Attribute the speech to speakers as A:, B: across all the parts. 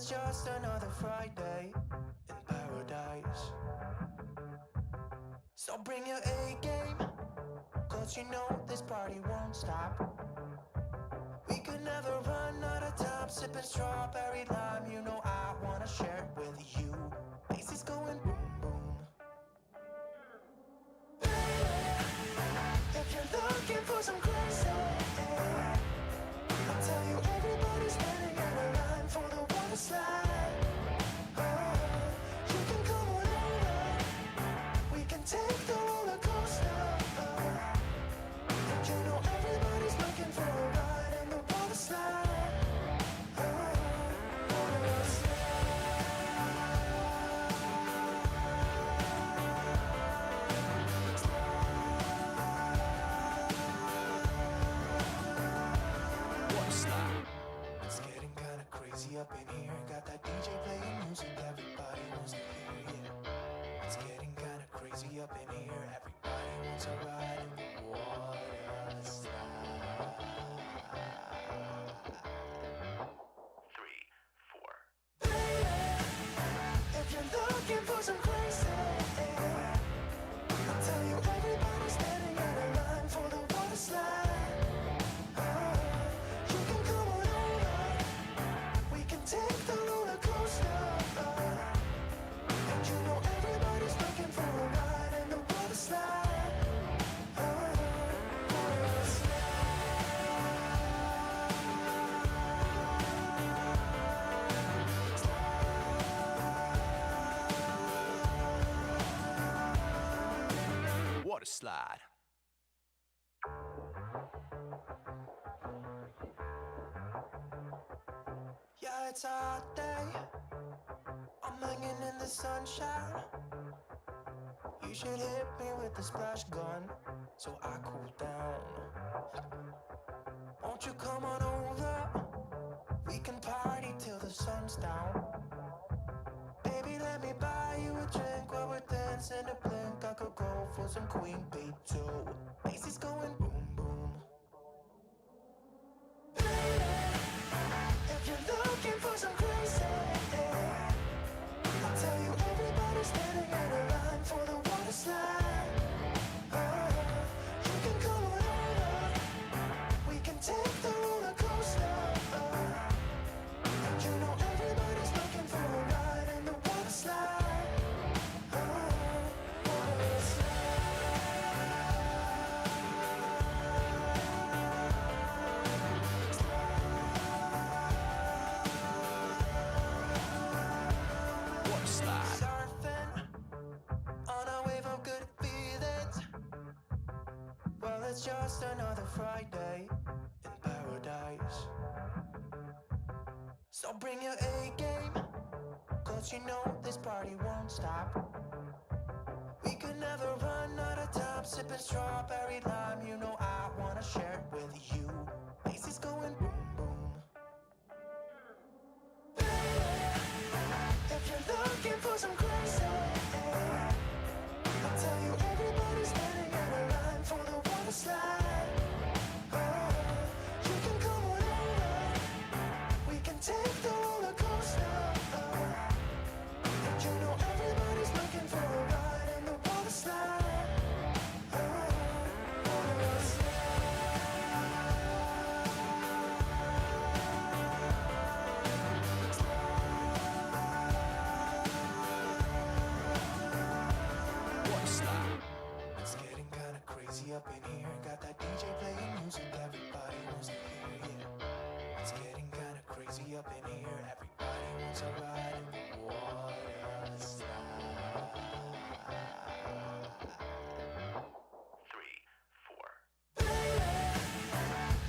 A: it's just another Friday in paradise. So bring your A game, cause you know this party won't stop. We could never run out of time, sipping strawberry lime. You know I wanna share it with you. Bass is going boom boom. If you're looking for some crazy, I'll tell you everybody's standing in a line for the water slide. You can come on over, we can take the roller coaster. And you know everybody's looking for a ride in the water slide. Water slide. It's getting kinda crazy up in here. Got that DJ playing music, everybody wants to hear, yeah. It's getting kinda crazy up in here. Everybody wants a ride in the water slide. 3, 4. If you're looking for some crazy, I'll tell you everybody's standing in a line for the water slide. You can come on over, we can take the roller coaster. And you know everybody's looking for a ride in the water slide. Water slide. Water slide. Yeah, it's a hot day. I'm hanging in the sunshine. You should hit me with the splash gun so I cool down. Won't you come on over? We can party till the sun's down. Baby, let me buy you a drink while we're dancing a blink. I could go for some Queen Bee too. Bass is going boom boom. If you're looking for some crazy, I'll tell you everybody's standing in a line for the water slide. You can come on over, we can take the roller coaster. And you know everybody's looking for a ride in the water slide. Water slide. Surfing on a wave of good feelings. Well, it's just another Friday in paradise. So bring your A game, cause you know this party won't stop. We could never run out of time, sipping strawberry lime. You know I wanna share it with you. Bass is going boom boom. If you're looking for some crazy, I'll tell you everybody's standing in a line for the water slide. You can come on over, we can take the roller coaster. And you know everybody's looking for a ride in the water slide. Water slide. It's getting kinda crazy up in here. Got that DJ playing music, everybody wants to hear, yeah. It's getting kinda crazy up in here. Everybody wants a ride in the water slide. 3, 4.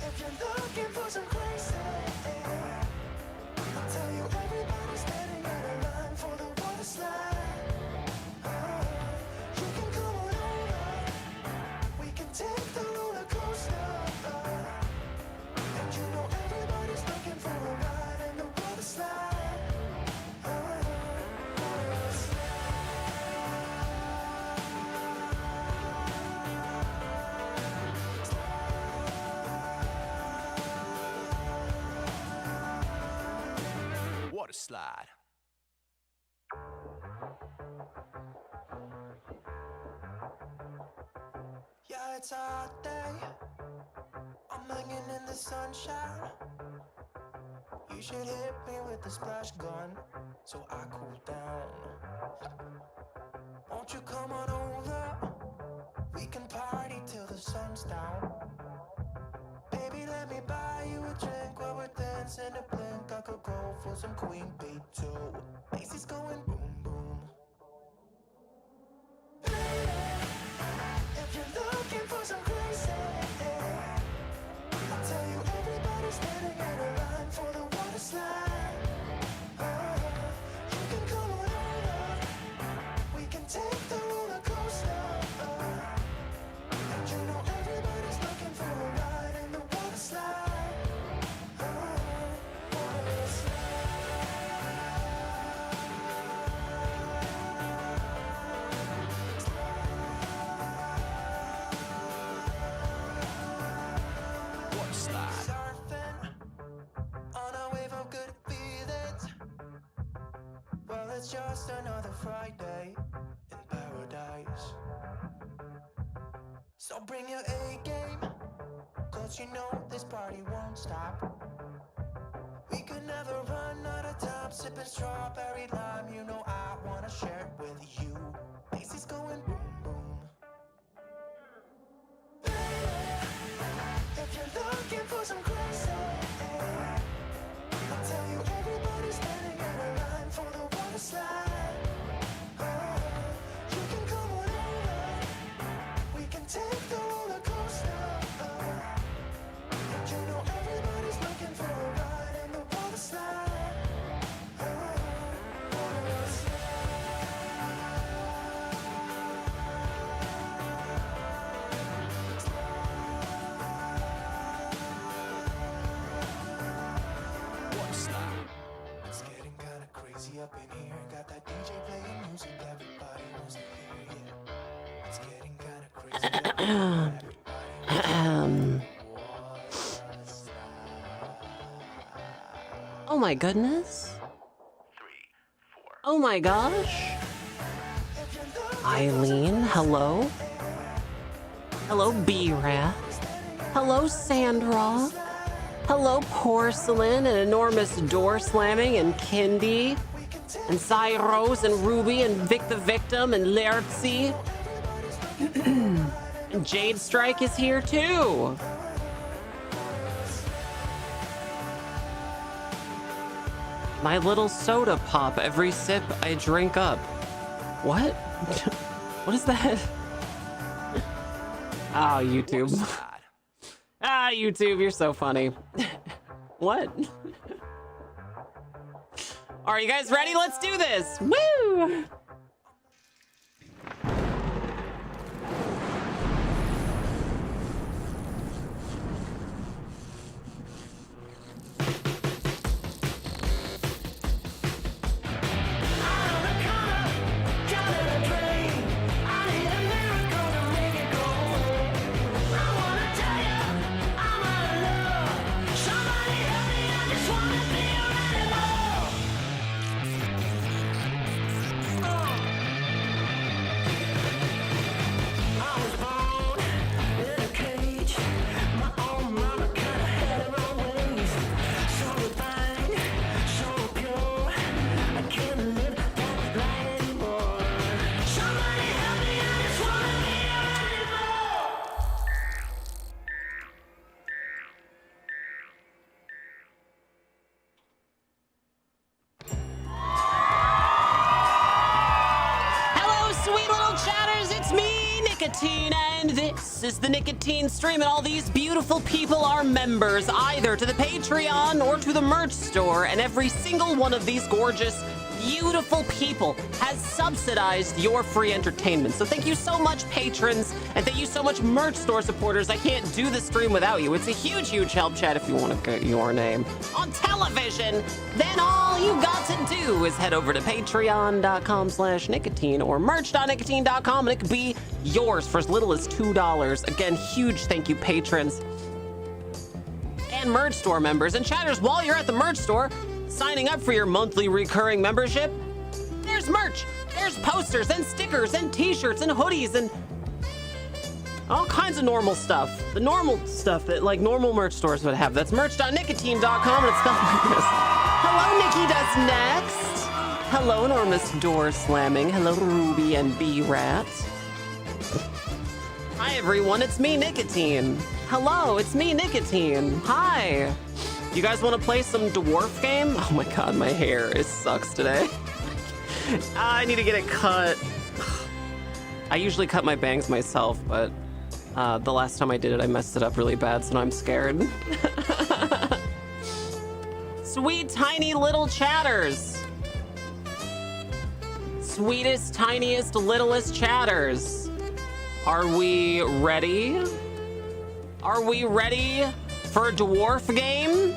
A: If you're looking for some crazy, I'll tell you everybody's standing in a line for the water slide. You can come on over, we can take slide. Yeah, it's a hot day. I'm hanging in the sunshine. You should hit me with the splash gun so I cool down. Won't you come on over? We can party till the sun's down. Baby, let me buy you a drink while we're dancing a blink. I could go for some Queen Bee too. Macy's going boom boom. If you're looking for some crazy, I'll tell you everybody's standing in a line for the water slide. You can come on over. We can take the roller coaster. And you know everybody's looking for a ride in the water slide. Water slide. Water slide. Surfing on a wave of good feelings. Well, it's just another Friday in paradise. So bring your A game, cause you know this party won't stop. We could never run out of time, sipping strawberry lime. You know I wanna share it with you. Macy's going boom boom. If you're looking for some crazy, I'll tell you everybody's standing in a line for the water slide. You can come on over. We can take the roller coaster. And you know everybody's looking for a ride in the water slide. Water slide. Water slide. It's getting kinda crazy up in here. Got that DJ playing music everybody wants to hear. Yeah. It's getting kinda crazy up in here.
B: Oh my goodness. Oh my gosh. Eileen, hello. Hello, B-Rat. Hello, Sandra. Hello, Porcelain and Enormous Door Slamming and Kindy and Cy Rose and Ruby and Vic the Victim and Lertzy. And Jade Strike is here too. My little soda pop, every sip I drink up. What? What is that? Oh, YouTube. Ah, YouTube, you're so funny. What? Are you guys ready? Let's do this. Woo! And this is the Nicotine Stream, and all these beautiful people are members either to the Patreon or to the merch store, and every single one of these gorgeous, beautiful people has subsidized your free entertainment. So thank you so much, patrons, and thank you so much, merch store supporters. I can't do the stream without you. It's a huge, huge help, chat, if you want to get your name on television. Then all you got to do is head over to patreon.com/nicotine or merch.nicotine.com, and it could be yours for as little as $2. Again, huge thank you, patrons and merch store members. And chatters, while you're at the merch store, signing up for your monthly recurring membership, there's merch. There's posters and stickers and t-shirts and hoodies and all kinds of normal stuff. The normal stuff that like normal merch stores would have. That's merch.nicotine.com and it's spelled like this. Hello, Nikki does next. Hello, enormous door slamming. Hello, Ruby and B-Rat. Hi, everyone. It's me, Nicotine. Hello, it's me, Nicotine. Hi. You guys want to play some dwarf game? Oh my god, my hair sucks today. I need to get it cut. I usually cut my bangs myself, but the last time I did it, I messed it up really bad, so now I'm scared. Sweet, tiny little chatters. Sweetest, tiniest, littlest chatters. Are we ready? Are we ready for a dwarf game?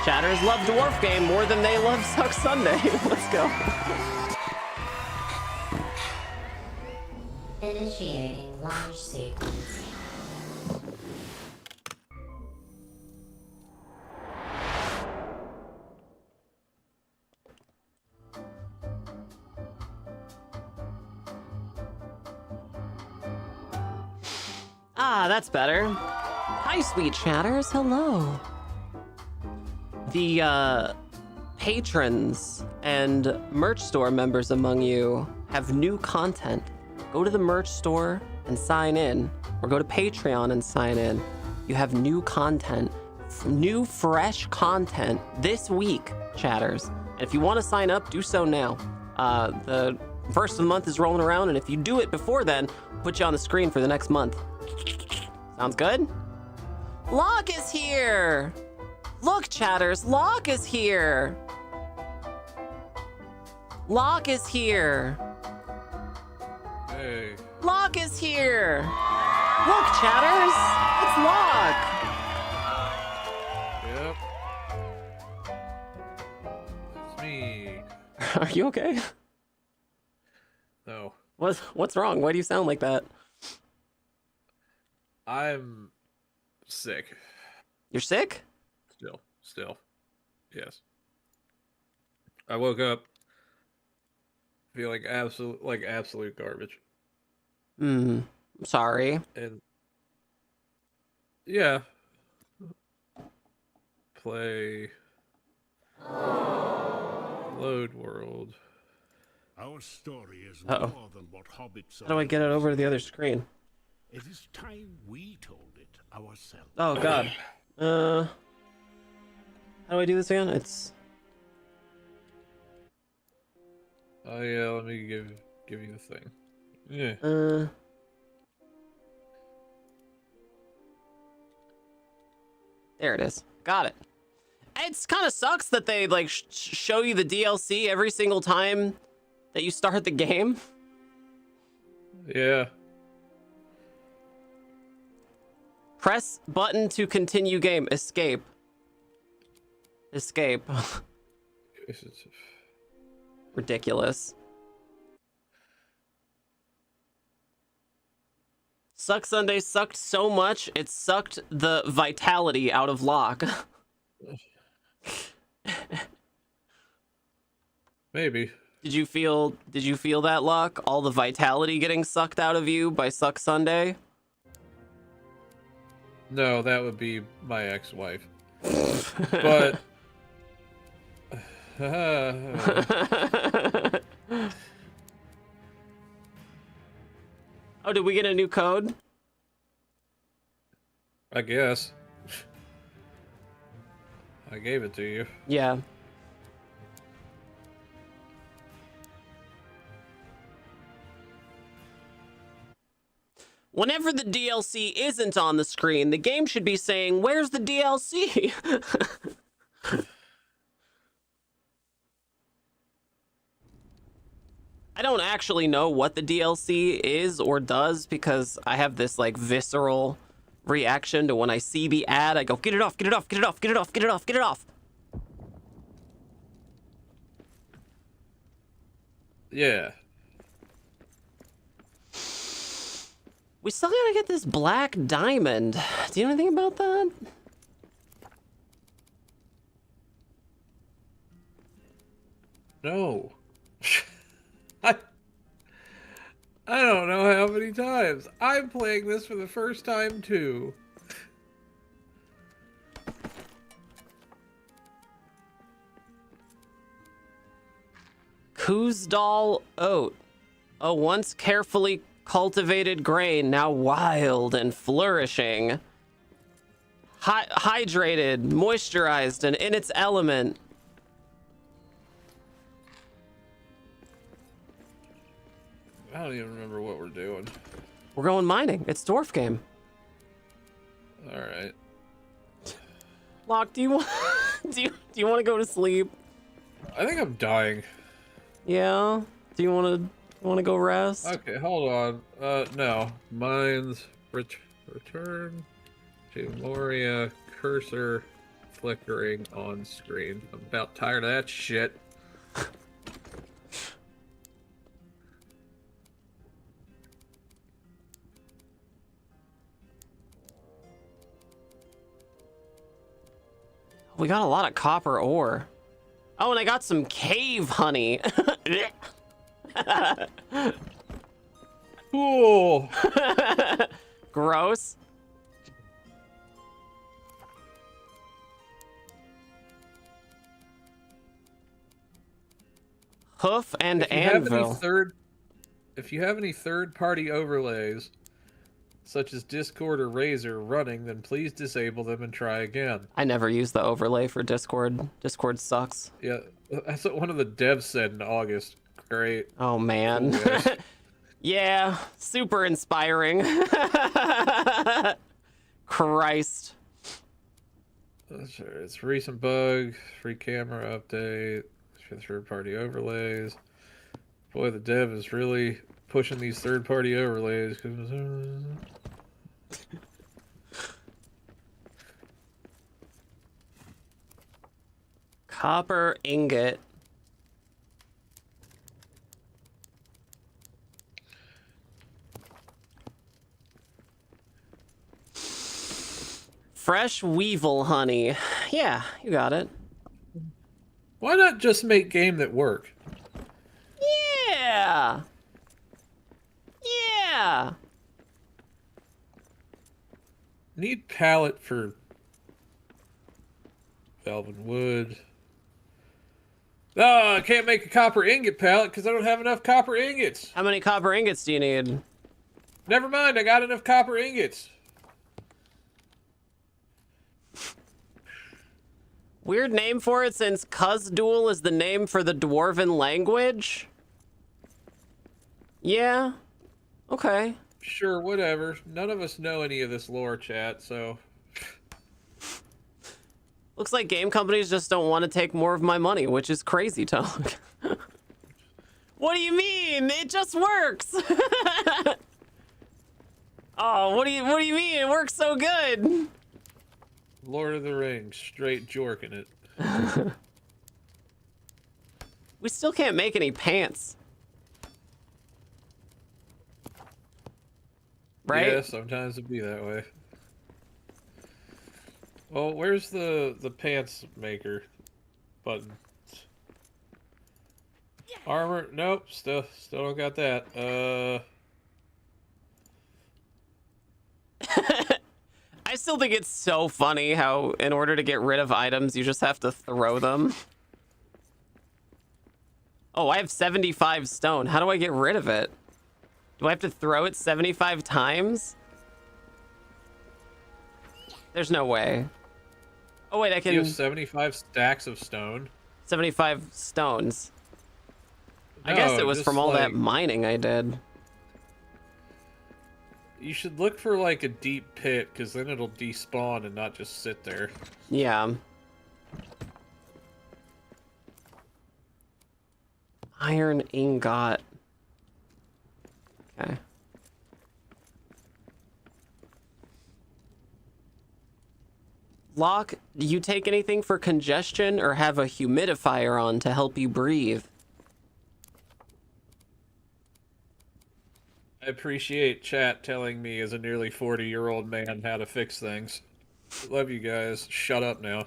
B: Chatters love dwarf game more than they love Suck Sunday. Let's go.
C: Initiating launch sequence.
B: Ah, that's better. Hi, sweet chatters. Hello. The patrons and merch store members among you have new content. Go to the merch store and sign in, or go to Patreon and sign in. You have new content, new fresh content this week, chatters. And if you want to sign up, do so now. The first of the month is rolling around, and if you do it before then, put you on the screen for the next month. Sounds good? Locke is here! Look, chatters, Locke is here! Locke is here!
D: Hey.
B: Locke is here! Look, chatters! It's Locke!
D: Yep. It's me.
B: Are you okay?
D: No.
B: What's wrong? Why do you sound like that?
D: I'm sick.
B: You're sick?
D: Still. Yes. I woke up feeling absolute garbage.
B: I'm sorry.
D: And yeah. Play Load World.
E: Our story is
B: Uh-oh.
E: more than what hobbits
B: How do I get it over to the other screen?
E: It is time we told it ourselves.
B: Oh, God. How do I do this again? It's...
D: Oh yeah, let me give you the thing. Yeah.
B: There it is. Got it. It's kind of sucks that they like show you the DLC every single time that you start the game.
D: Yeah.
B: Press button to continue game. Escape. Escape. Ridiculous. Suck Sunday sucked so much, it sucked the vitality out of Locke.
D: Maybe.
B: Did you feel that, Locke? All the vitality getting sucked out of you by Suck Sunday?
D: No, that would be my ex-wife. But
B: Oh, did we get a new code?
D: I guess. I gave it to you.
B: Yeah. Whenever the DLC isn't on the screen, the game should be saying, "Where's the DLC?" I don't actually know what the DLC is or does because I have this like visceral reaction to when I see the ad. I go, "Get it off, get it off, get it off, get it off, get it off, get it off."
D: Yeah.
B: We still gotta get this black diamond. Do you know anything about that?
D: No. I don't know how many times. I'm playing this for the first time too.
B: Kuzdal oat. A once carefully cultivated grain, now wild and flourishing. Hydrated, moisturized, and in its element.
D: I don't even remember what we're doing.
B: We're going mining. It's dwarf game.
D: All right.
B: Locke, do you want do you want to go to sleep?
D: I think I'm dying.
B: Yeah. Do you want to go rest?
D: Okay, hold on. No. Mine's return to Moria, cursor flickering on screen. I'm about tired of that shit.
B: We got a lot of copper ore. Oh, and I got some cave honey.
D: Cool.
B: Gross. Hoof and anvil.
D: If you have any third-party overlays, such as Discord or Razer, running, then please disable them and try again.
B: I never use the overlay for Discord. Discord sucks.
D: Yeah, that's what one of the devs said in August. Great.
B: Oh, man.
D: Cool, guys.
B: Yeah, super inspiring. Christ.
D: Sure, it's recent bug, free camera update, for third-party overlays. Boy, the dev is really pushing these third-party overlays.
B: Copper ingot. Fresh weevil honey. Yeah, you got it.
D: Why not just make game that work?
B: Yeah. Yeah.
D: Need pallet for Velvet wood. Oh, I can't make a copper ingot pallet because I don't have enough copper ingots.
B: How many copper ingots do you need?
D: Never mind, I got enough copper ingots.
B: Weird name for it since Khazdual is the name for the dwarven language. Yeah. Okay.
D: Sure, whatever. None of us know any of this lore, chat, so...
B: Looks like game companies just don't want to take more of my money, which is crazy talk. What do you mean? It just works. Oh, what do you mean? It works so good.
D: Lord of the Rings, straight jorking it.
B: We still can't make any pants. Right?
D: Yeah, sometimes it'd be that way. Well, where's the pants maker button? Armor? Nope, still don't got that.
B: I still think it's so funny how in order to get rid of items, you just have to throw them. Oh, I have 75 stone. How do I get rid of it? Do I have to throw it 75 times? There's no way. Oh, wait, I can...
D: You have 75 stacks of stone?
B: 75 stones. I
D: No,
B: guess it was
D: just
B: from all that
D: like-
B: mining I did.
D: You should look for like a deep pit, because then it'll despawn and not just sit there.
B: Yeah. Iron ingot. Okay. Locke, do you take anything for congestion or have a humidifier on to help you breathe?
D: I appreciate chat telling me as a nearly 40-year-old man how to fix things. Love you guys. Shut up now.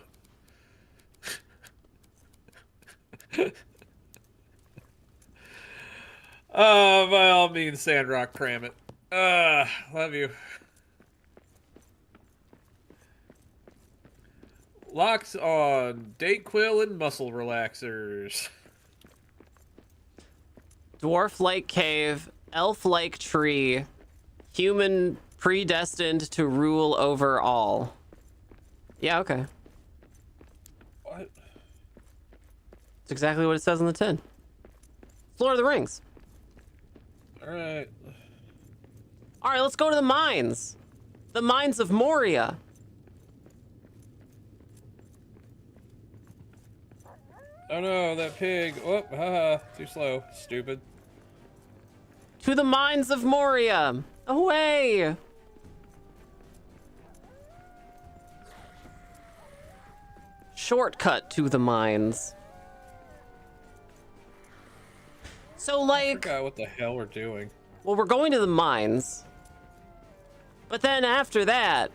D: By all means, Sandrock, cram it. Love you. Locks on Dayquil and muscle relaxers.
B: Dwarf-like cave, elf-like tree, human predestined to rule over all. Yeah, okay.
D: What?
B: It's exactly what it says on the tin. It's Lord of the Rings.
D: Alright.
B: All right, let's go to the mines. The mines of Moria.
D: Oh no, that pig. Oh, haha. Too slow. Stupid.
B: To the mines of Moria. Away. Shortcut to the mines. So,
D: I
B: like,
D: forgot what the hell we're doing.
B: well, we're going to the mines. But then after that,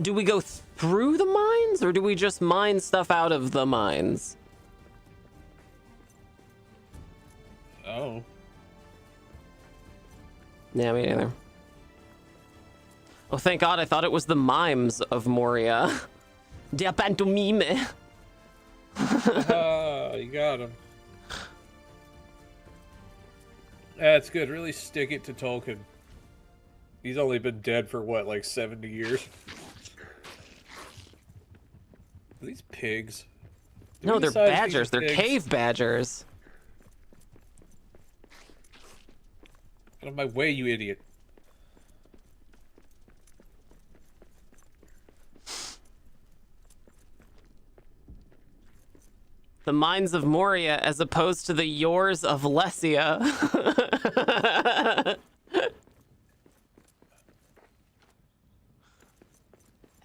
B: do we go through the mines or do we just mine stuff out of the mines?
D: Oh.
B: Yeah, me neither. Oh, thank God, I thought it was the mimes of Moria. Der Pantomime.
D: You got him. That's good. Really stick it to Tolkien. He's only been dead for what, like 70 years? Are these pigs? Did
B: No,
D: we
B: they're
D: decide these
B: badgers.
D: are
B: They're
D: pigs?
B: cave badgers.
D: Get out of my way, you idiot.
B: The mines of Moria as opposed to the Yors of Lesia.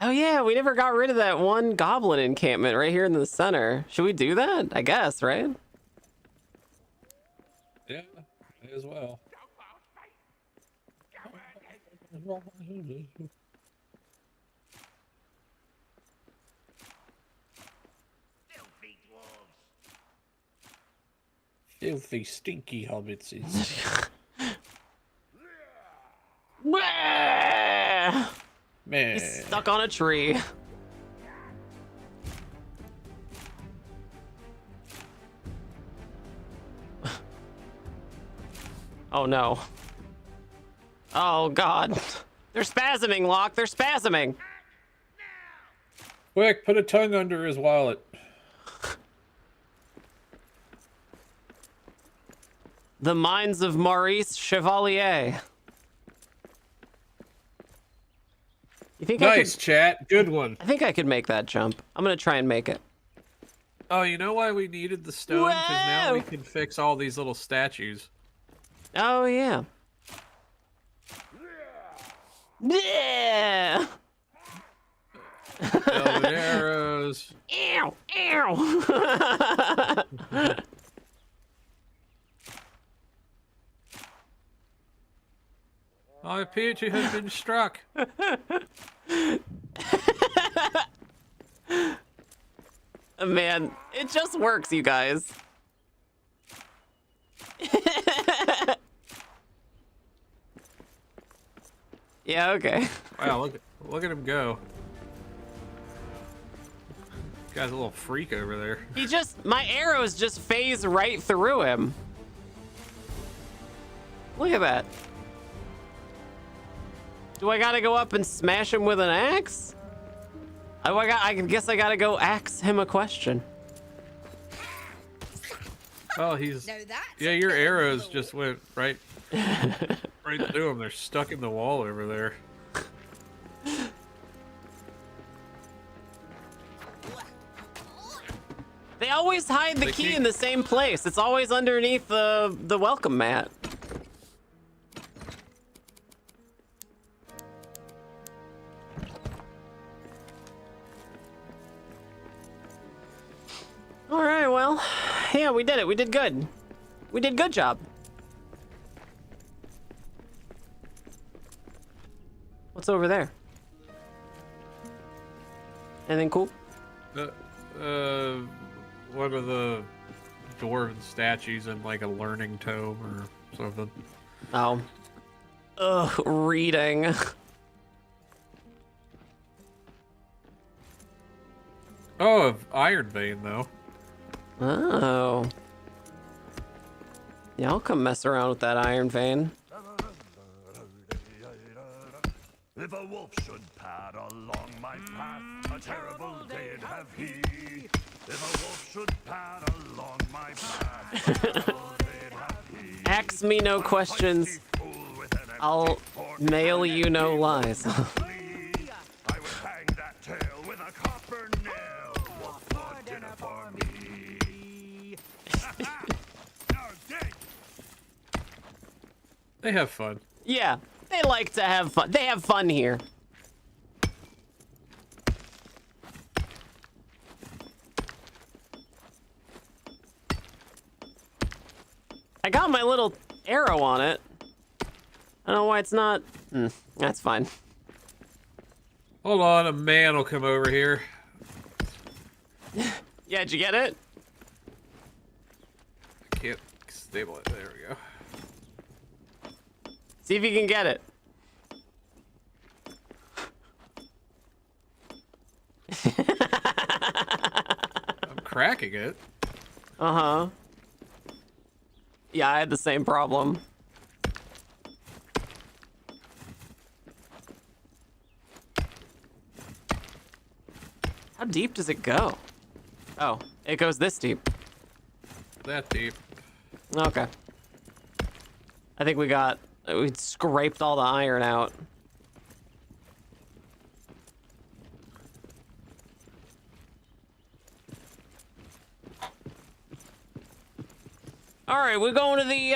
B: Oh yeah, we never got rid of that one goblin encampment right here in the center. Should we do that? I guess, right?
D: Yeah, may as well.
E: Filthy dwarves.
D: Filthy, stinky hobbitses.
B: Wah!
D: Man.
B: He's stuck on a tree. Oh no. Oh God. They're spasming, Locke. They're spasming.
D: Quick, put a tongue under his wallet.
B: The mines of Maurice Chevalier. You think
D: Nice, chat. Good one.
B: I think I could make that jump. I'm gonna try and make it.
D: Oh, you know why we needed the stone? Because now we
B: Whoa!
D: can fix all these little statues.
B: Oh yeah. Yeah.
D: Velvet arrows.
B: Ew, ew.
D: I appear to have been struck.
B: Man, it just works, you guys. Yeah, okay.
D: Wow, look at him go. Guy's a little freak over there.
B: My arrows just phase right through him. Look at that. Do I gotta go up and smash him with an axe? I guess I gotta go axe him a question.
D: Oh, he's...
F: Now that's
D: Yeah,
F: a
D: your
F: bit
D: arrows
F: low.
D: just went right through him. They're stuck in the wall over there.
B: They always hide the
D: They
B: key
D: keep-
B: in the same place. It's always underneath the welcome mat. All right, well, yeah, we did it. We did good. We did good job. What's over there? Anything cool?
D: One of the dwarven statues in like a learning tome or something.
B: Oh. Ugh, reading.
D: Oh, of Iron Vein though.
B: Oh. Yeah, I'll come mess around with that Iron Vein.
E: If a wolf should pad along my path, a terrible day'd have he. If a wolf should pad along my path, a terrible day'd have he.
B: Ask me no questions.
E: Fool with an empty
B: I'll
E: fork
B: mail you no lies.
E: I would hang that tail with a copper nail. Wolf for dinner for me. Now dig.
D: They have fun.
B: Yeah, they like to have fun. They have fun here. I got my little arrow on it. I don't know why it's not. That's fine.
D: Hold on, a man will come over here.
B: Yeah, did you get it?
D: I can't stable it. There we go.
B: See if you can get it.
D: I'm cracking it.
B: Uh-huh. Yeah, I had the same problem. How deep does it go? Oh, it goes this deep.
D: That deep.
B: Okay. I think we scraped all the iron out. All right, we're going to the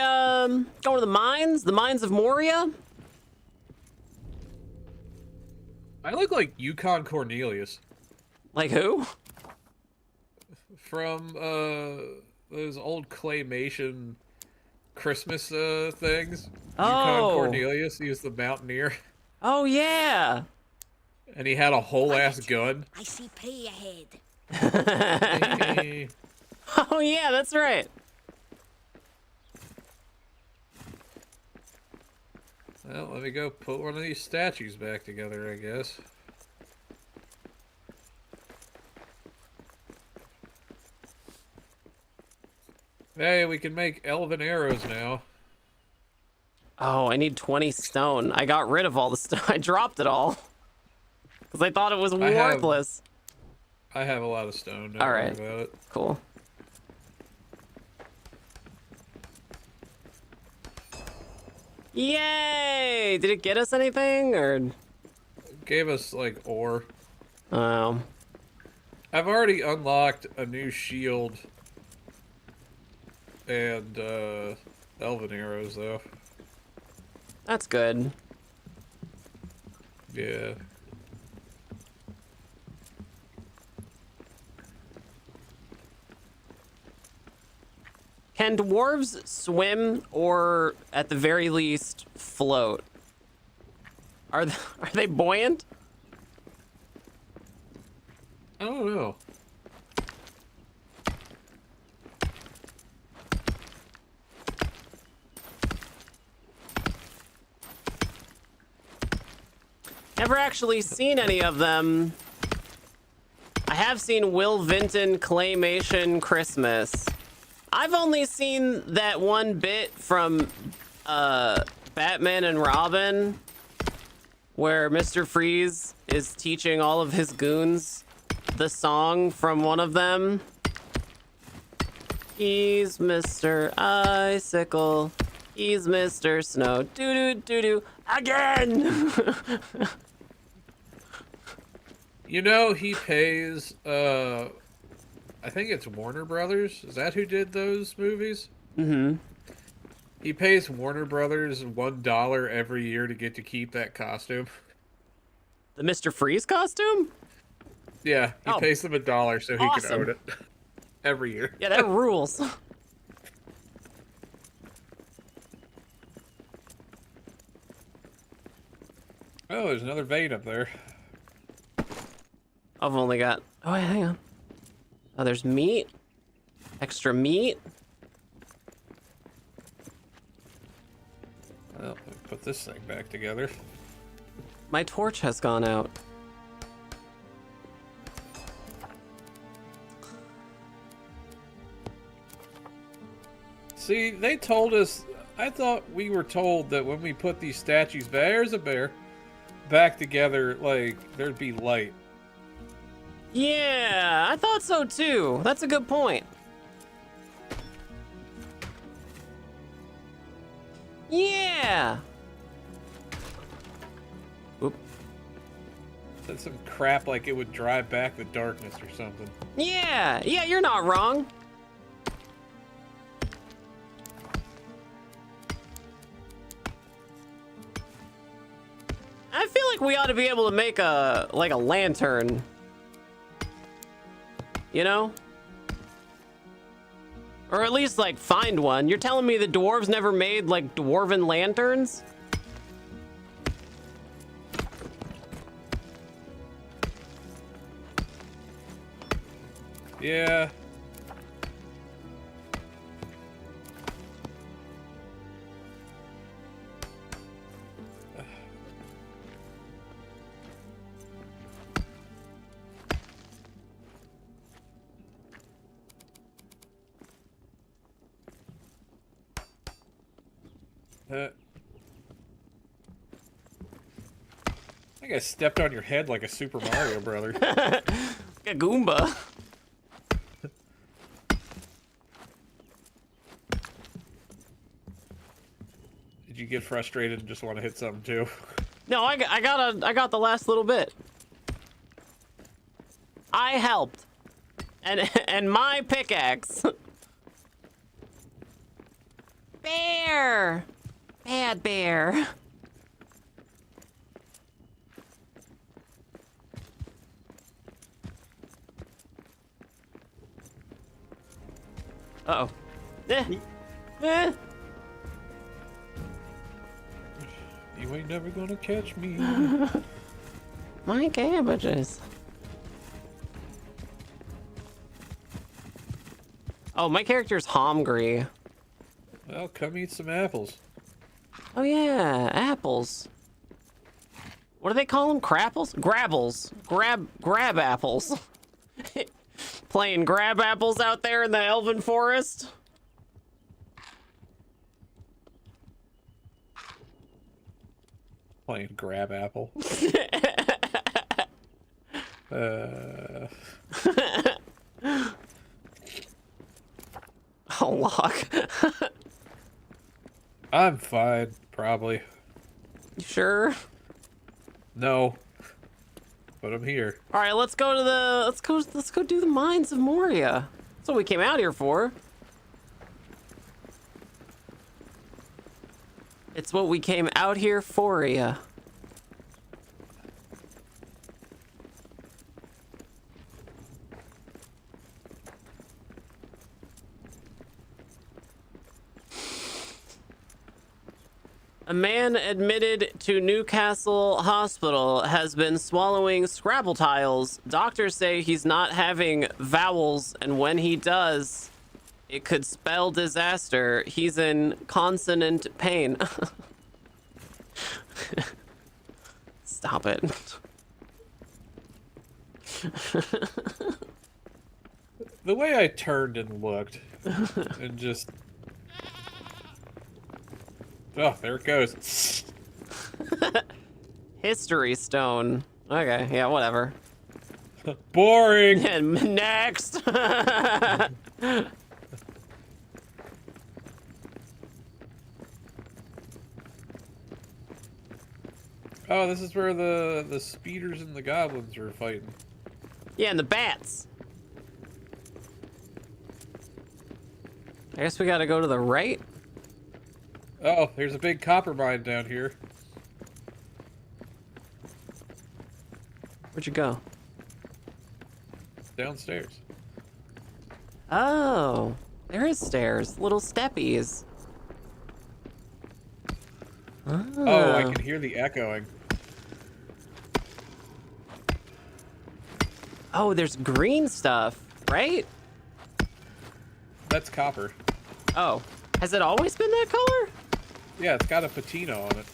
B: mines of Moria.
D: I look like Yukon Cornelius
B: Like who?
D: from those old claymation Christmas things. Yukon
B: Oh.
D: Cornelius, he was the mountaineer,
B: Oh yeah.
D: and he had a whole ass gun.
C: I see prey ahead.
D: Hey.
B: Oh yeah, that's right.
D: Well, let me go put one of these statues back together, I guess. Hey, we can make elven arrows now.
B: Oh, I need 20 stone. I got rid of all the stone. I dropped it all. Because I thought it was
D: I have-
B: worthless.
D: I have a lot of stone. Don't
B: All
D: worry
B: right.
D: about it.
B: Cool. Yay! Did it get us anything? Or.
D: Gave us like ore.
B: Um.
D: I've already unlocked a new shield and elven arrows though.
B: That's good.
D: Yeah.
B: Can dwarves swim or, at the very least, float? Are they buoyant?
D: I don't know.
B: Never actually seen any of them. I have seen Will Vinton Claymation Christmas. I've only seen that one bit from Batman and Robin where Mr. Freeze is teaching all of his goons the song from one of them. He's Mr. Icicle. He's Mr. Snow. Doo-doo-doo-doo. Again!
D: You know, he pays, I think it's Warner Brothers. Is that who did those movies?
B: Mm-hmm.
D: He pays Warner Brothers $1 every year to get to keep that costume.
B: The Mr. Freeze costume?
D: Yeah, he
B: Oh.
D: pays them $1 so he
B: Awesome.
D: can own it every year.
B: Yeah, that rules.
D: Oh, there's another vein up there.
B: I've only got... Oh, wait, hang on. Oh, there's meat? Extra meat.
D: Well, let me put this thing back together.
B: My torch has gone out.
D: See, they told us. I thought we were told that when we put these statues, there's a bear, back together, like there'd be light.
B: Yeah, I thought so too. That's a good point. Yeah. Oop.
D: Said some crap like it would drive back the darkness or something.
B: Yeah, you're not wrong. I feel like we ought to be able to make a lantern. You know? Or at least like find one. You're telling me the dwarves never made like dwarven lanterns?
D: Yeah. I think I stepped on your head like a Super Mario brother.
B: A Goomba.
D: Did you get frustrated and just want to hit something too?
B: No, I got the last little bit. I helped. And my pickaxe. Bear. Bad bear. Uh-oh. Eh.
D: You ain't never gonna catch me.
B: My cabbages. Oh, my character's hungry.
D: Well, come eat some apples.
B: Oh yeah, apples. What do they call them? Crapples? Grabbles. Grab apples. Playing grab apples out there in the elven forest.
D: Playing grab apple.
B: Oh, lock.
D: I'm fine, probably.
B: You sure?
D: No. But I'm here.
B: All right, let's go to the let's go do the mines of Moria. That's what we came out here for. It's what we came out here for, ya. A man admitted to Newcastle Hospital has been swallowing Scrabble tiles. Doctors say he's not having vowels, and when he does, it could spell disaster. He's in consonant pain. Stop it.
D: The way I turned and looked, and just... Oh, there it goes.
B: History stone. Okay, yeah, whatever.
D: Boring!
B: And next!
D: Oh, this is where the speeders and the goblins are fighting.
B: Yeah, and the bats. I guess we gotta go to the right.
D: Oh, there's a big copper mine down here.
B: Where'd you go?
D: Downstairs.
B: Oh, there is stairs. Little steppies.
D: Oh, I can hear the echoing.
B: Oh, there's green stuff, right?
D: That's copper.
B: Oh, has it always been that color?
D: Yeah, it's got a patina on it.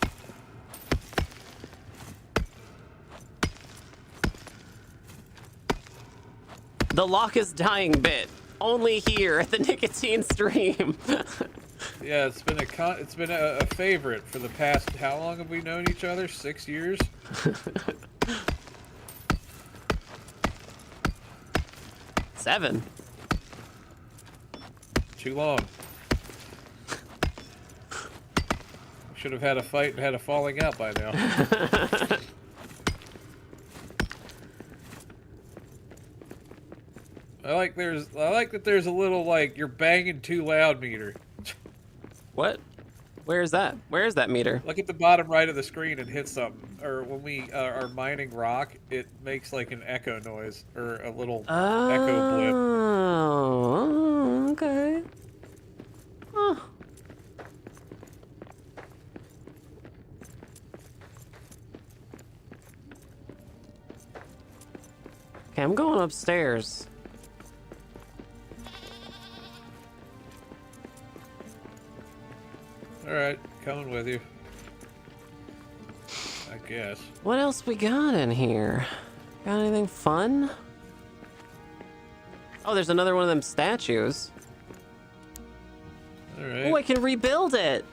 B: The lock is dying bit. Only here at the nicotine stream.
D: Yeah, it's been a favorite for the past. How long have we known each other? 6 years.
B: 7.
D: Too long. Should have had a fight and had a falling out by now. I like that there's a little like you're banging too loud meter.
B: What? Where is that? Where is that meter?
D: Look at the bottom right of the screen and hit something. Or when we are mining rock, it makes like an echo noise or a little echo blip.
B: Oh, okay. Huh. Okay, I'm going upstairs.
D: Alright, coming with you. I guess.
B: What else we got in here? Got anything fun? Oh, there's another one of them statues.
D: Alright.
B: Oh, I can rebuild it.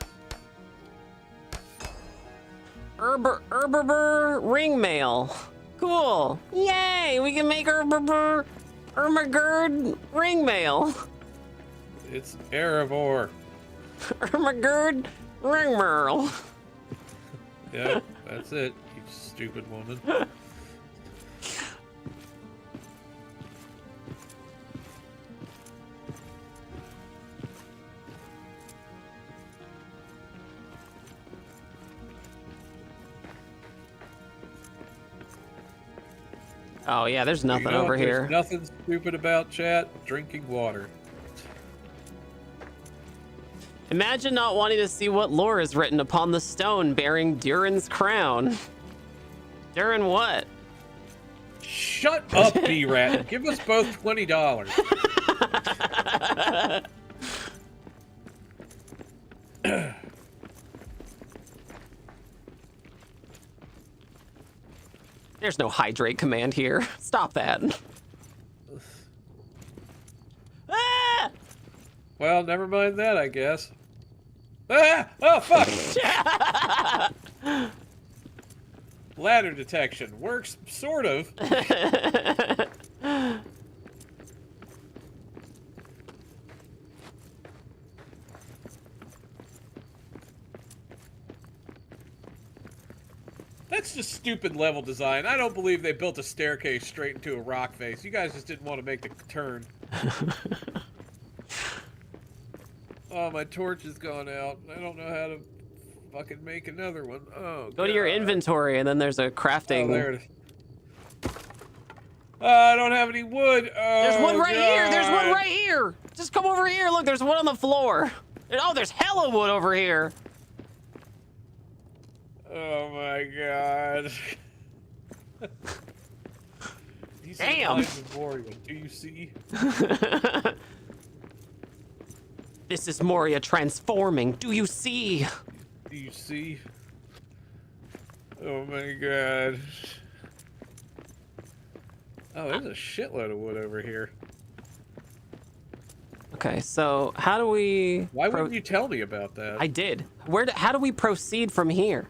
B: Herber ring mail. Cool. Yay, we can make Ermagerd ring mail.
D: It's Erebor.
B: Ermagerd ring mail.
D: Yeah, that's it, you stupid woman.
B: Oh yeah, there's nothing
D: You know,
B: over
D: there's
B: here.
D: Nothing stupid about chat. Drinking water.
B: Imagine not wanting to see what lore is written upon the stone bearing Durin's crown. Durin what?
D: Shut up, B-Rat. Give us both $20.
B: There's no hydrate command here. Stop that. Ah!
D: Well, never mind that, I guess. Ah! Oh, fuck! Ladder detection. Works, sort of. That's just stupid level design. I don't believe they built a staircase straight into a rock face. You guys just didn't want to make the turn. Oh, my torch has gone out. I don't know how to fucking make another one. Oh,
B: Go to your
D: God.
B: inventory and then there's a crafting.
D: Oh, there it is. I don't have any wood. Oh,
B: There's one right here. There's one
D: God.
B: right here. Just come over here. Look, there's one on the floor. Oh, there's hella wood over here.
D: Oh my God. These are
B: Damn.
D: lines of Moria. Do you see?
B: This is Moria transforming. Do you see?
D: Do you see? Oh my God. Oh, there's a shitload of wood over here.
B: Okay, so how do we?
D: Why wouldn't you tell me about that?
B: I did. How do we proceed from here?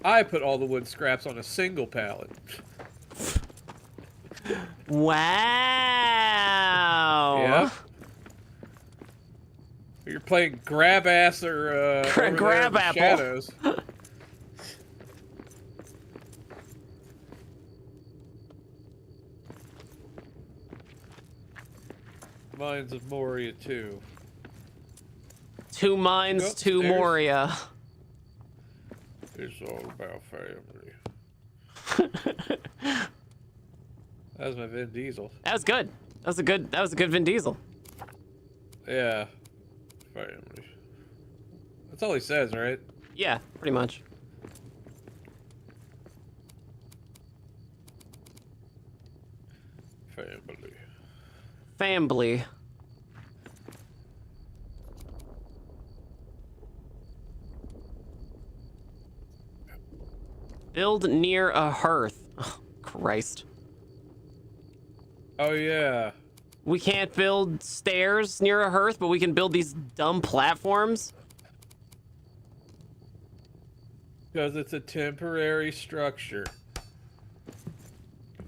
D: I put all the wood scraps on a single pallet.
B: Wow.
D: Yeah. You're playing grab ass or over there in
B: Grab
D: the
B: apple.
D: shadows. Mines of Moria 2.
B: Two mines,
D: Go
B: two
D: upstairs.
B: Moria.
D: It's all about family. That was my Vin Diesel.
B: That was good. That was a good Vin Diesel.
D: Yeah. Family. That's all he says, right?
B: Yeah, pretty much. Family. Build near a hearth. Oh, Christ.
D: Oh yeah.
B: We can't build stairs near a hearth, but we can build these dumb platforms.
D: Because it's a temporary structure.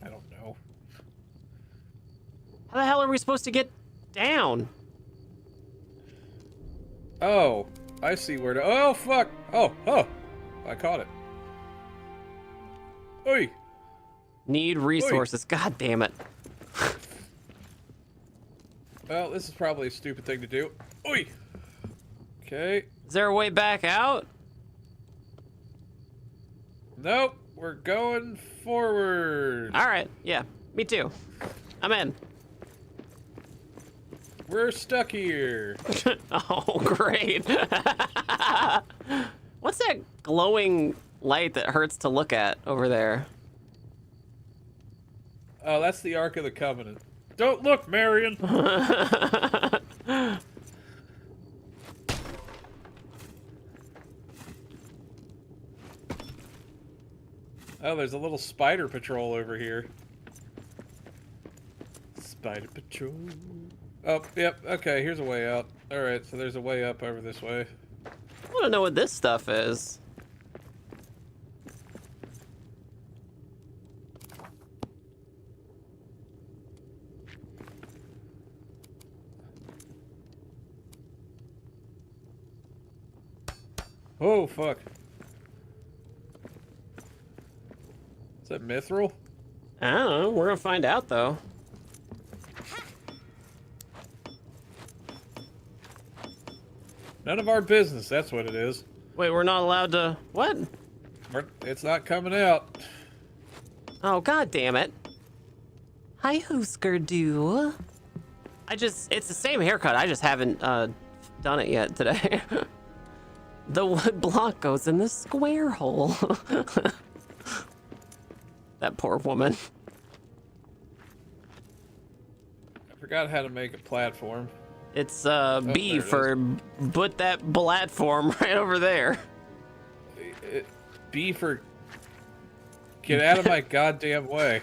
D: I don't know.
B: How the hell are we supposed to get down?
D: Oh, I see where to. Oh fuck! Oh! I caught it. Oi!
B: Need resources. God damn it.
D: Well, this is probably a stupid thing to do. Oi! Okay.
B: Is there a way back out?
D: Nope. We're going forward.
B: All right. Yeah, me too. I'm in.
D: We're stuck here.
B: Oh, great. What's that glowing light that hurts to look at over there?
D: Oh, that's the Ark of the Covenant. Don't look, Marion. Oh, there's a little spider patrol over here. Spider patrol. Oh, yep. Okay, here's a way out. All right, so there's a way up over this way.
B: I want to know what this stuff is.
D: Oh, fuck. Is that mithril?
B: I don't know. We're gonna find out though.
D: None of our business, that's what it is.
B: Wait, we're not allowed to. What?
D: It's not coming out.
B: Oh, god damn it. Hi, Husker Do. It's the same haircut. I just haven't done it yet today. The wood block goes in the square hole. That poor woman.
D: I forgot how to make a platform.
B: It's B
D: there it
B: for put that platform right over there.
D: B for get out of my goddamn way.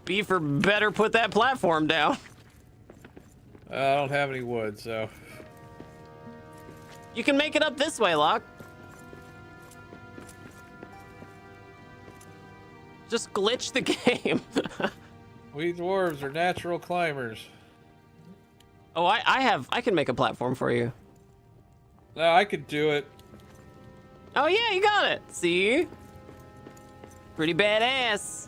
B: B for better put that platform down.
D: I don't have any wood, so.
B: You can make it up this way, Locke. Just glitch the game.
D: We dwarves are natural climbers.
B: Oh, I can make a platform for you.
D: No, I could do it.
B: Oh yeah, you got it. See? Pretty badass.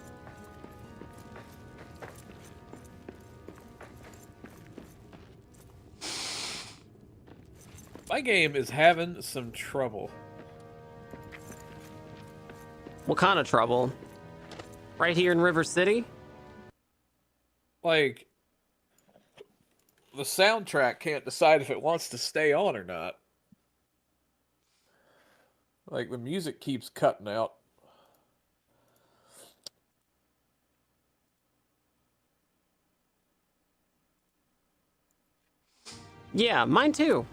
D: My game is having some trouble.
B: What kind of trouble? Right here in River City?
D: Like, the soundtrack can't decide if it wants to stay on or not. Like, the music keeps cutting out.
B: Yeah, mine too.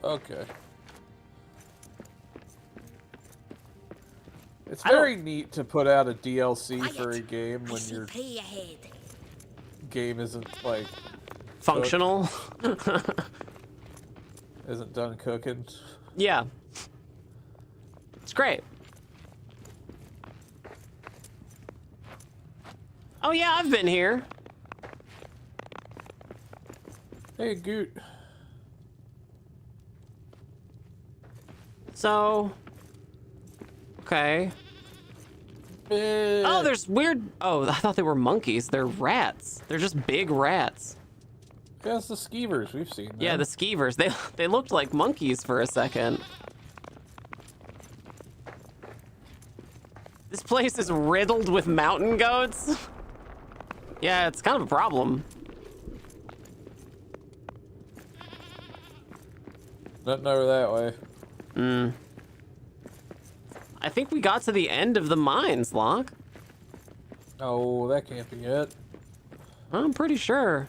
D: Okay. It's very neat to put out a DLC for a game when your game isn't, like,
B: Functional.
D: isn't done cooking.
B: Yeah. It's great. Oh yeah, I've been here.
D: Hey, Goot.
B: So, okay.
D: Eh.
B: Oh, there's weird. Oh, I thought they were monkeys. They're rats. They're just big rats.
D: That's the skeevers. We've seen them.
B: Yeah, the skeevers. They looked like monkeys for a second. This place is riddled with mountain goats. Yeah, it's kind of a problem.
D: Nothing over that way.
B: I think we got to the end of the mines, Locke.
D: Oh, that can't be it.
B: I'm pretty sure.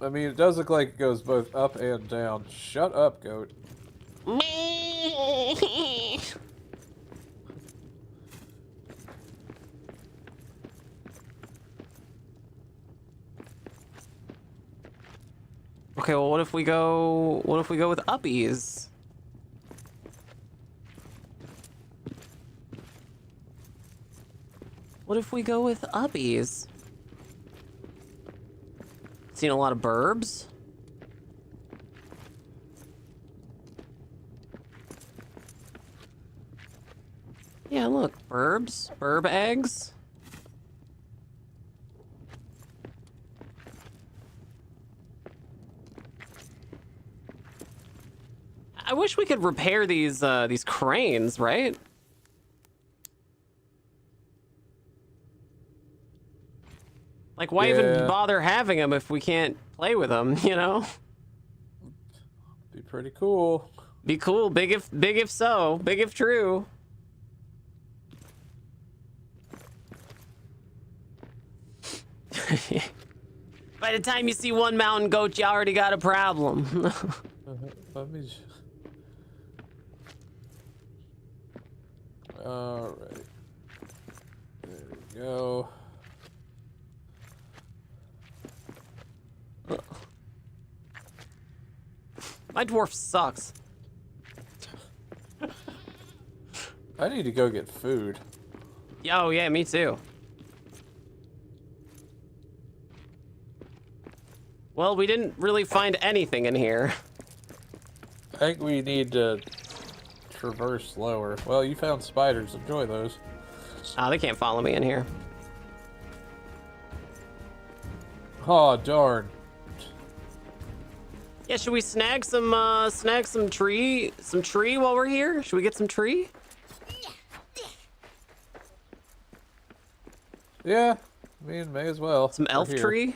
D: I mean, it does look like it goes both up and down. Shut up, goat.
B: Okay, well, what if we go with uppies? What if we go with uppies? Seen a lot of burbs? Yeah, look, burbs, burb eggs. I wish we could repair these cranes, right? Like, why even bother having them if we can't play with them, you know?
D: Be pretty cool.
B: Be cool, big if so, big if true. By the time you see one mountain goat, you already got a problem.
D: Let me. All right. There we go.
B: My dwarf sucks.
D: I need to go get food.
B: Oh yeah, me too. Well, we didn't really find anything in here.
D: I think we need to traverse slower. Well, you found spiders. Enjoy those.
B: Oh, they can't follow me in here.
D: Oh, darn.
B: Yeah, should we snag some tree while we're here? Should we get some tree?
D: Yeah, I mean, may as well.
B: Some
D: We're
B: elf
D: here.
B: tree?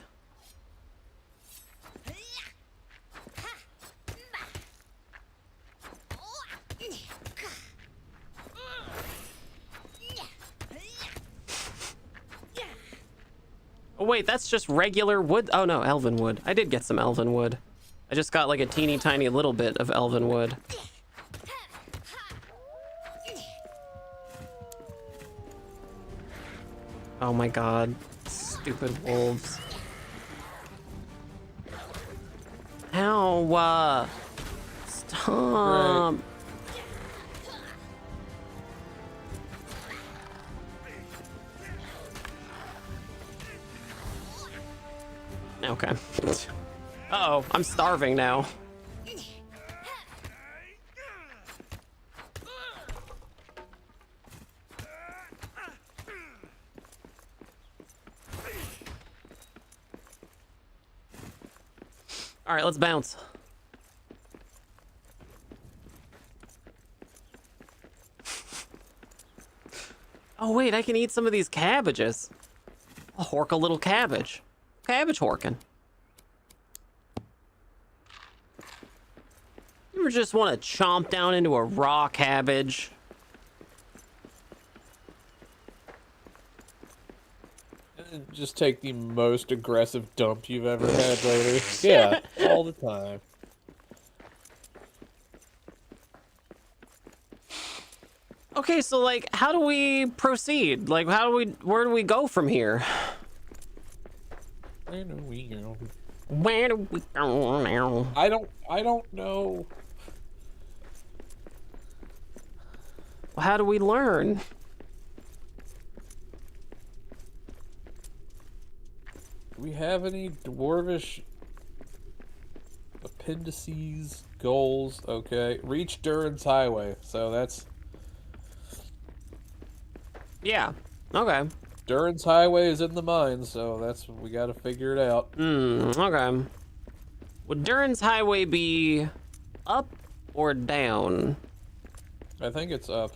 B: Oh wait, that's just regular wood. Oh no, elven wood. I did get some elven wood. I just got like a teeny tiny little bit of elven wood. Oh my god. Stupid wolves. Ow, stop. Okay. Uh-oh, I'm starving now. All right, let's bounce. Oh wait, I can eat some of these cabbages. I'll hork a little cabbage. Cabbage horking. You ever just want to chomp down into a raw cabbage?
D: Just take the most aggressive dump you've ever had later. Yeah, all the time.
B: Okay, so like, how do we proceed? Like, where do we go from here?
D: Where do we go?
B: Where do we go now?
D: I don't know.
B: Well, how do we learn?
D: Do we have any dwarvish appendices, goals? Okay, reach Durin's Highway. So that's
B: Yeah. Okay.
D: Durin's Highway is in the mines, so that's we got to figure it out.
B: Okay. Would Durin's Highway be up or down?
D: I think it's up.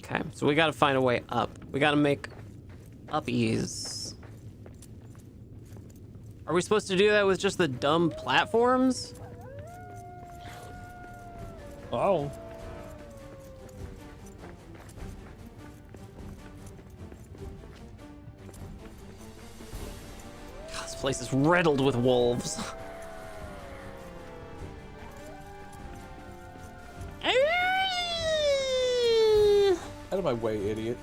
B: Okay, so we gotta find a way up. We gotta make uppies. Are we supposed to do that with just the dumb platforms?
D: Oh.
B: place is riddled with wolves.
D: Out of my way, idiot.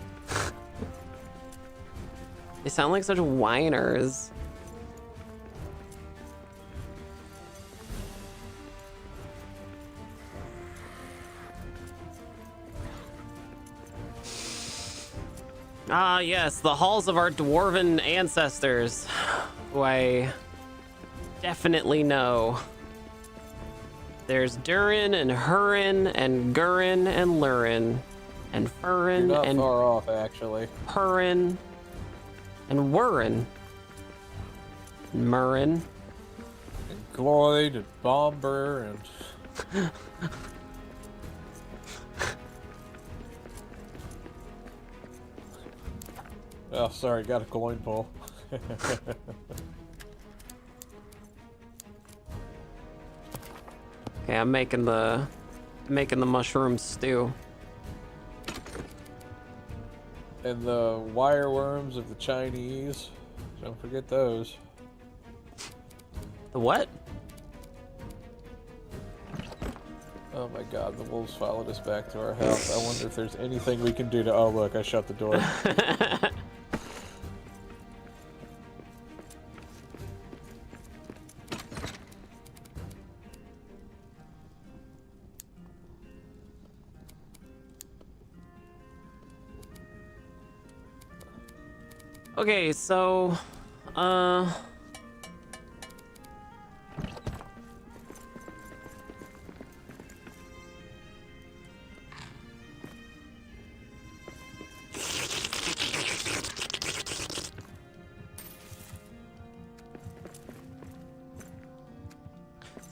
B: They sound like such whiners. Ah, yes, the halls of our dwarven ancestors, who I definitely know. There's Durin and Hurin and Gurin and Lurin and Furin
D: You're not
B: and
D: far off, actually.
B: Purin and Wurin and Murin.
D: And Gloyd and Bomber and... Oh, sorry, got a coin pull.
B: Okay, I'm making the mushroom stew.
D: And the wireworms of the Chinese. Don't forget those.
B: The what?
D: Oh my god, the wolves followed us back to our house. I wonder if there's anything we can do to... Oh look, I shut the door.
B: Okay, so,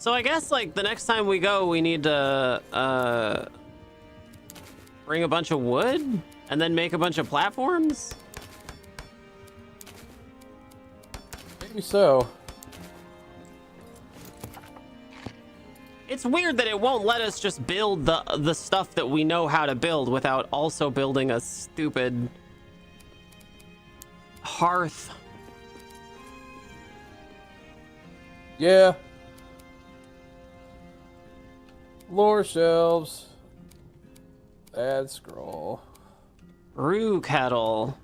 B: I guess, like, the next time we go, we need to, bring a bunch of wood and then make a bunch of platforms?
D: Maybe so.
B: It's weird that it won't let us just build the stuff that we know how to build without also building a stupid hearth.
D: Yeah. Lore shelves. Add scroll.
B: Brew kettle.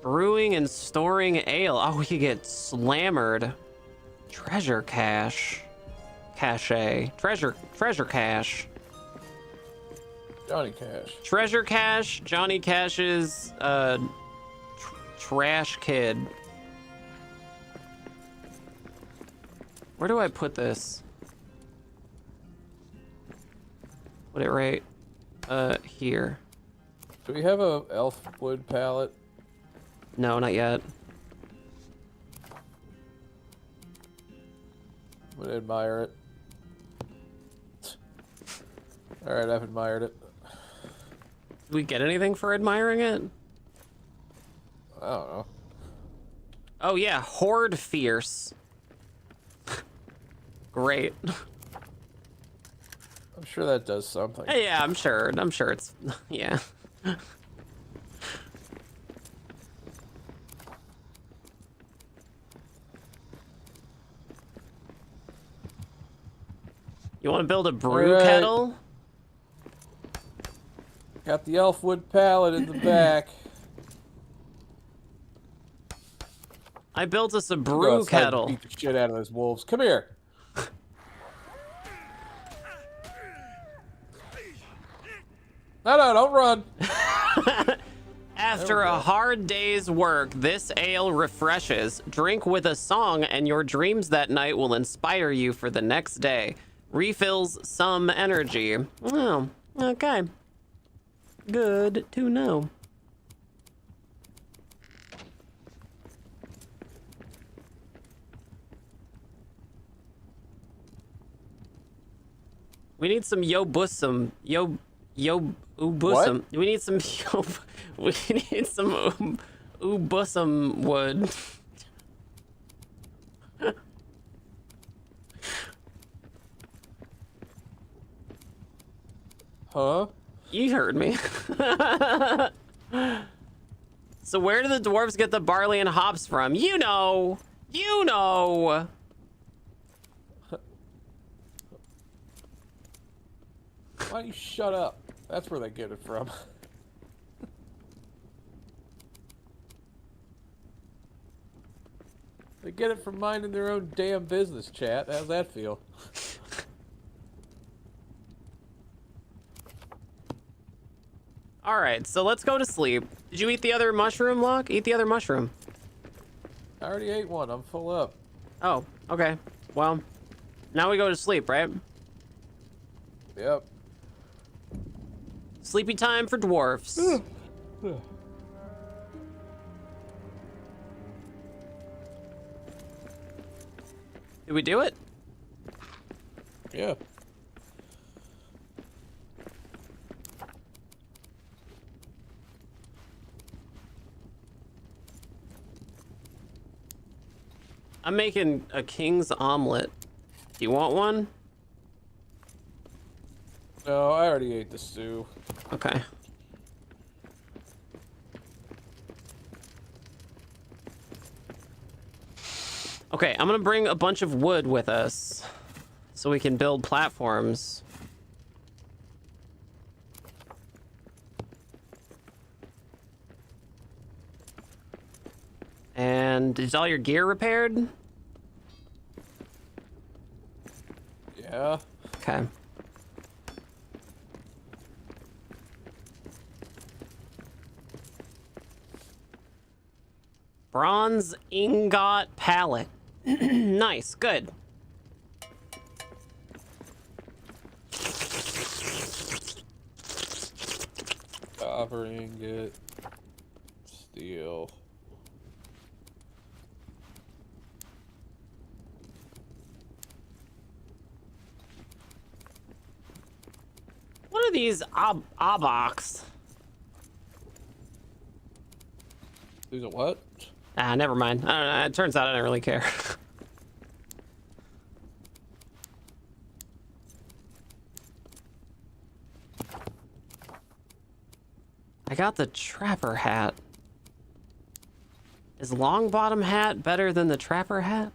B: Brewing and storing ale. Oh, we could get slammered. Treasure cache. Cache. Treasure cache.
D: Johnny Cash.
B: Treasure cache. Johnny Cash's trash kid. Where do I put this? Put it right here.
D: Do we have a elf wood palette?
B: No, not yet.
D: I'm gonna admire it. Alright, I've admired it.
B: Did we get anything for admiring it?
D: I don't know.
B: Oh yeah, Horde Fierce. Great.
D: I'm sure that does something.
B: Yeah, I'm sure it's, yeah. You want to build a brew
D: Alright.
B: kettle?
D: Got the elf wood palette in the back.
B: I built us a
D: Go
B: brew
D: outside and
B: kettle.
D: beat the shit out of those wolves. Come here. No, don't run.
B: After a hard day's work, this ale refreshes. Drink with a song, and your dreams that night will inspire you for the next day. Refills some energy. Oh, okay. Good to know. We need some ubusum.
D: What?
B: We need some we need some ubusum wood.
D: Huh?
B: You heard me. So where do the dwarves get the barley and hops from? You know. You know.
D: Why don't you shut up? That's where they get it from. They get it from minding their own damn business, chat. How's that feel?
B: All right, so let's go to sleep. Did you eat the other mushroom, Locke? Eat the other mushroom.
D: I already ate one. I'm full up.
B: Oh, okay. Well, now we go to sleep, right?
D: Yep.
B: Sleepy time for dwarfs. Did we do it?
D: Yeah.
B: I'm making a king's omelet. Do you want one?
D: No, I already ate the stew.
B: Okay. Okay, I'm gonna bring a bunch of wood with us so we can build platforms. And is all your gear repaired?
D: Yeah.
B: Okay. Bronze ingot pallet. Nice, good.
D: Copper ingot. Steel.
B: What are these oboks?
D: These are what?
B: Ah, never mind. I don't know. It turns out I don't really care. I got the trapper hat. Is long bottom hat better than the trapper hat?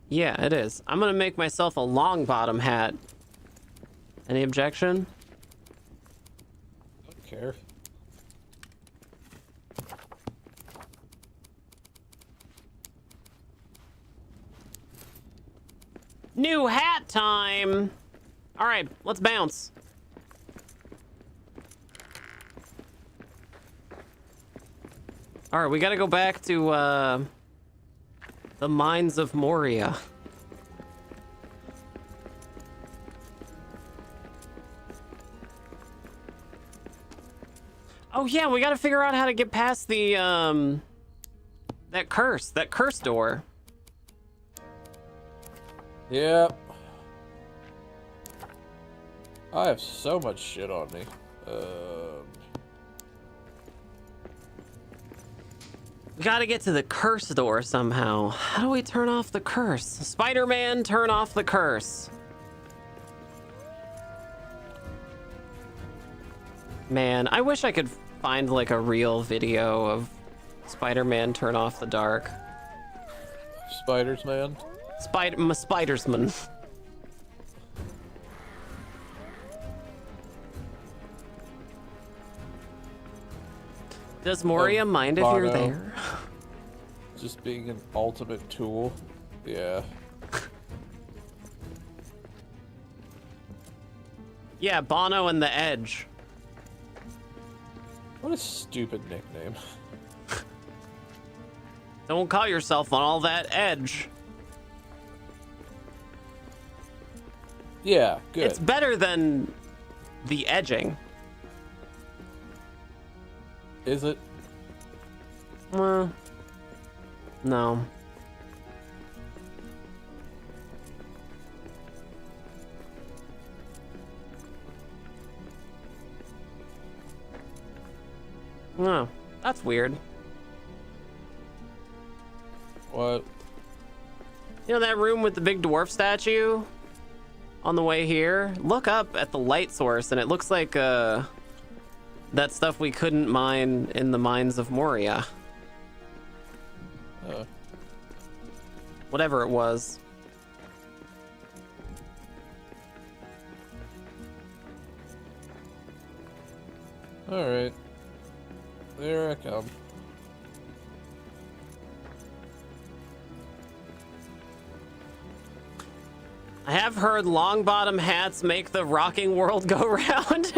B: Yeah, it is. I'm gonna make myself a long bottom hat. Any objection?
D: Don't care.
B: New hat time! All right, let's bounce. All right, we gotta go back to the mines of Moria. Oh yeah, we gotta figure out how to get past the that curse door.
D: Yep. I have so much shit on me.
B: We gotta get to the curse door somehow. How do we turn off the curse? Spider-Man, turn off the curse. Man, I wish I could find like a real video of Spider-Man turn off the dark.
D: Spiders, man.
B: Spidersman. Does Moria mind if you're
D: Bono.
B: there?
D: Just being an ultimate tool. Yeah.
B: Yeah, Bono and the Edge.
D: What a stupid nickname.
B: Don't call yourself on all that edge.
D: Yeah, good.
B: It's better than the edging.
D: Is it?
B: Well, no. No, that's weird.
D: What?
B: You know that room with the big dwarf statue? on the way here. Look up at the light source, and it looks like that stuff we couldn't mine in the mines of Moria. Whatever it was.
D: Alright. There I come.
B: I have heard long bottom hats make the rocking world go round.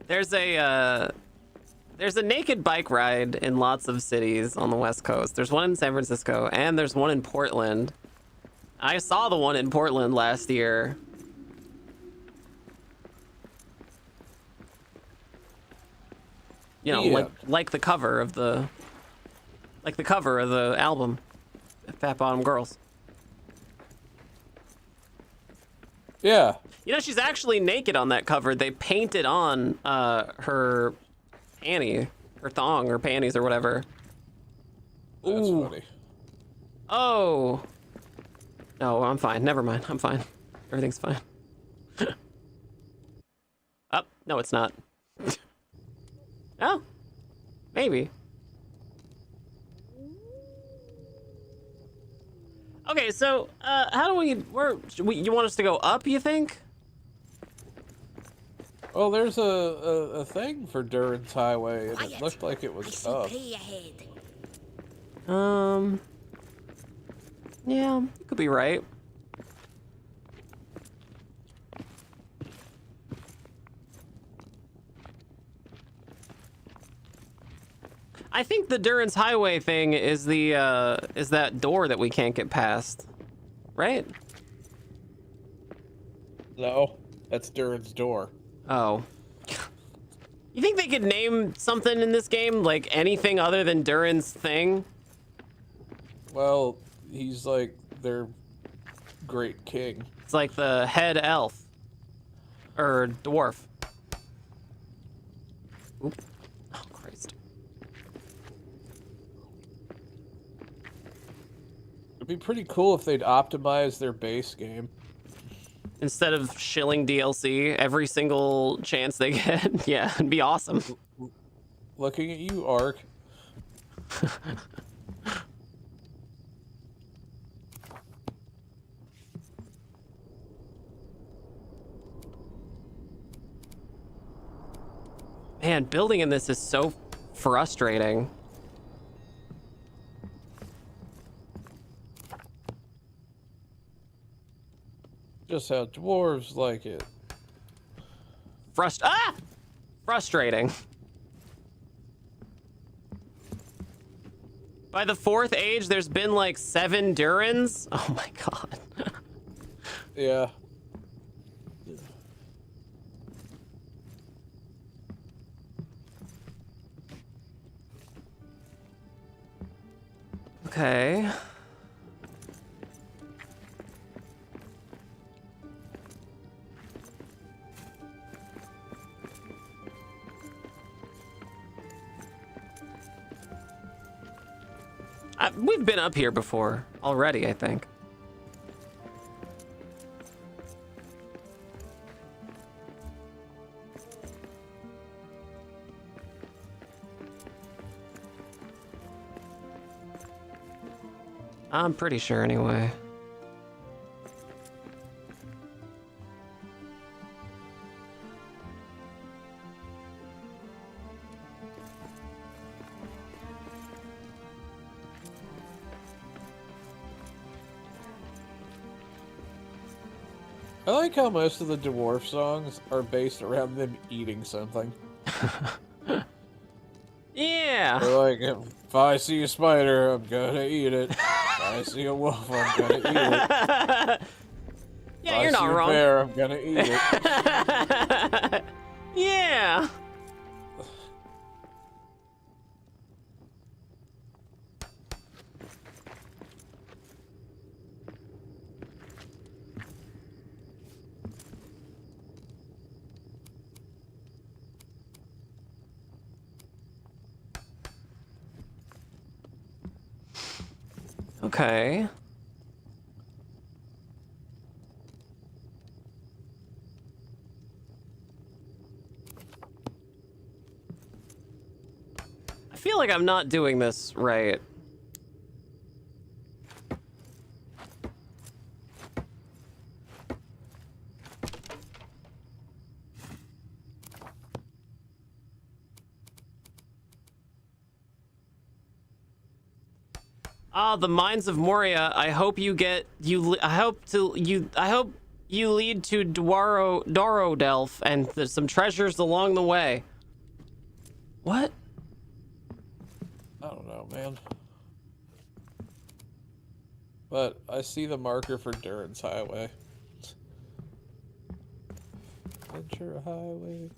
B: There's a naked bike ride in lots of cities on the West Coast. There's one in San Francisco and there's one in Portland. I saw the one in Portland last year. You know,
D: Yeah.
B: like the cover of the album, Fat Bottom Girls.
D: Yeah.
B: You know, she's actually naked on that cover. They painted on her panty, her thong, or panties, or whatever.
D: That's
B: Ooh.
D: funny.
B: Oh. No, I'm fine. Never mind. I'm fine. Everything's fine. Oh, no, it's not. Oh, maybe. Okay, so how do we? You want us to go up? You think?
D: Well, there's a thing for Duran's Highway, and it looked like it was up.
B: Yeah, you could be right. I think the Duran's Highway thing is is that door that we can't get past, right?
D: No, that's Duran's door.
B: Oh. You think they could name something in this game, like anything other than Duran's thing?
D: Well, he's like their great king.
B: It's like the head elf. Or dwarf. Oop. Oh, Christ.
D: It'd be pretty cool if they'd optimize their base game.
B: Instead of shilling DLC every single chance they get. Yeah, it'd be awesome.
D: Looking at you, Ark.
B: Man, building in this is so frustrating.
D: Just how dwarves like it.
B: Frustrating. By the 4th age, there's been like 7 Durans. Oh my god.
D: Yeah.
B: Okay. We've been up here before already, I think. I'm pretty sure anyway.
D: I like how most of the dwarf songs are based around them eating something.
B: Yeah.
D: They're like, if I see a spider, I'm gonna eat it. If I see a wolf, I'm gonna eat it.
B: Yeah,
D: if
B: you're
D: I
B: not
D: see
B: wrong.
D: a bear, I'm gonna eat it.
B: Yeah. Okay. feel like I'm not doing this right. Ah, the Mines of Moria. I hope you get I hope you lead to Dorodelf and there's some treasures along the way. What?
D: I don't know, man. But I see the marker for Durin's Highway. Ventura Highway.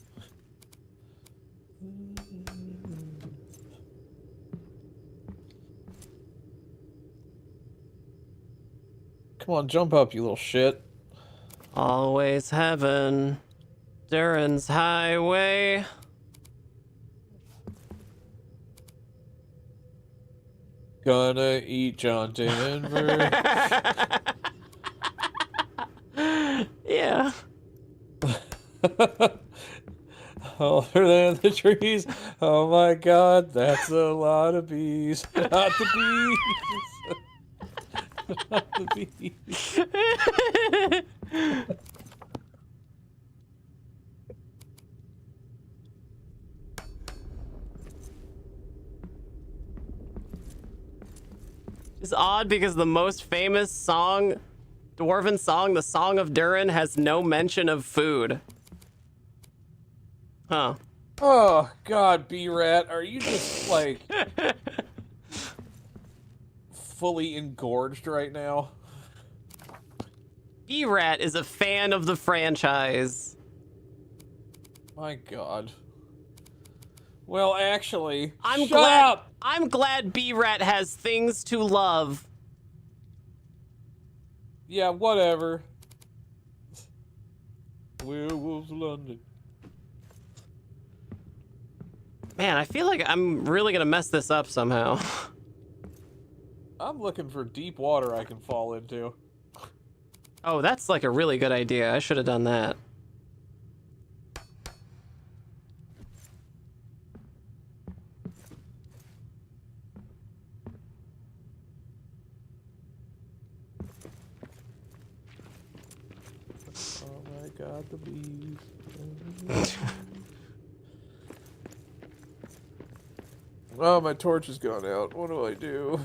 D: Come on, jump up, you little shit.
B: Always heaven. Durin's Highway.
D: Gonna eat John Denver.
B: Yeah.
D: Older than the trees. Oh my god, that's a lot of bees. Not the bees. Not the bees.
B: It's odd because the most famous song, Dwarven song, the Song of Durin, has no mention of food. Huh.
D: Oh god, B-Rat, are you just like fully engorged right now?
B: B-Rat is a fan of the franchise.
D: My god. Well, actually,
B: I'm
D: shut
B: glad
D: up!
B: I'm glad B-Rat has things to love.
D: Yeah, whatever. Werewolves London.
B: Man, I feel like I'm really gonna mess this up somehow.
D: I'm looking for deep water I can fall into.
B: Oh, that's like a really good idea. I should have done that.
D: Oh my god, the bees. Oh, my torch has gone out. What do I do?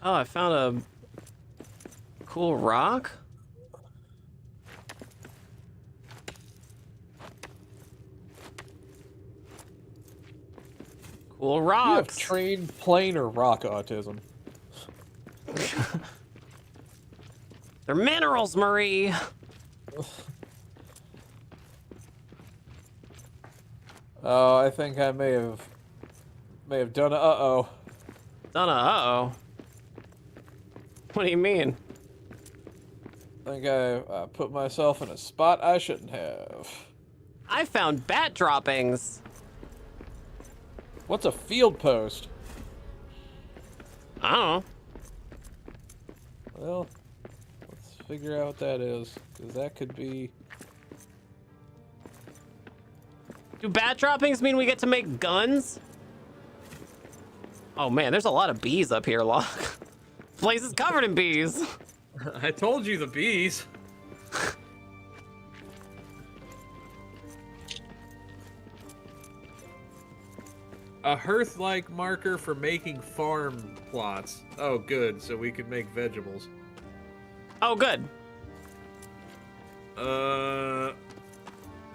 B: Oh, I found a cool rock. Cool
D: You have
B: rocks.
D: trained planar rock autism.
B: They're minerals, Marie.
D: Oh, I think I may have done a uh-oh.
B: Donna, uh-oh. What do you mean?
D: I think I put myself in a spot I shouldn't have.
B: I found bat droppings.
D: What's a field post?
B: I don't know.
D: Well, let's figure out what that is, because that could be...
B: Do bat droppings mean we get to make guns? Oh man, there's a lot of bees up here, Locke. Place is covered in bees.
D: I told you the bees. A hearth-like marker for making farm plots. Oh, good. So we can make vegetables.
B: Oh, good.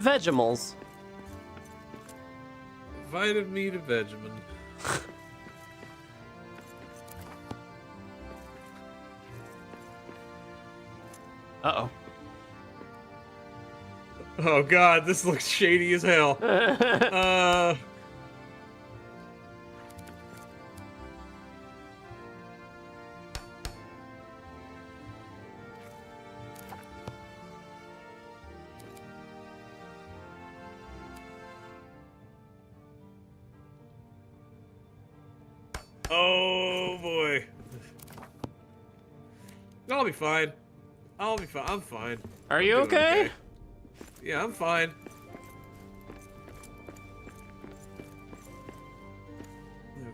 B: Vegemals.
D: Vitamin to Vegemin.
B: Uh-oh.
D: Oh god, this looks shady as hell. Oh boy. I'll be fine. I'll be fine. I'm fine.
B: Are
D: I'm
B: you
D: doing
B: okay?
D: Yeah, I'm fine.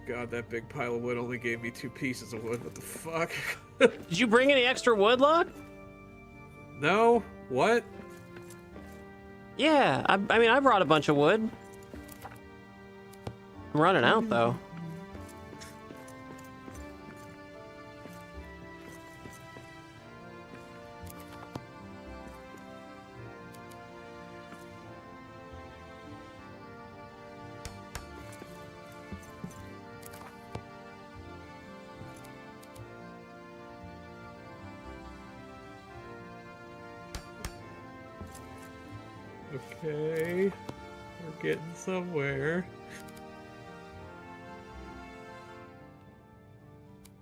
D: god, that big pile of wood only gave me 2 pieces of wood. What the fuck?
B: Did you bring any extra wood, Luck?
D: No? What?
B: Yeah, I mean, I brought a bunch of wood. I'm running out, though.
D: Okay. We're getting somewhere.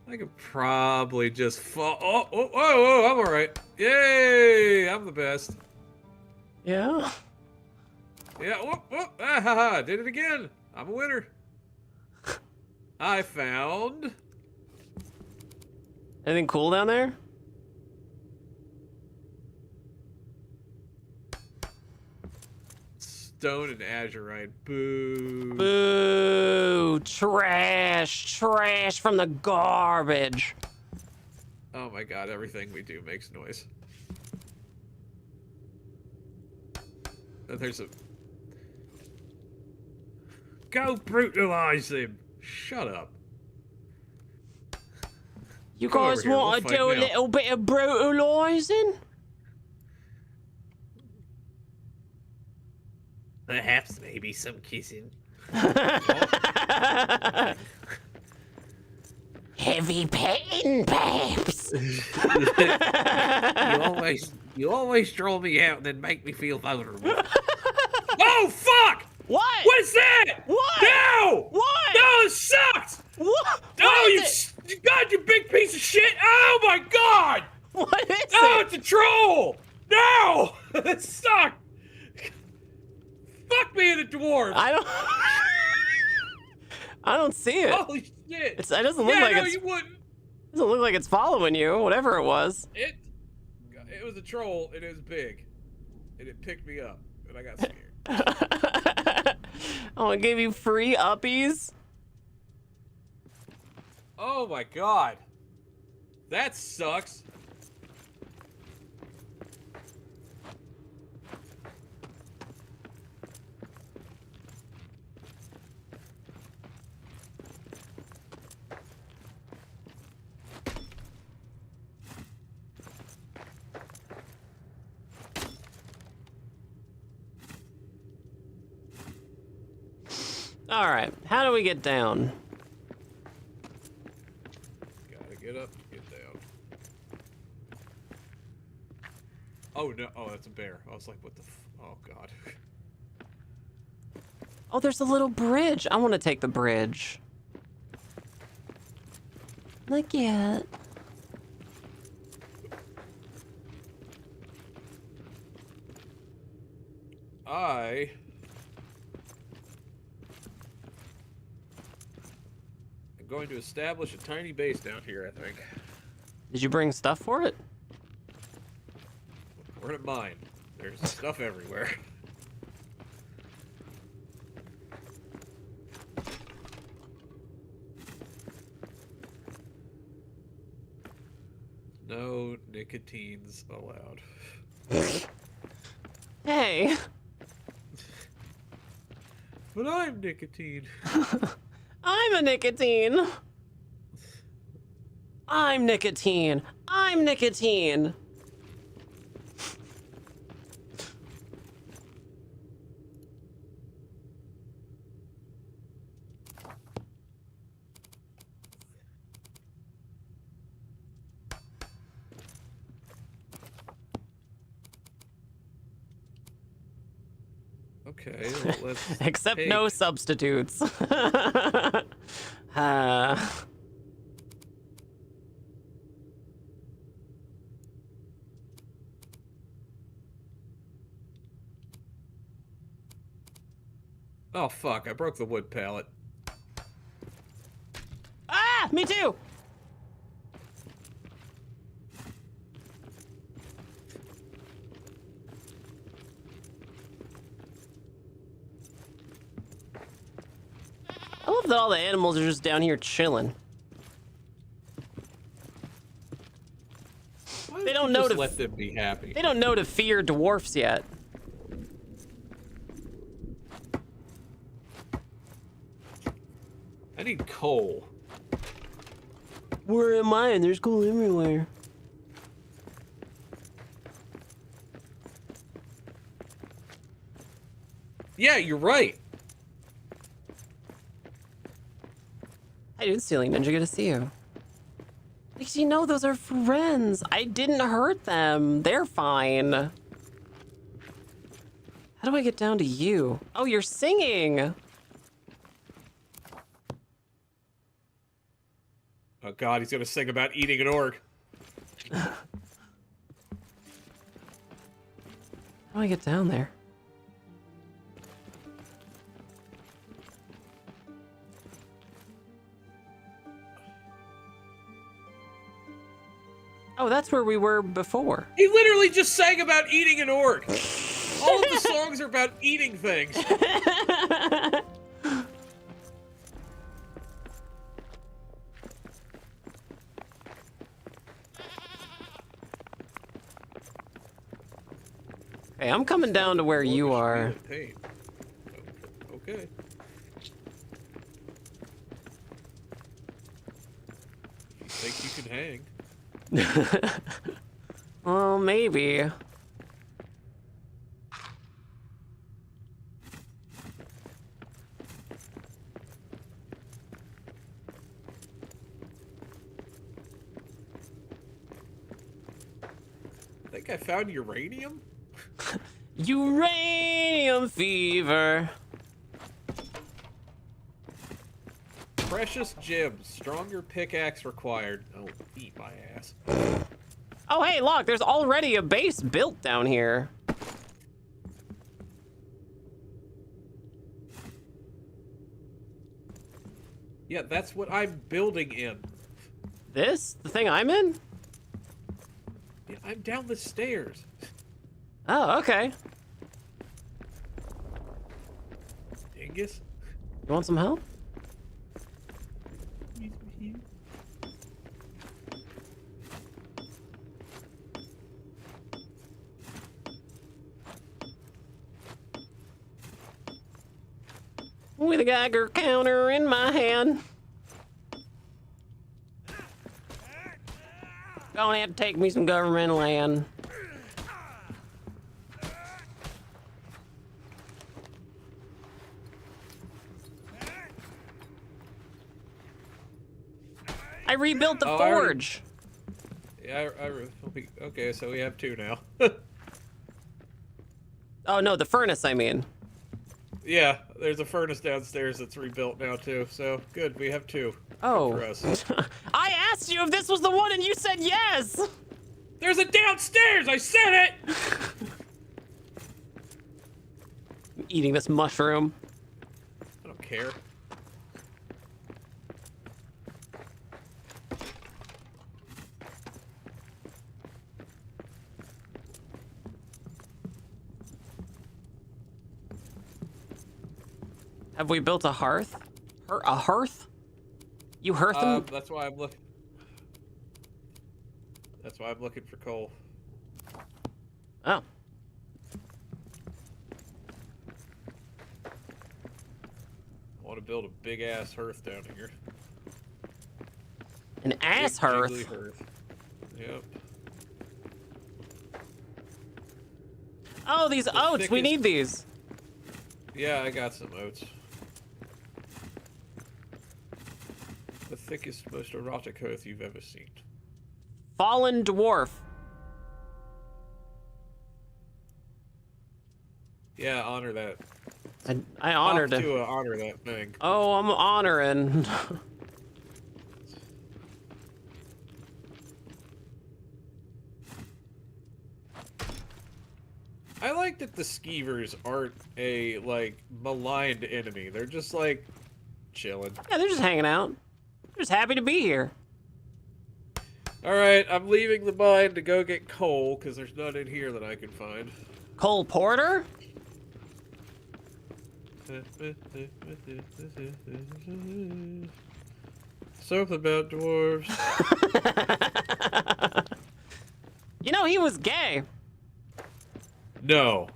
D: I could probably just fall. Oh, I'm alright. Yay! I'm the best.
B: Yeah?
D: Yeah, ah, ha, ha, did it again. I'm a winner. I found
B: Anything cool down there?
D: stone and azurite. Boo.
B: Boo! Trash! Trash from the garbage!
D: Oh my god, everything we do makes noise. And there's a... Go brutalize him! Shut up.
B: You
D: Come over
B: guys
D: here, we'll
B: want to
D: fight
B: do a
D: now.
B: little bit of brutalizing?
D: Perhaps maybe some kissing.
B: Heavy petting, perhaps.
D: You always draw me out and then make me feel vulnerable. Oh fuck!
B: What?
D: What is that?
B: What?
D: No!
B: What?
D: No, it sucks!
B: What?
D: Oh,
B: What is it?
D: God, you big piece of shit! Oh my god!
B: What is
D: Oh,
B: it?
D: it's a troll! No! It sucked! Fuck me in a dwarf!
B: I don't see it.
D: Holy shit!
B: It doesn't look like
D: no,
B: it's.
D: you wouldn't.
B: Doesn't look like it's following you. Whatever it was.
D: It was a troll, and it was big. And it picked me up, and I got scared.
B: Oh, it gave you free uppies.
D: Oh my god. That sucks.
B: All right, how do we get down?
D: Gotta get up, get down. Oh no, oh that's a bear. I was like, what the oh god.
B: Oh, there's a little bridge. I want to take the bridge. Look at.
D: I am going to establish a tiny base down here, I think.
B: Did you bring stuff for it?
D: We're in a mine. There's stuff everywhere. No nicotines allowed.
B: Hey.
D: But I'm nicotine.
B: I'm a nicotine. I'm nicotine. I'm nicotine.
D: Okay, well, let's
B: Except
D: take-
B: no substitutes.
D: Oh fuck, I broke the wood pallet.
B: Ah, me too. I love that all the animals are just down here chilling? They don't know to
D: let them be happy.
B: They don't know to fear dwarfs yet.
D: I need coal.
B: Where am I? And there's coal everywhere.
D: Yeah, you're right.
B: Hey, dude, Stealing Ninja, good to see you. Like, you know, those are friends. I didn't hurt them. They're fine. How do I get down to you? Oh, you're singing.
D: Oh God, he's gonna sing about eating an orc.
B: How do I get down there? Oh, that's where we were before.
D: He literally just sang about eating an orc. All of the songs are about eating things.
B: Hey, I'm coming down to where you are.
D: Pain. Okay. You think you can hang?
B: Well, maybe.
D: I think I found uranium.
B: Uranium fever.
D: Precious gems. Stronger pickaxe required. Oh, eat my ass.
B: Oh, hey, look, there's already a base built down here.
D: Yeah, that's what I'm building in.
B: This? The thing I'm in?
D: Yeah, I'm down the stairs.
B: Oh, okay.
D: Dingus.
B: You want some help? With a Geiger counter in my hand. Gonna have to take me some government land. I rebuilt the forge.
D: Yeah, okay, so we have two now.
B: Oh no, the furnace, I mean.
D: Yeah, there's a furnace downstairs that's rebuilt now too. So good, we have two.
B: Oh.
D: Good for us.
B: I asked you if this was the one and you said yes!
D: There's a downstairs! I said it!
B: Eating this mushroom.
D: I don't care.
B: Have we built a hearth? A hearth? You hearth them?
D: That's why I'm looking. That's why I'm looking for coal.
B: Oh.
D: I want to build a big ass hearth down here.
B: An ass
D: Big,
B: hearth?
D: jiggly hearth. Yep.
B: Oh, these oats! We
D: thickest-
B: need these.
D: Yeah, I got some oats. The thickest, most erotic hearth you've ever seen.
B: Fallen dwarf.
D: Yeah, honor that.
B: I honored
D: Off
B: him.
D: to honor that thing.
B: Oh, I'm honoring.
D: I like that the skeevers aren't a, like, maligned enemy. They're just, like, chilling.
B: Yeah, they're just hanging out. They're just happy to be here.
D: Alright, I'm leaving the mine to go get coal, because there's none in here that I can find.
B: Cole Porter?
D: Something about dwarves.
B: You know, he was gay.
D: No.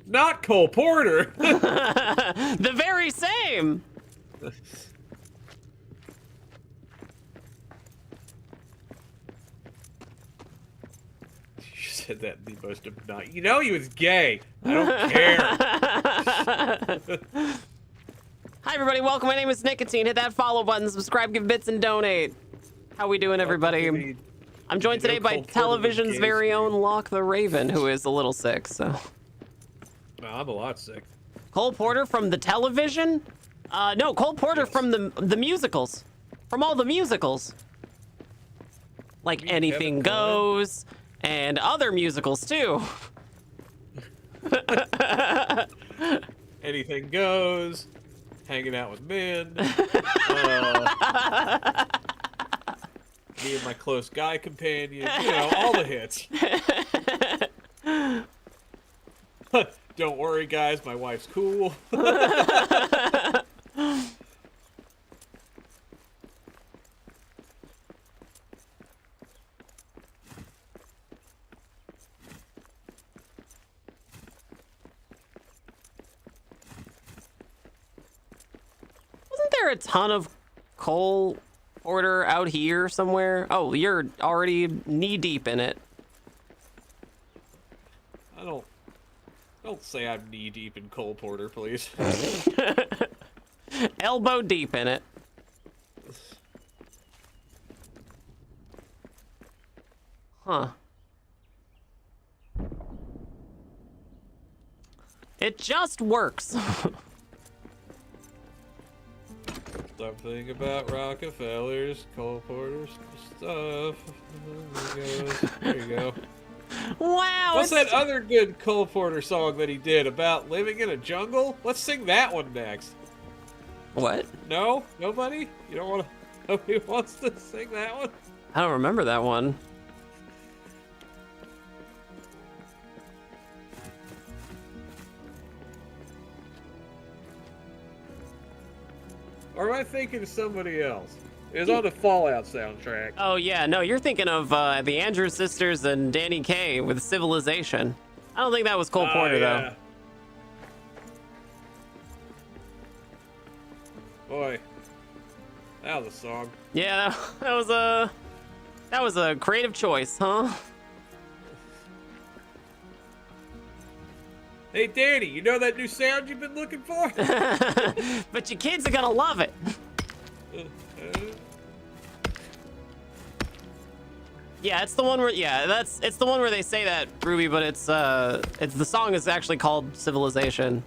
D: Not Cole Porter.
B: The very same.
D: You said that in the most obnoxious. You know he was gay. I don't care.
B: Hi, everybody. Welcome. My name is Nicotine. Hit that follow button, subscribe, give bits, and donate. How we doing, everybody? I'm joined today by television's very own Locke the Raven, who is a little sick, so.
D: No, I'm a lot sick.
B: Cole Porter from the television? No, Cole Porter from the musicals. From all the musicals. Like
D: mean
B: Anything
D: Kevin Kline?
B: Goes, and other musicals, too.
D: Anything Goes. Hanging out with men. Me and my close guy companion. You know, all the hits. Don't worry, guys. My wife's cool.
B: Wasn't there a ton of Cole Porter out here somewhere? Oh, you're already knee deep in it.
D: Don't say I'm knee deep in Cole Porter, please.
B: Elbow deep in it. Huh. It just works.
D: Something about Rockefellers, Cole Porter's stuff. There you go.
B: Wow.
D: What's
B: it's-
D: that other good Cole Porter song that he did about living in a jungle? Let's sing that one next.
B: What?
D: No? Nobody? You don't want to? Nobody wants to sing that one?
B: I don't remember that one.
D: Or am I thinking of somebody else? It was on the Fallout soundtrack.
B: Oh, yeah. No, you're thinking of the Andrews Sisters and Danny Kaye with Civilization. I don't think that was Cole Porter, though.
D: Boy, that was a song.
B: Yeah, that was a creative choice, huh?
D: Hey, Danny, you know that new sound you've been looking for?
B: But your kids are gonna love it. Yeah, it's the one where it's the one where they say that, Ruby, but it's the song is actually called Civilization.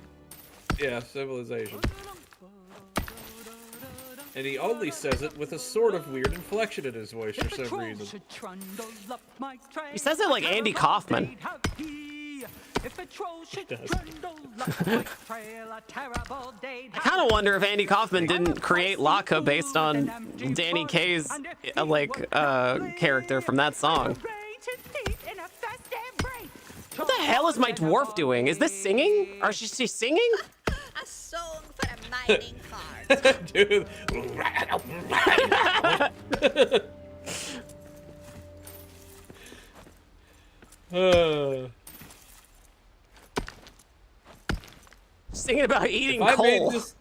D: Yeah, Civilization. And he only says it with a sort of weird inflection in his voice for some reason.
B: He says it like Andy Kaufman. I kind of wonder if Andy Kaufman didn't create Laka based on Danny Kaye's character from that song. What the hell is my dwarf doing? Is this singing? Or is she singing?
F: A song for a mining cart.
D: Dude.
B: Singing about eating
D: If I
B: coal.
D: made this,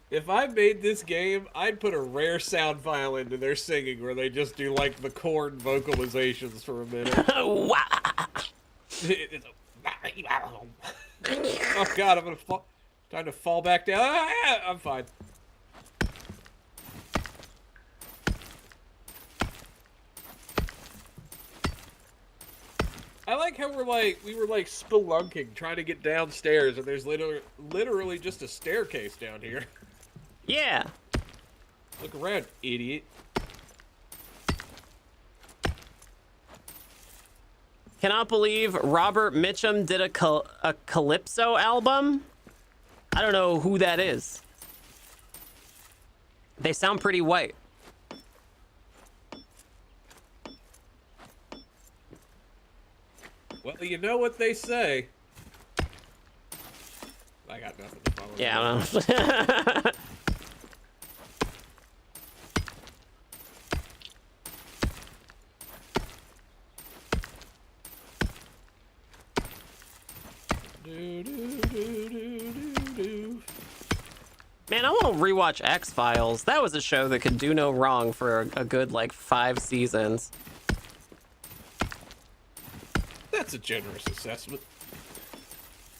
D: if I made this game, I'd put a rare sound file into their singing where they just do like the chord vocalizations for a minute.
B: Wow.
D: Oh god, I'm gonna fall. Time to fall back down. Ah, I'm fine. I like how we were like spelunking, trying to get downstairs, and there's literally just a staircase down here.
B: Yeah.
D: Look around, idiot.
B: Cannot believe Robert Mitchum did a Calypso album. I don't know who that is. They sound pretty white.
D: Well, you know what they say. I got nothing to follow.
B: Yeah, I don't know. Man, I want to rewatch X-Files. That was a show that could do no wrong for a good, like, 5 seasons.
D: That's a generous assessment.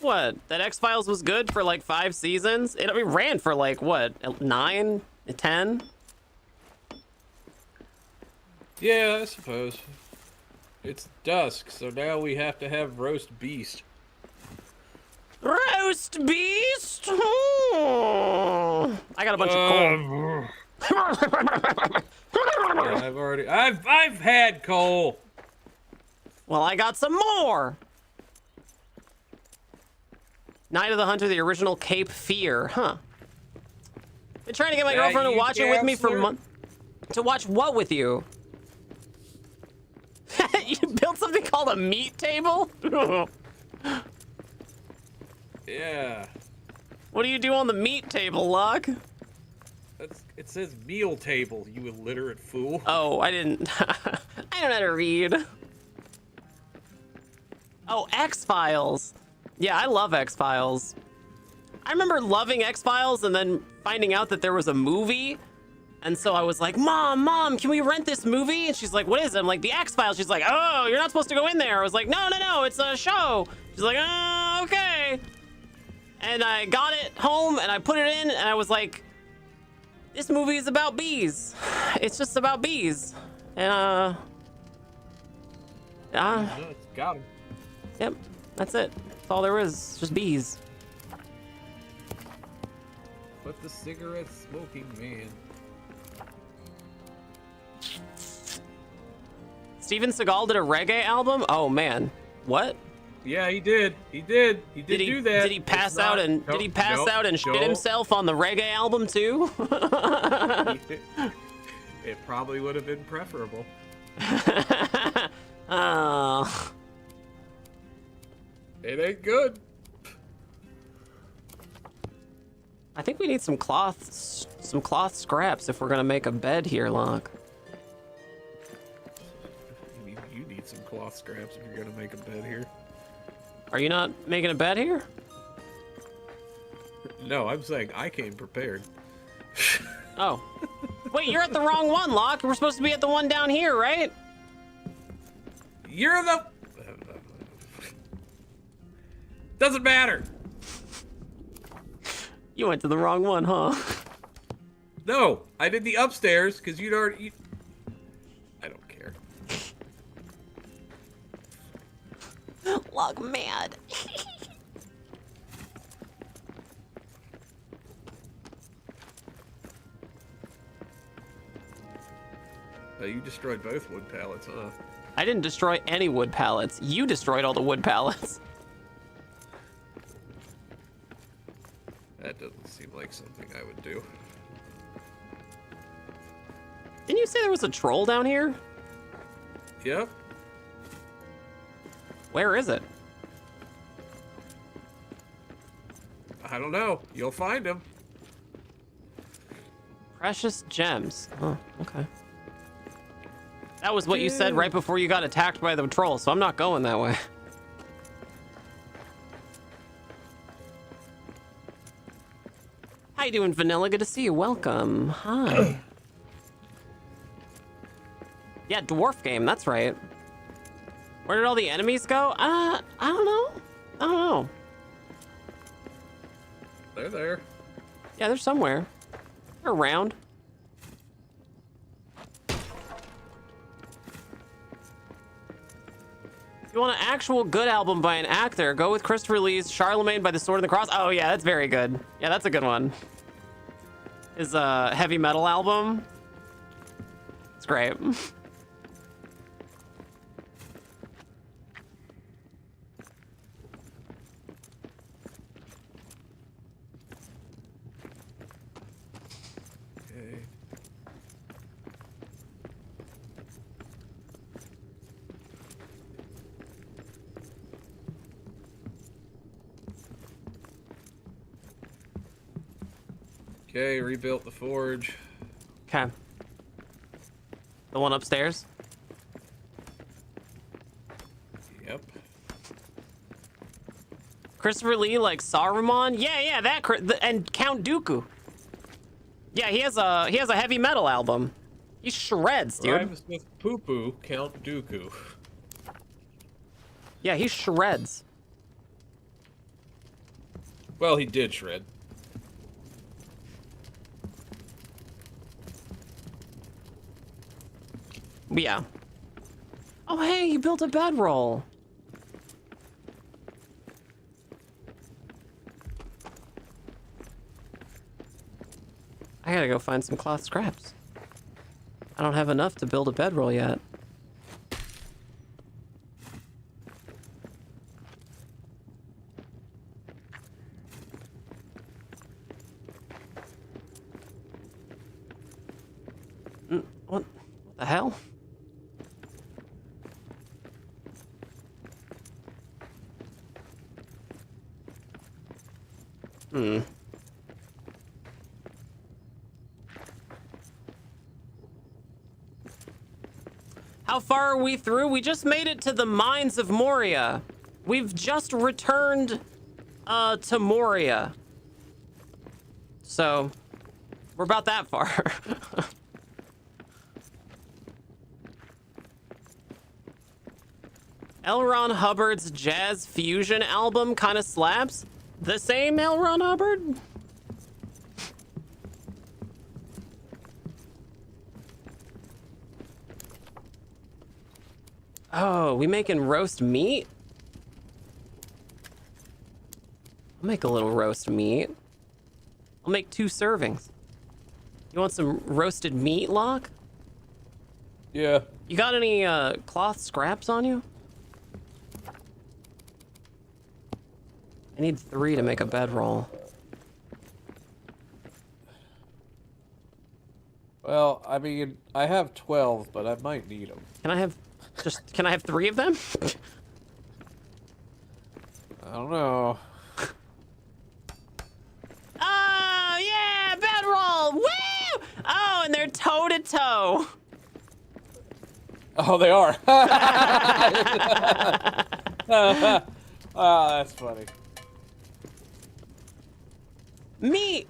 B: What? That X-Files was good for, like, 5 seasons? It ran for, like, what, 9? 10?
D: Yeah, I suppose. It's dusk, so now we have to have roast beast.
B: Roast beast? Oh. I got a bunch of coal.
D: Yeah, I've had coal.
B: Well, I got some more. Night of the Hunter, the original Cape Fear, huh? Been trying to get my girlfriend to watch it with me for months. To watch what with you? You built something called a meat table?
D: Yeah.
B: What do you do on the meat table, Locke?
D: It says meal table, you illiterate fool.
B: Oh, I didn't. I don't know how to read. Oh, X-Files. Yeah, I love X-Files. I remember loving X-Files and then finding out that there was a movie. And so I was like, Mom, can we rent this movie? And she's like, what is it? I'm like, the X-Files. She's like, oh, you're not supposed to go in there. I was like, no, it's a show. She's like, oh, okay. And I got it home and I put it in and I was like, this movie is about bees. It's just about bees. And,
D: Got him.
B: yep, that's it. That's all there is, just bees.
D: But the cigarette smoking man.
B: Steven Seagal did a reggae album? Oh man, what?
D: Yeah, he did. He did do that.
B: Did he pass out and shit himself on the reggae album too?
D: It probably would have been preferable.
B: Oh.
D: It ain't good.
B: I think we need some cloth scraps if we're gonna make a bed here, Locke.
D: You need some cloth scraps if you're gonna make a bed here.
B: Are you not making a bed here?
D: No, I'm saying I came prepared.
B: Oh. Wait, you're at the wrong one, Locke. We're supposed to be at the one down here, right?
D: You're the... Doesn't matter.
B: You went to the wrong one, huh?
D: No, I did the upstairs because you'd already... I don't care.
B: Locke mad.
D: You destroyed both wood pallets, huh?
B: I didn't destroy any wood pallets. You destroyed all the wood pallets.
D: That doesn't seem like something I would do.
B: Didn't you say there was a troll down here?
D: Yep.
B: Where is it?
D: I don't know. You'll find him.
B: Precious gems. Oh, okay. That was what you said right before you got attacked by the troll, so I'm not going that way. How you doing, Vanilla? Good to see you. Welcome. Hi. Yeah, dwarf game. That's right. Where did all the enemies go? I don't know. I don't know.
D: They're there.
B: Yeah, they're somewhere. They're around. If you want an actual good album by an actor, go with Christopher Lee's Charlemagne by the Sword and the Cross. Oh yeah, that's very good. Yeah, that's a good one. His heavy metal album. It's great.
D: Okay. Okay, rebuilt the forge.
B: Okay. The one upstairs?
D: Yep.
B: Christopher Lee like Saruman? Yeah, and Count Dooku. Yeah, he has a heavy metal album. He shreds, dude.
D: Rhymes with poo-poo, Count Dooku.
B: Yeah, he shreds.
D: Well, he did shred.
B: Yeah. Oh, hey, you built a bedroll. I gotta go find some cloth scraps. I don't have enough to build a bedroll yet. What the hell? How far are we through? We just made it to the Mines of Moria. We've just returned to Moria. So, we're about that far. L. Ron Hubbard's jazz fusion album kind of slaps. The same L. Ron Hubbard? Oh, we making roast meat? I'll make a little roast meat. I'll make 2 servings. You want some roasted meat, Locke?
D: Yeah.
B: You got any cloth scraps on you? I need 3 to make a bedroll.
D: Well, I mean, I have 12, but I might need them.
B: Can I have 3 of them?
D: I don't know.
B: Oh, yeah, bedroll! Woo! Oh, and they're toe to toe.
D: Oh, they are. Oh, that's funny.
B: Meat!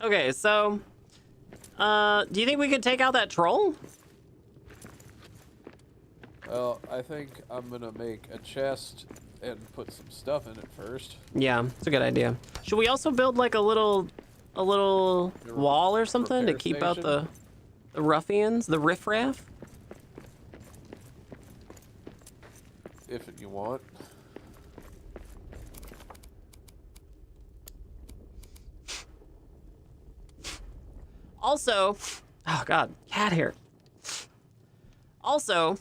B: Okay, so, do you think we could take out that troll?
D: Well, I think I'm gonna make a chest and put some stuff in it first.
B: Yeah, it's a good idea. Should we also build like a little wall or something to
D: repair
B: keep out
D: station?
B: the ruffians, the riffraff?
D: If you want.
B: Also, oh god, cat hair. Also,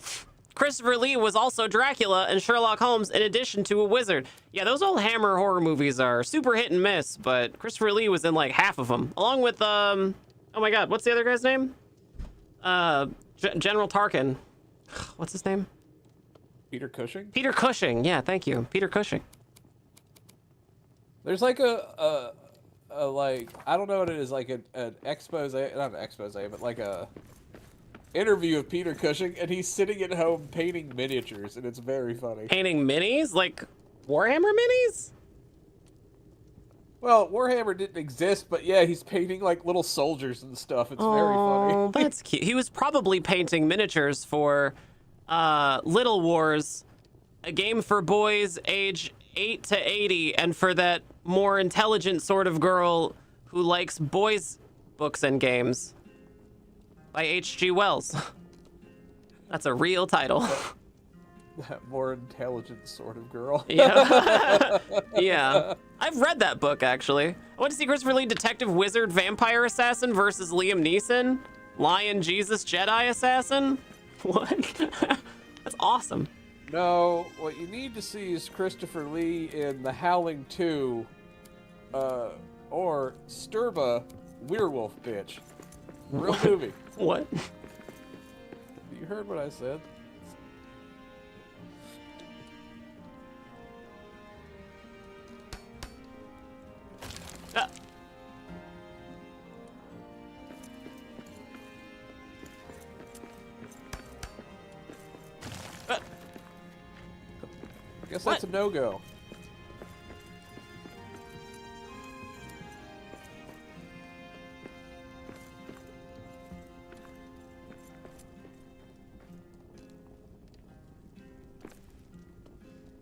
B: Christopher Lee was also Dracula and Sherlock Holmes in addition to a wizard. Yeah, those old Hammer horror movies are super hit and miss, but Christopher Lee was in like half of them, along with oh my god, what's the other guy's name? General Tarkin. What's his name?
D: Peter Cushing?
B: Peter Cushing. Yeah, thank you, Peter Cushing.
D: There's like a like, I don't know what it is, like an expose, not an expose, but like a interview of Peter Cushing, and he's sitting at home painting miniatures, and it's very funny.
B: Painting minis, like Warhammer minis.
D: Well, Warhammer didn't exist, but yeah, he's painting like little soldiers and stuff. It's very funny.
B: Oh, that's cute. He was probably painting miniatures for Little Wars, a game for boys age 8 to 80, and for that more intelligent sort of girl who likes boys' books and games, by H.G. Wells. That's a real title.
D: That more intelligent sort of girl.
B: Yeah. Yeah. I've read that book, actually. I want to see Christopher Lee, Detective Wizard Vampire Assassin versus Liam Neeson, Lion Jesus Jedi Assassin. What? That's awesome.
D: No, what you need to see is Christopher Lee in The Howling 2, or Sturba, Werewolf Bitch. Real movie.
B: What?
D: You heard what I said. Guess
B: What?
D: that's a no-go.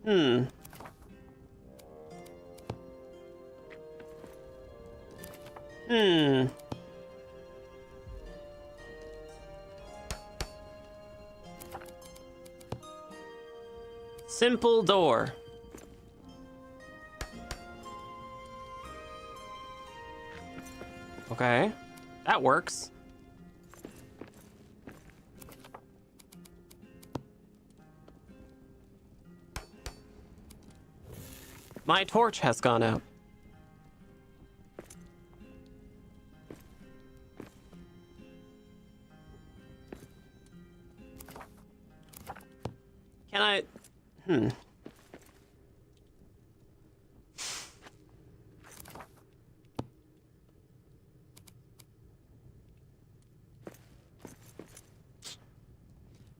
B: Hmm. Hmm. Simple door. Okay, that works. My torch has gone out. Can I? Hmm.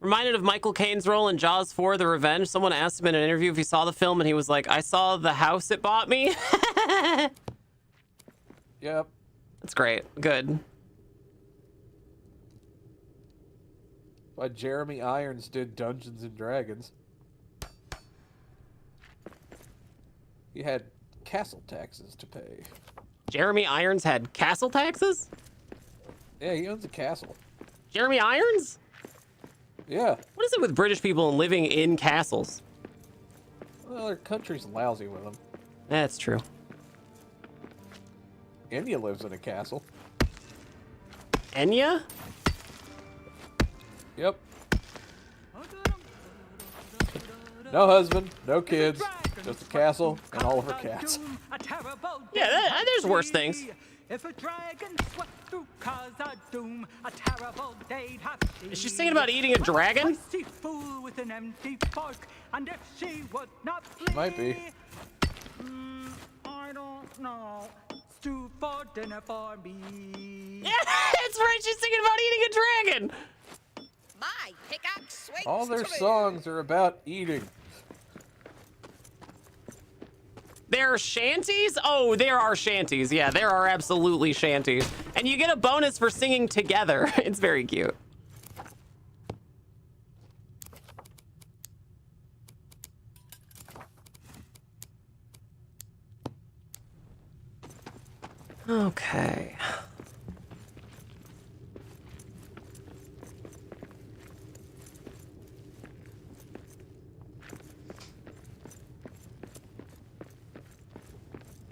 B: Reminded of Michael Caine's role in Jaws 4: The Revenge. Someone asked him in an interview if he saw the film, and he was like, I saw the house it bought me.
D: Yep.
B: That's great. Good.
D: By Jeremy Irons did Dungeons and Dragons. He had castle taxes to pay.
B: Jeremy Irons had castle taxes?
D: Yeah, he owns a castle.
B: Jeremy Irons?
D: Yeah.
B: What is it with British people and living in castles?
D: Well, their country's lousy with them.
B: That's true.
D: Enya lives in a castle.
B: Enya?
D: Yep. No husband, no kids, just a castle and all of her cats.
B: Yeah, there's worse things.
G: If a dragon swept through cause of doom, a terrible day'd have
B: Is she singing about eating a dragon?
G: Feisty fool with an empty fork, and if she would not flee,
D: Might be.
G: I don't know. Stew for dinner for me.
B: Yeah, that's right. She's singing about eating a dragon.
F: My pickaxe swings
D: All their
F: true.
D: songs are about eating.
B: There are shanties? Oh, there are shanties. Yeah, there are absolutely shanties. And you get a bonus for singing together. It's very cute. Okay.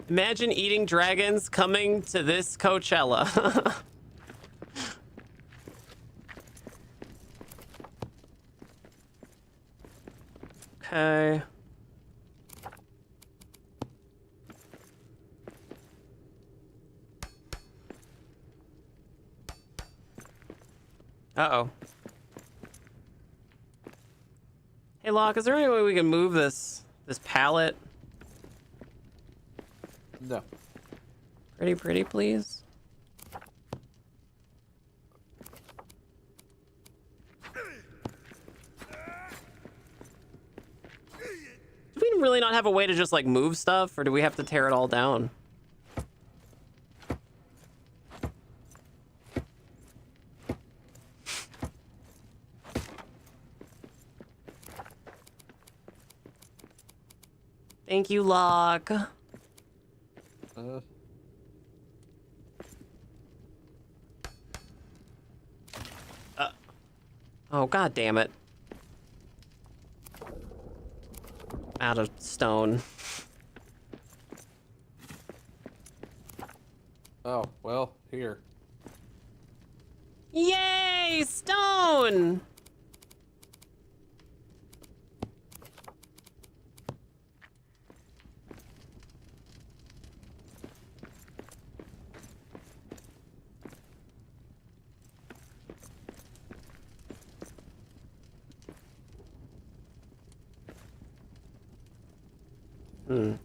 B: Imagine eating dragons coming to this Coachella. Okay. Uh-oh. Hey, Locke, is there any way we can move this pallet?
D: No.
B: Pretty, please. Do we really not have a way to just like move stuff, or do we have to tear it all down? Thank you, Locke. Oh, god damn it. Out of stone.
D: Oh, well, here.
B: Yay! Stone!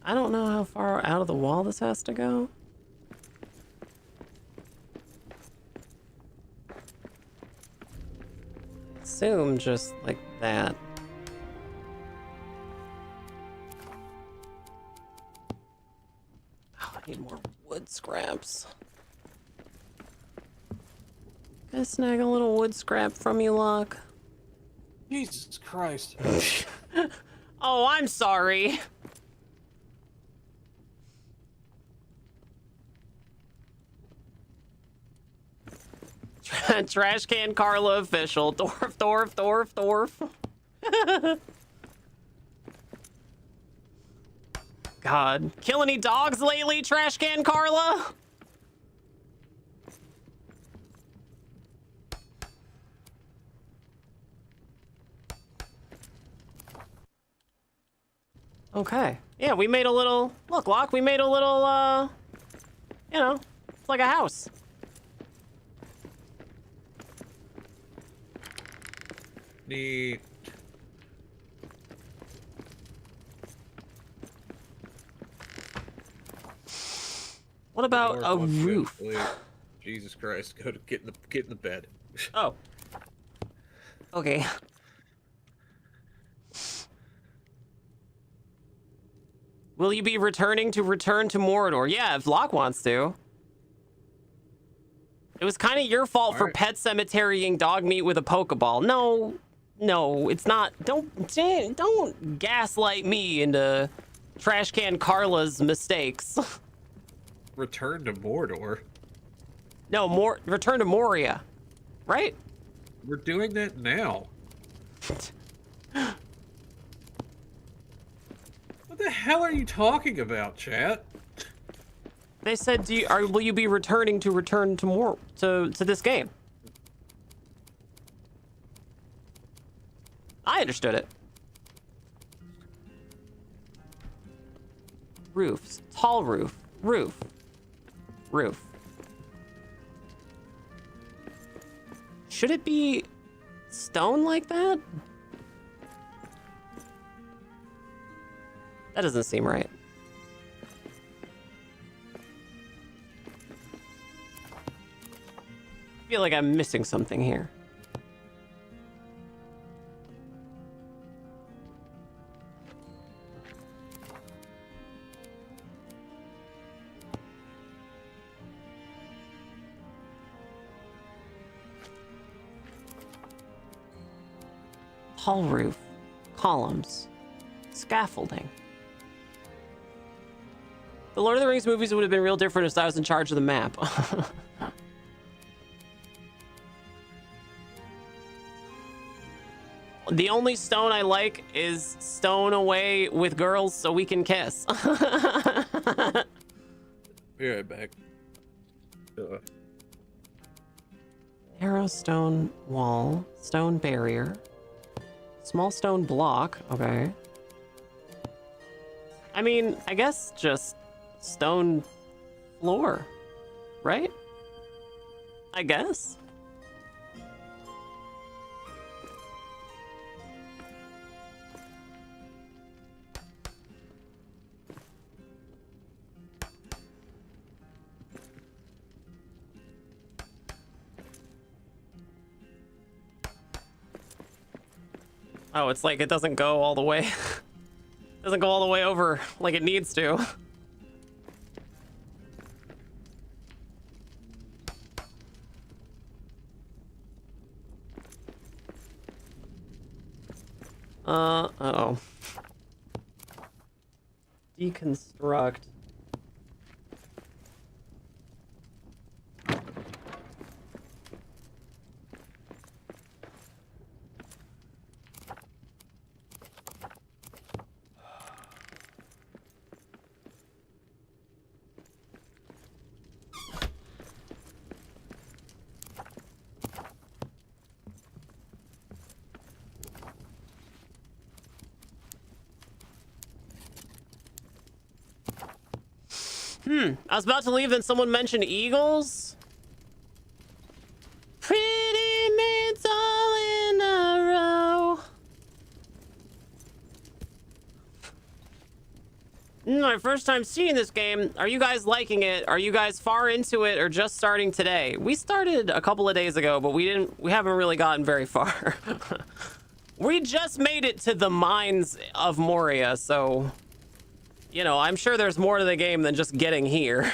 B: I don't know how far out of the wall this has to go. Assume just like that. scraps. Can I snag a little wood scrap from you, Locke?
D: Jesus Christ.
B: Oh, I'm sorry. Trash can Carla official. Dorf. God. Kill any dogs lately, Trash can Carla? Okay. Yeah, we made a little... Look, Locke, we made a little, you know, it's like a house.
D: Neat.
B: What about
D: Lord
B: a
D: wants to go to
B: roof?
D: sleep. Jesus Christ, go to get in the bed.
B: Oh. Okay. Will you be return to Mordor? Yeah, if Locke wants to. It was kind of your fault for
D: right.
B: pet cemeterying dog meat with a Pokeball. No, it's not. Don't gaslight me into Trash Can Carla's mistakes.
D: Return to Mordor.
B: No, return to Moria, right?
D: We're doing that now. What the hell are you talking about, chat?
B: They said, will you be return to this game? I understood it. Roofs, tall roof. Should it be stone like that? That doesn't seem right. I feel like I'm missing something here. Tall roof, columns, scaffolding. The Lord of the Rings movies would have been real different if I was in charge of the map. The only stone I like is stone away with girls so we can kiss.
D: Be right back.
B: Narrow stone wall, stone barrier, small stone block, okay. I mean, I guess just stone floor, right? I guess. Oh, it's like it doesn't go all the way. Doesn't go all the way over like it needs to. Uh-oh. Deconstruct. I was about to leave, then someone mentioned eagles. Pretty maids all in a row. My first time seeing this game. Are you guys liking it? Are you guys far into it or just starting today? We started a couple of days ago, but we haven't really gotten very far. We just made it to the mines of Moria, so... You know, I'm sure there's more to the game than just getting here.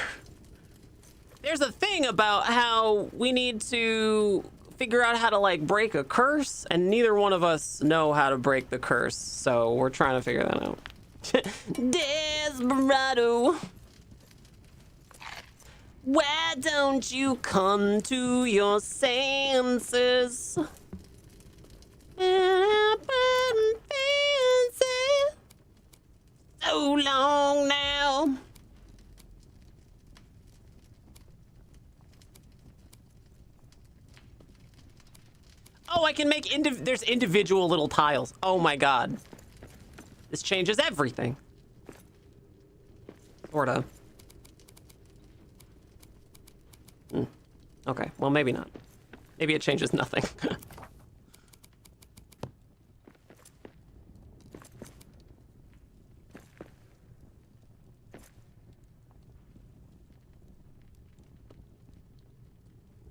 B: There's a thing about how we need to figure out how to like break a curse, and neither one of us know how to break the curse, so we're trying to figure that out. Desperado, why don't you come to your senses? I've been fancy so long now. Oh, I can make there's individual little tiles. Oh my god. This changes everything. Sorta. Okay, well maybe not. Maybe it changes nothing.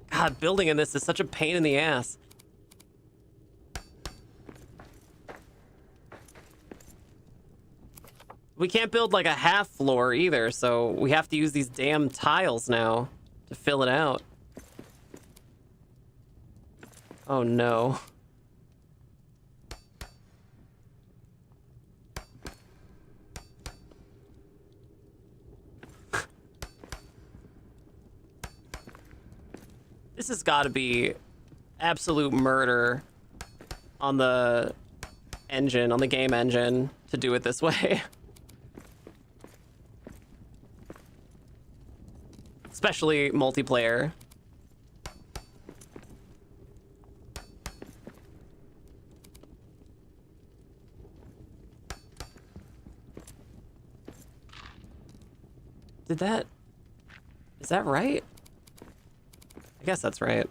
B: God, building in this is such a pain in the ass. We can't build like a half floor either, so we have to use these damn tiles now to fill it out. Oh no. This has got to be absolute murder on the engine, on the game engine, to do it this way. Especially multiplayer. Is that right? I guess that's right.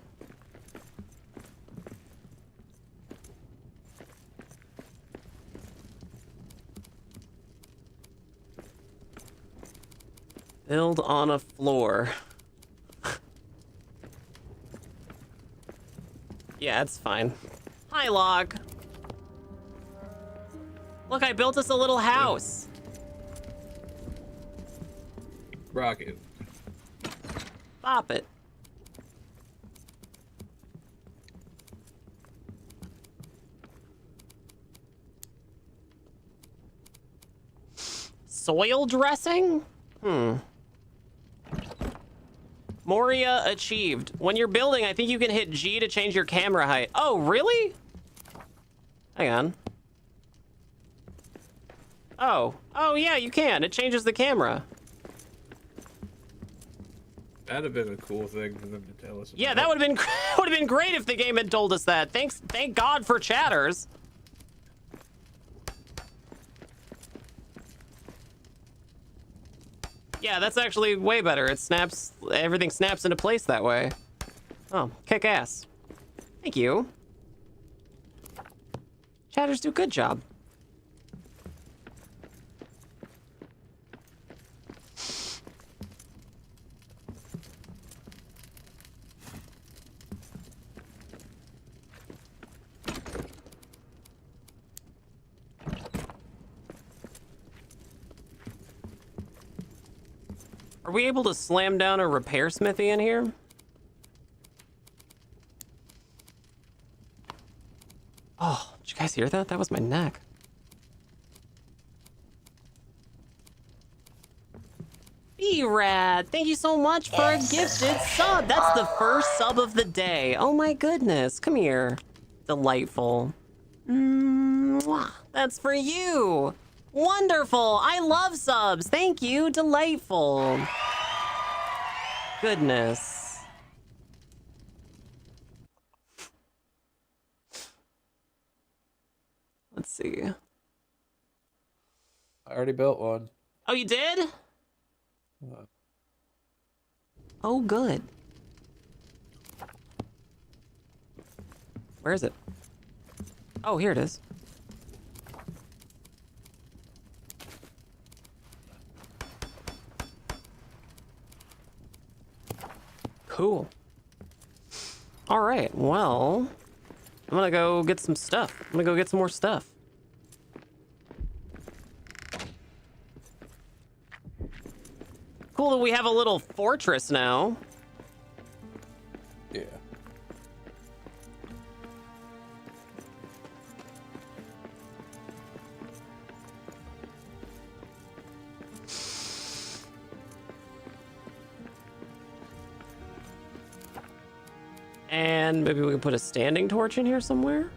B: Build on a floor. Yeah, it's fine. Hi, Log. Look, I built us a little house.
D: Rocket.
B: Bop it. Soil dressing? Moria achieved. When you're building, I think you can hit G to change your camera height. Oh, really? Hang on. Oh yeah, you can. It changes the camera.
D: That'd have been a cool thing for them to tell us about.
B: Yeah, that would have been great if the game had told us that. Thank God for chatters. Yeah, that's actually way better. It snaps, everything snaps into place that way. Oh, kick ass. Thank you. Chatters do a good job. Are we able to slam down a repair smithy in here? Oh, did you guys hear that? That was my neck. B-Rad, thank you so much for a gifted sub. That's the first sub of the day. Oh my goodness, come here. Delightful. Mwah. That's for you. Wonderful. I love subs. Thank you. Delightful. Goodness. Let's see.
D: I already built one.
B: Oh, you did? Oh, good. Where is it? Oh, here it is. Cool. All right, well, I'm gonna go get some stuff. I'm gonna go get some more stuff. Cool that we have a little fortress now. And maybe we can put a standing torch in here somewhere.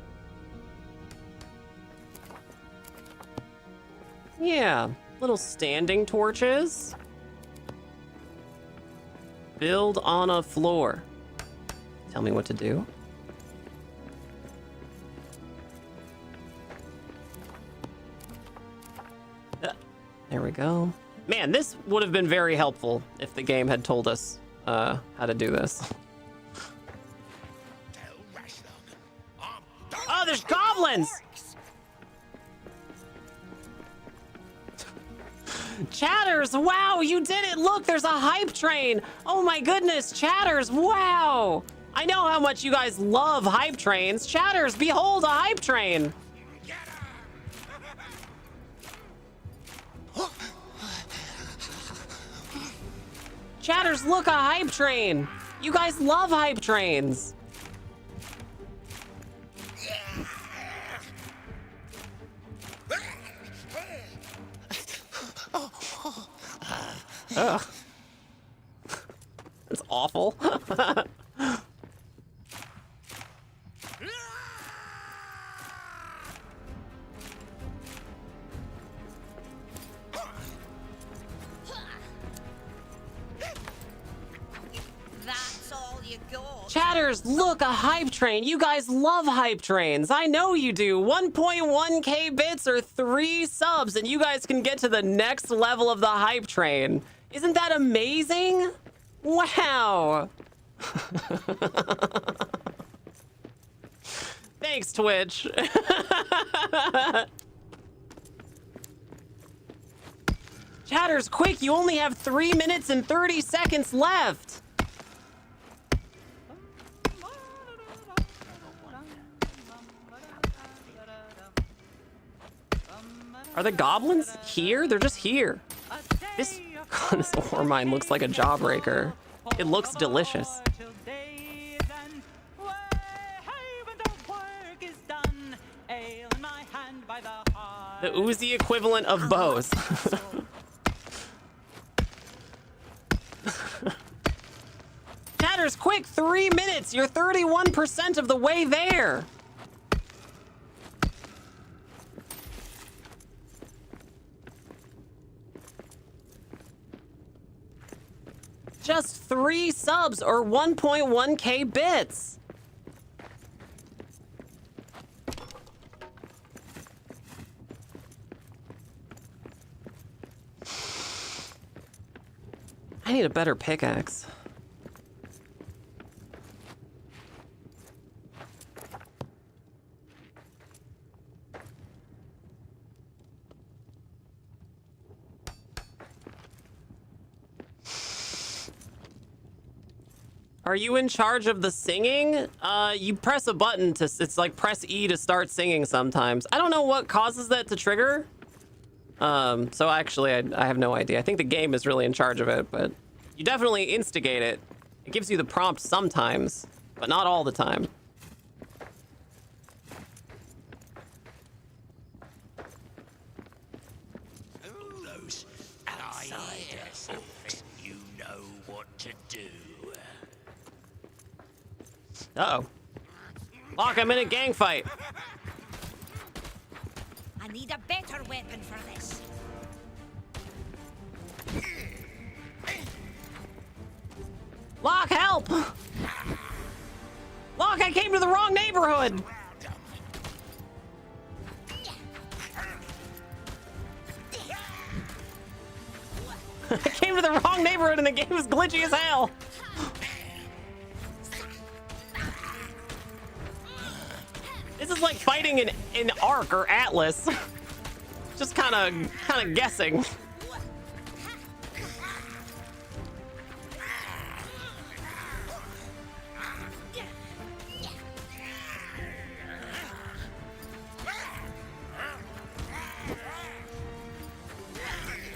B: Yeah, little standing torches. Build on a floor. Tell me what to do. There we go. Man, this would have been very helpful if the game had told us how to do this. Oh, there's goblins! Chatters, wow, you did it! Look, there's a hype train! Oh my goodness, Chatters, wow! I know how much you guys love hype trains. Chatters, behold a hype train! Chatters, look, a hype train! You guys love hype trains! Ugh. That's awful.
F: That's all you got.
B: Chatters, look, a hype train. You guys love hype trains. I know you do. 1.1k bits or 3 subs, and you guys can get to the next level of the hype train. Isn't that amazing? Wow. Thanks, Twitch. Chatters, quick, you only have 3 minutes and 30 seconds left. Are the goblins here? They're just here. This ore mine looks like a jawbreaker. It looks delicious. The Uzi equivalent of bows. Chatters, quick, 3 minutes. You're 31% of the way there. Just 3 subs or 1.1k bits. I need a better pickaxe. Are you in charge of the singing? You press a button to, it's like press E to start singing sometimes. I don't know what causes that to trigger. So actually, I have no idea. I think the game is really in charge of it, but you definitely instigate it. It gives you the prompt sometimes, but not all the time.
E: Those outsiders, you know what to do.
B: Uh-oh. Look, I'm in a gang fight.
F: I need a better weapon for this.
B: Lock, help! Lock, I came to the wrong neighborhood! I came to the wrong neighborhood and the game is glitchy as hell! This is like fighting in Ark or Atlas. Just kind of guessing.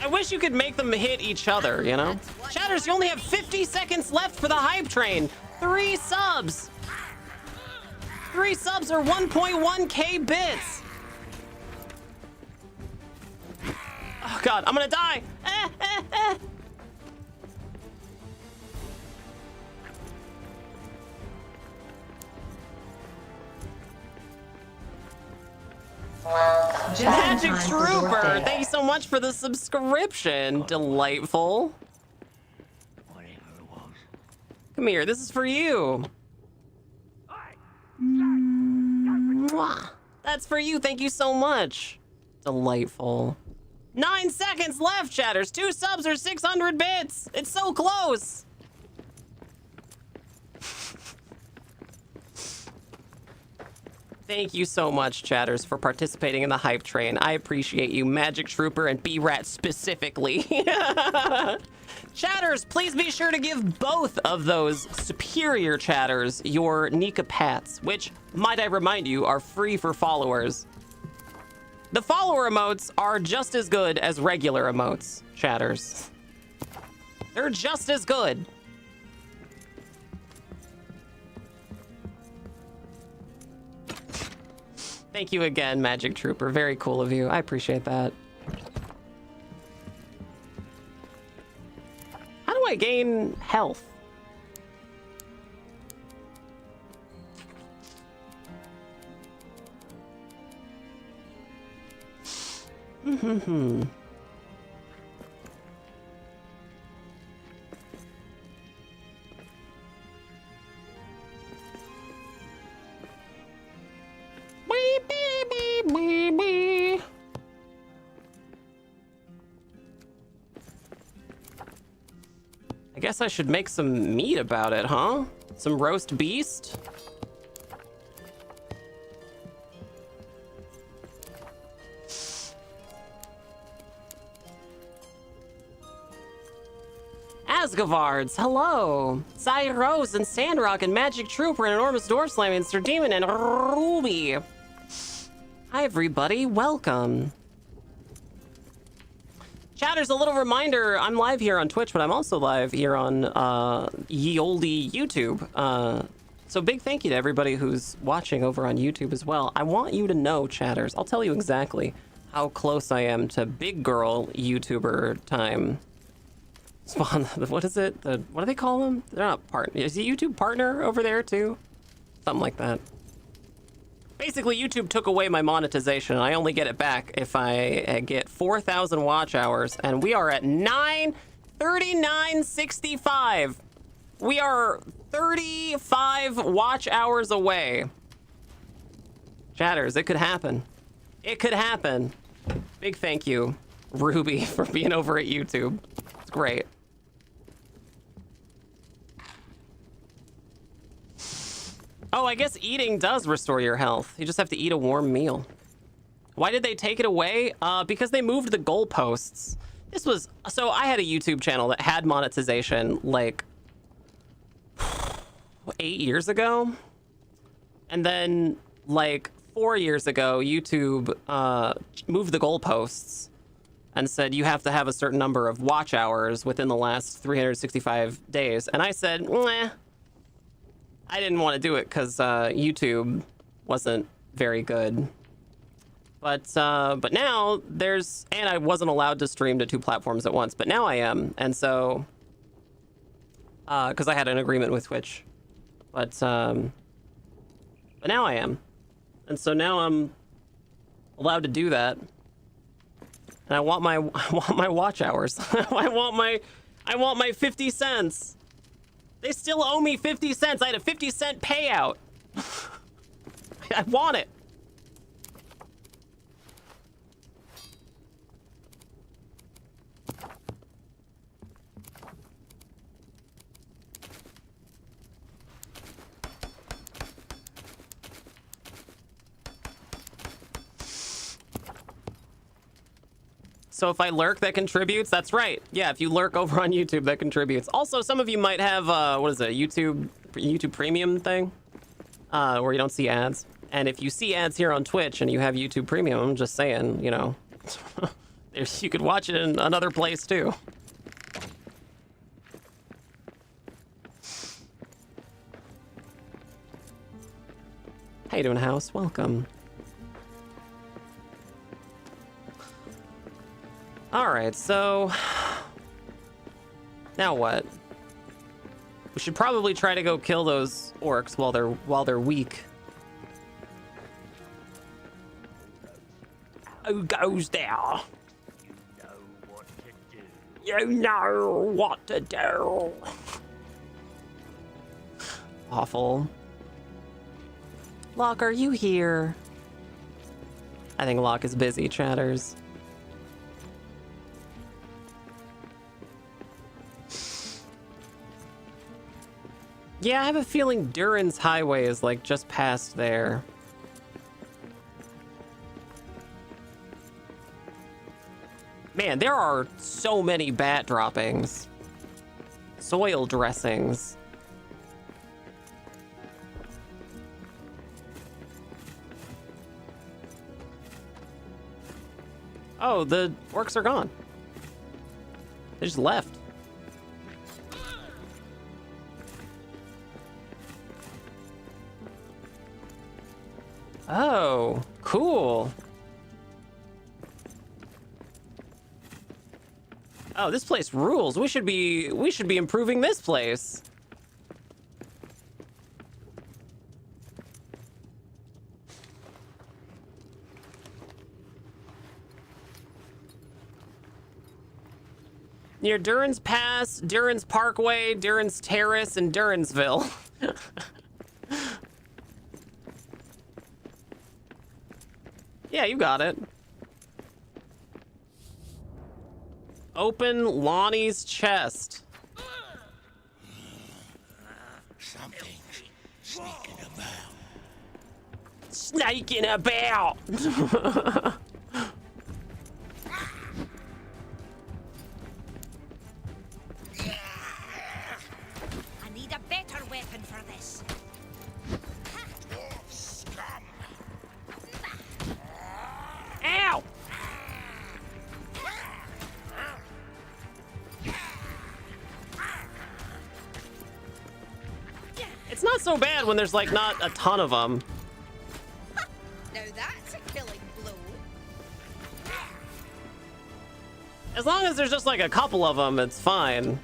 B: I wish you could make them hit each other, you know? Chatters, you only have 50 seconds left for the hype train. 3 subs. 3 subs or 1.1k bits. Oh God, I'm gonna die. Magic
C: time for
B: Trooper,
C: Dorfia.
B: thank you so much for the subscription. Delightful. Come here, this is for you. Mwah. That's for you, thank you so much. Delightful. 9 seconds left, chatters. 2 subs or 600 bits. It's so close. Thank you so much, chatters, for participating in the hype train. I appreciate you, Magic Trooper and B-Rat specifically. Chatters, please be sure to give both of those superior chatters your Nika Pats, which, might I remind you, are free for followers. The follower emotes are just as good as regular emotes, chatters. They're just as good. Thank you again, Magic Trooper. Very cool of you. I appreciate that. How do I gain health? I guess I should make some meat about it, huh? Some roast beast? Asgavards, hello! Cy Rose and Sandrock and Magic Trooper and Enormous Door Slamming and Sir Demon and Ruby. Hi everybody, welcome. Chatters, a little reminder, I'm live here on Twitch, but I'm also live here on ye olde YouTube. So big thank you to everybody who's watching over on YouTube as well. I want you to know, chatters, I'll tell you exactly how close I am to big girl YouTuber time. Spawn, what is it? What do they call them? They're not partner. Is the YouTube partner over there too? Something like that. Basically, YouTube took away my monetization. I only get it back if I get 4,000 watch hours, and we are at 939.65. We are 35 watch hours away. Chatters, it could happen. It could happen. Big thank you, Ruby, for being over at YouTube. It's great. Oh, I guess eating does restore your health. You just have to eat a warm meal. Why did they take it away? Because they moved the goalposts. This was... So I had a YouTube channel that had monetization, like, 8 years ago. And then, like, 4 years ago, YouTube moved the goalposts and said you have to have a certain number of watch hours within the last 365 days. And I said, meh. I didn't want to do it because YouTube wasn't very good. But now there's... And I wasn't allowed to stream to 2 platforms at once, but now I am. And so... Because I had an agreement with Twitch. But now I am. And so now I'm allowed to do that. And I want my watch hours. I want my 50 cents. They still owe me 50 cents. I had a 50-cent payout. I want it. So if I lurk, that contributes? That's right. Yeah, if you lurk over on YouTube, that contributes. Also, some of you might have, what is it, YouTube Premium thing? Where you don't see ads. And if you see ads here on Twitch and you have YouTube Premium, I'm just saying, you know, you could watch it in another place too. How you doing, House? Welcome. All right, so now what? We should probably try to go kill those orcs while they're weak. Who goes there?
E: You know what to do.
B: You know what to do. Awful. Locke, are you here? I think Locke is busy, chatters. Yeah, I have a feeling Durin's Highway is like just past there. Man, there are so many bat droppings. Soil dressings. Oh, the orcs are gone. They just left. Oh, cool. Oh, this place rules. We should be improving this place. Near Durin's Pass, Durin's Parkway, Durin's Terrace, and Durinsville. Yeah, you got it. Open Lonnie's chest.
E: Something's sneaking about.
B: Snaking about.
F: I need a better weapon for this.
E: Scum.
B: Ow! It's not so bad when there's like not a ton of them.
F: Now that's a killing blow.
B: As long as there's just like a couple of them, it's fine.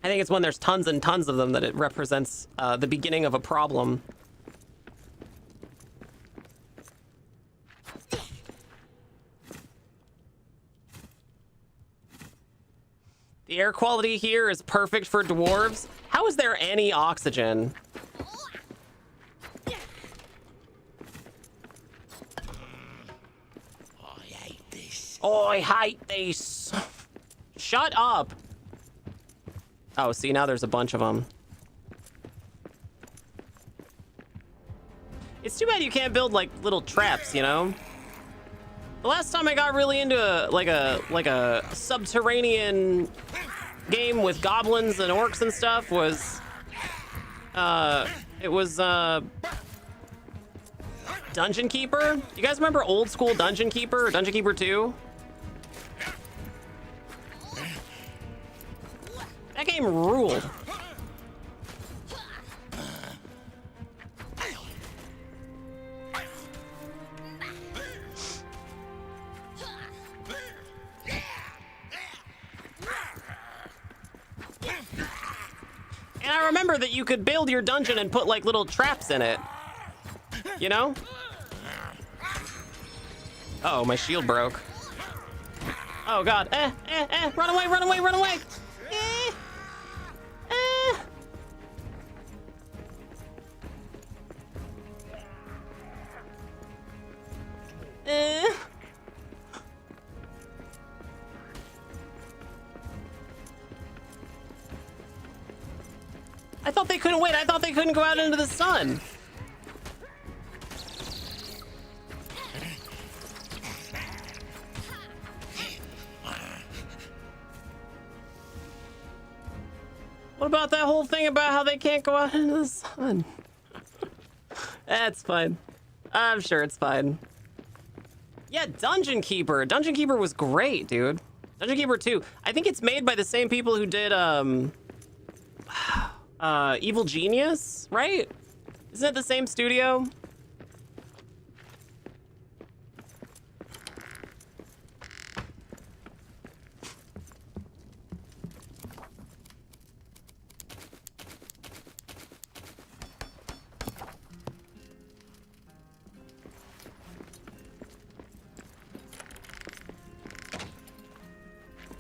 B: I think it's when there's tons and tons of them that it represents the beginning of a problem. The air quality here is perfect for dwarves. How is there any oxygen?
E: I hate this.
B: I hate this. Shut up. Oh, see, now there's a bunch of them. It's too bad you can't build like little traps, you know? The last time I got really into a subterranean game with goblins and orcs and stuff was Dungeon Keeper. You guys remember old school Dungeon Keeper or Dungeon Keeper 2? That game ruled. And I remember that you could build your dungeon and put like little traps in it. You know? Uh-oh, my shield broke. Oh god. Run away, run away, run away! I thought they couldn't wait. I thought they couldn't go out into the sun. What about that whole thing about how they can't go out into the sun? That's fine. I'm sure it's fine. Yeah, Dungeon Keeper. Dungeon Keeper was great, dude. Dungeon Keeper 2. I think it's made by the same people who did, Evil Genius, right? Isn't it the same studio?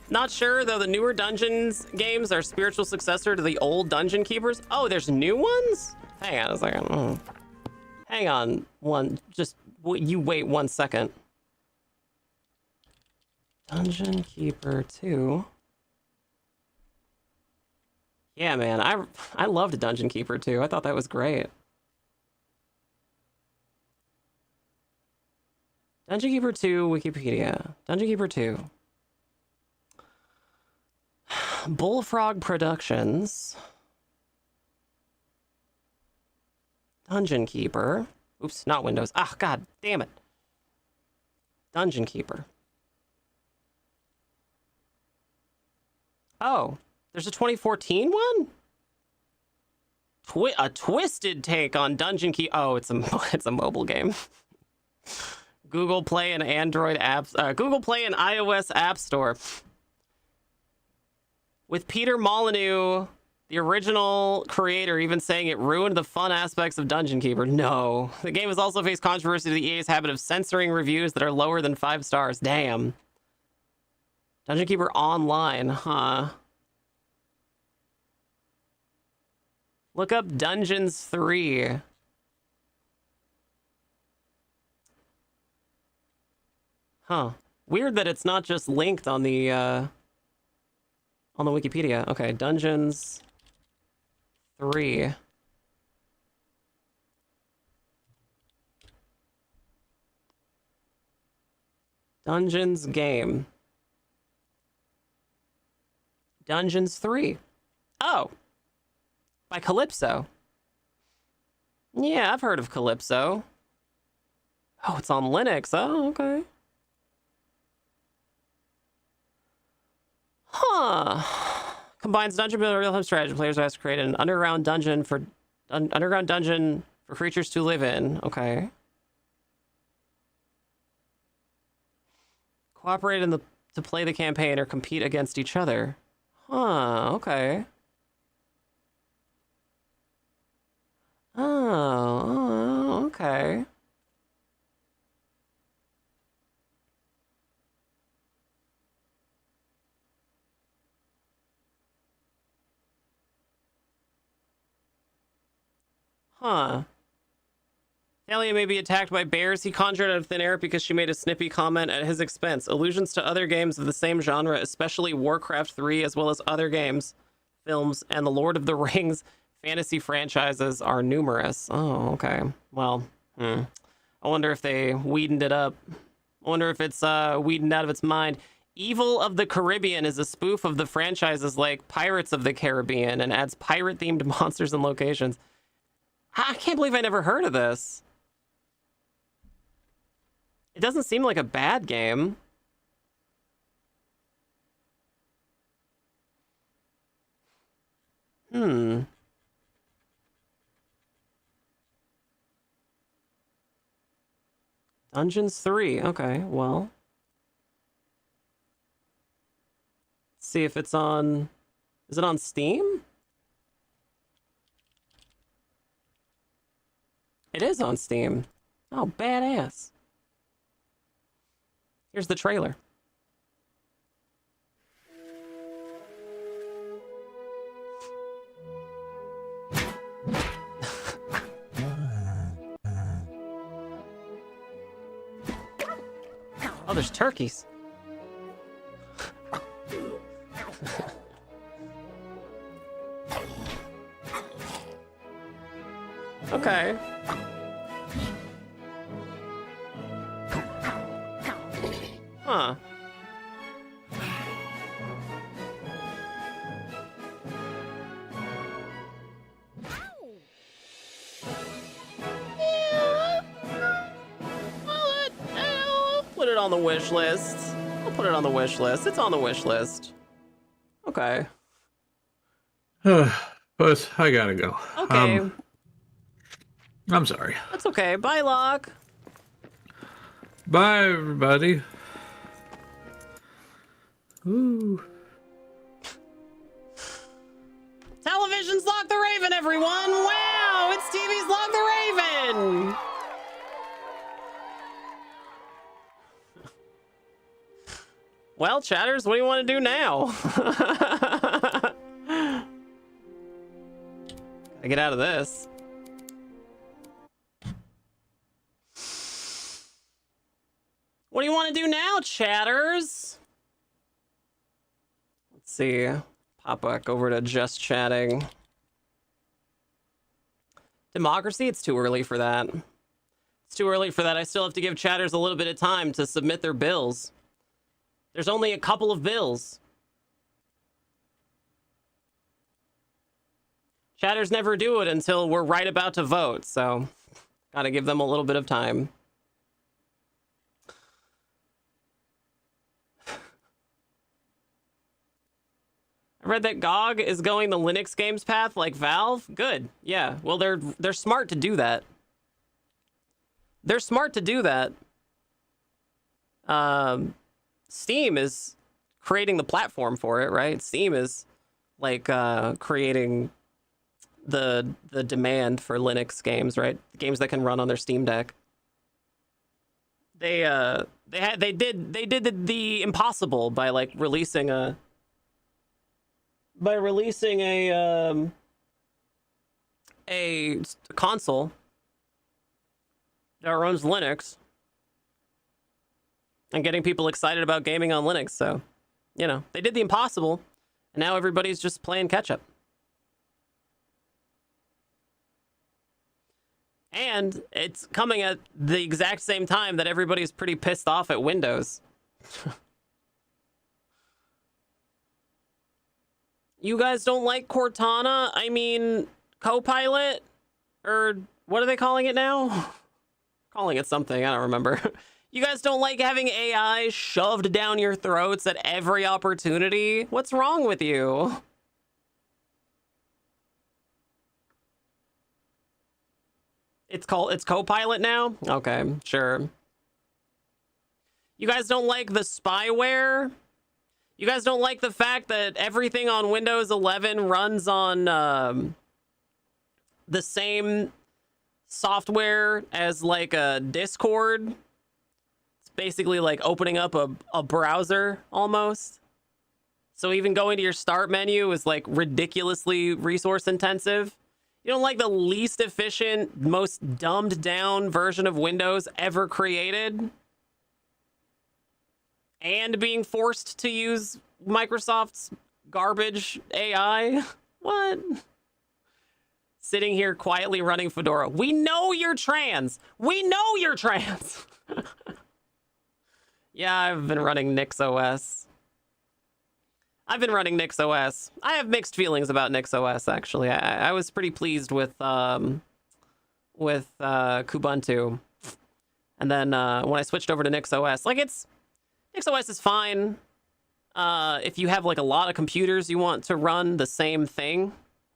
B: Not sure, though the newer Dungeons games are spiritual successor to the old Dungeon Keepers. Oh, there's new ones? Hang on a second. Hang on you wait 1 second. Dungeon Keeper 2. Yeah, man, I loved Dungeon Keeper 2. I thought that was great. Dungeon Keeper 2, Wikipedia. Dungeon Keeper 2. Bullfrog Productions. Dungeon Keeper. Oops, not Windows. Ah, god damn it. Dungeon Keeper. Oh, there's a 2014 one? A twisted take on Dungeon Keeper. Oh, it's a mobile game. Google Play and Android apps. Google Play and iOS App Store. With Peter Molyneux, the original creator, even saying it ruined the fun aspects of Dungeon Keeper. No. The game has also faced controversy to the EA's habit of censoring reviews that are lower than 5 stars. Damn. Dungeon Keeper Online, huh? Look up Dungeons 3. Huh. Weird that it's not just linked on the Wikipedia. Okay, Dungeons 3. Dungeons game. Dungeons 3. Oh. By Calypso. Yeah, I've heard of Calypso. Oh, it's on Linux. Oh, okay. Huh. Combines dungeon building and real-time strategy. Players have to create an underground dungeon for creatures to live in. Okay. Cooperate to play the campaign or compete against each other. Huh, okay. Oh, okay. Huh. Thalia may be attacked by bears he conjured out of thin air because she made a snippy comment at his expense. Allusions to other games of the same genre, especially Warcraft 3, as well as other games, films, and the Lord of the Rings fantasy franchises are numerous. Oh, okay. Well, I wonder if they weeded it up. I wonder if it's weeded out of its mind. Evil of the Caribbean is a spoof of the franchises like Pirates of the Caribbean and adds pirate-themed monsters and locations. I can't believe I never heard of this. It doesn't seem like a bad game. Dungeons 3. Okay, well. Let's see if it's on... Is it on Steam? It is on Steam. Oh, badass. Here's the trailer. Oh, there's turkeys. Okay. Huh. Put it on the wish list. I'll put it on the wish list. It's on the wish list. Okay.
D: But I gotta go.
B: Okay.
D: I'm sorry.
B: That's okay. Bye, Locke.
D: Bye, everybody. Ooh.
B: Television's Lock the Raven, everyone! Wow! It's TV's Lock the Raven! Well, chatters, what do you want to do now? Gotta get out of this. What do you want to do now, chatters? Let's see. Pop back over to just chatting. Democracy? It's too early for that. It's too early for that. I still have to give chatters a little bit of time to submit their bills. There's only a couple of bills. Chatters never do it until we're right about to vote, so gotta give them a little bit of time. I read that GOG is going the Linux games path like Valve. Good. Yeah. Well, they're smart to do that. They're smart to do that. Steam is creating the platform for it, right? Steam is like creating the demand for Linux games, right? Games that can run on their Steam Deck. They did the impossible by like releasing a console that runs Linux and getting people excited about gaming on Linux. So, you know, they did the impossible, and now everybody's just playing catch up. And it's coming at the exact same time that everybody's pretty pissed off at Windows. You guys don't like Cortana? I mean, Copilot? Or what are they calling it now? Calling it something, I don't remember. You guys don't like having AI shoved down your throats at every opportunity? What's wrong with you? It's Copilot now? Okay, sure. You guys don't like the spyware? You guys don't like the fact that everything on Windows 11 runs on the same software as like a Discord? It's basically like opening up a browser almost. So even going to your start menu is like ridiculously resource intensive. You don't like the least efficient, most dumbed down version of Windows ever created? And being forced to use Microsoft's garbage AI? What? Sitting here quietly running Fedora. We know you're trans. We know you're trans. Yeah, I've been running NixOS. I have mixed feelings about NixOS, actually. I was pretty pleased with Kubuntu. And then when I switched over to NixOS, like NixOS is fine if you have like a lot of computers you want to run the same thing,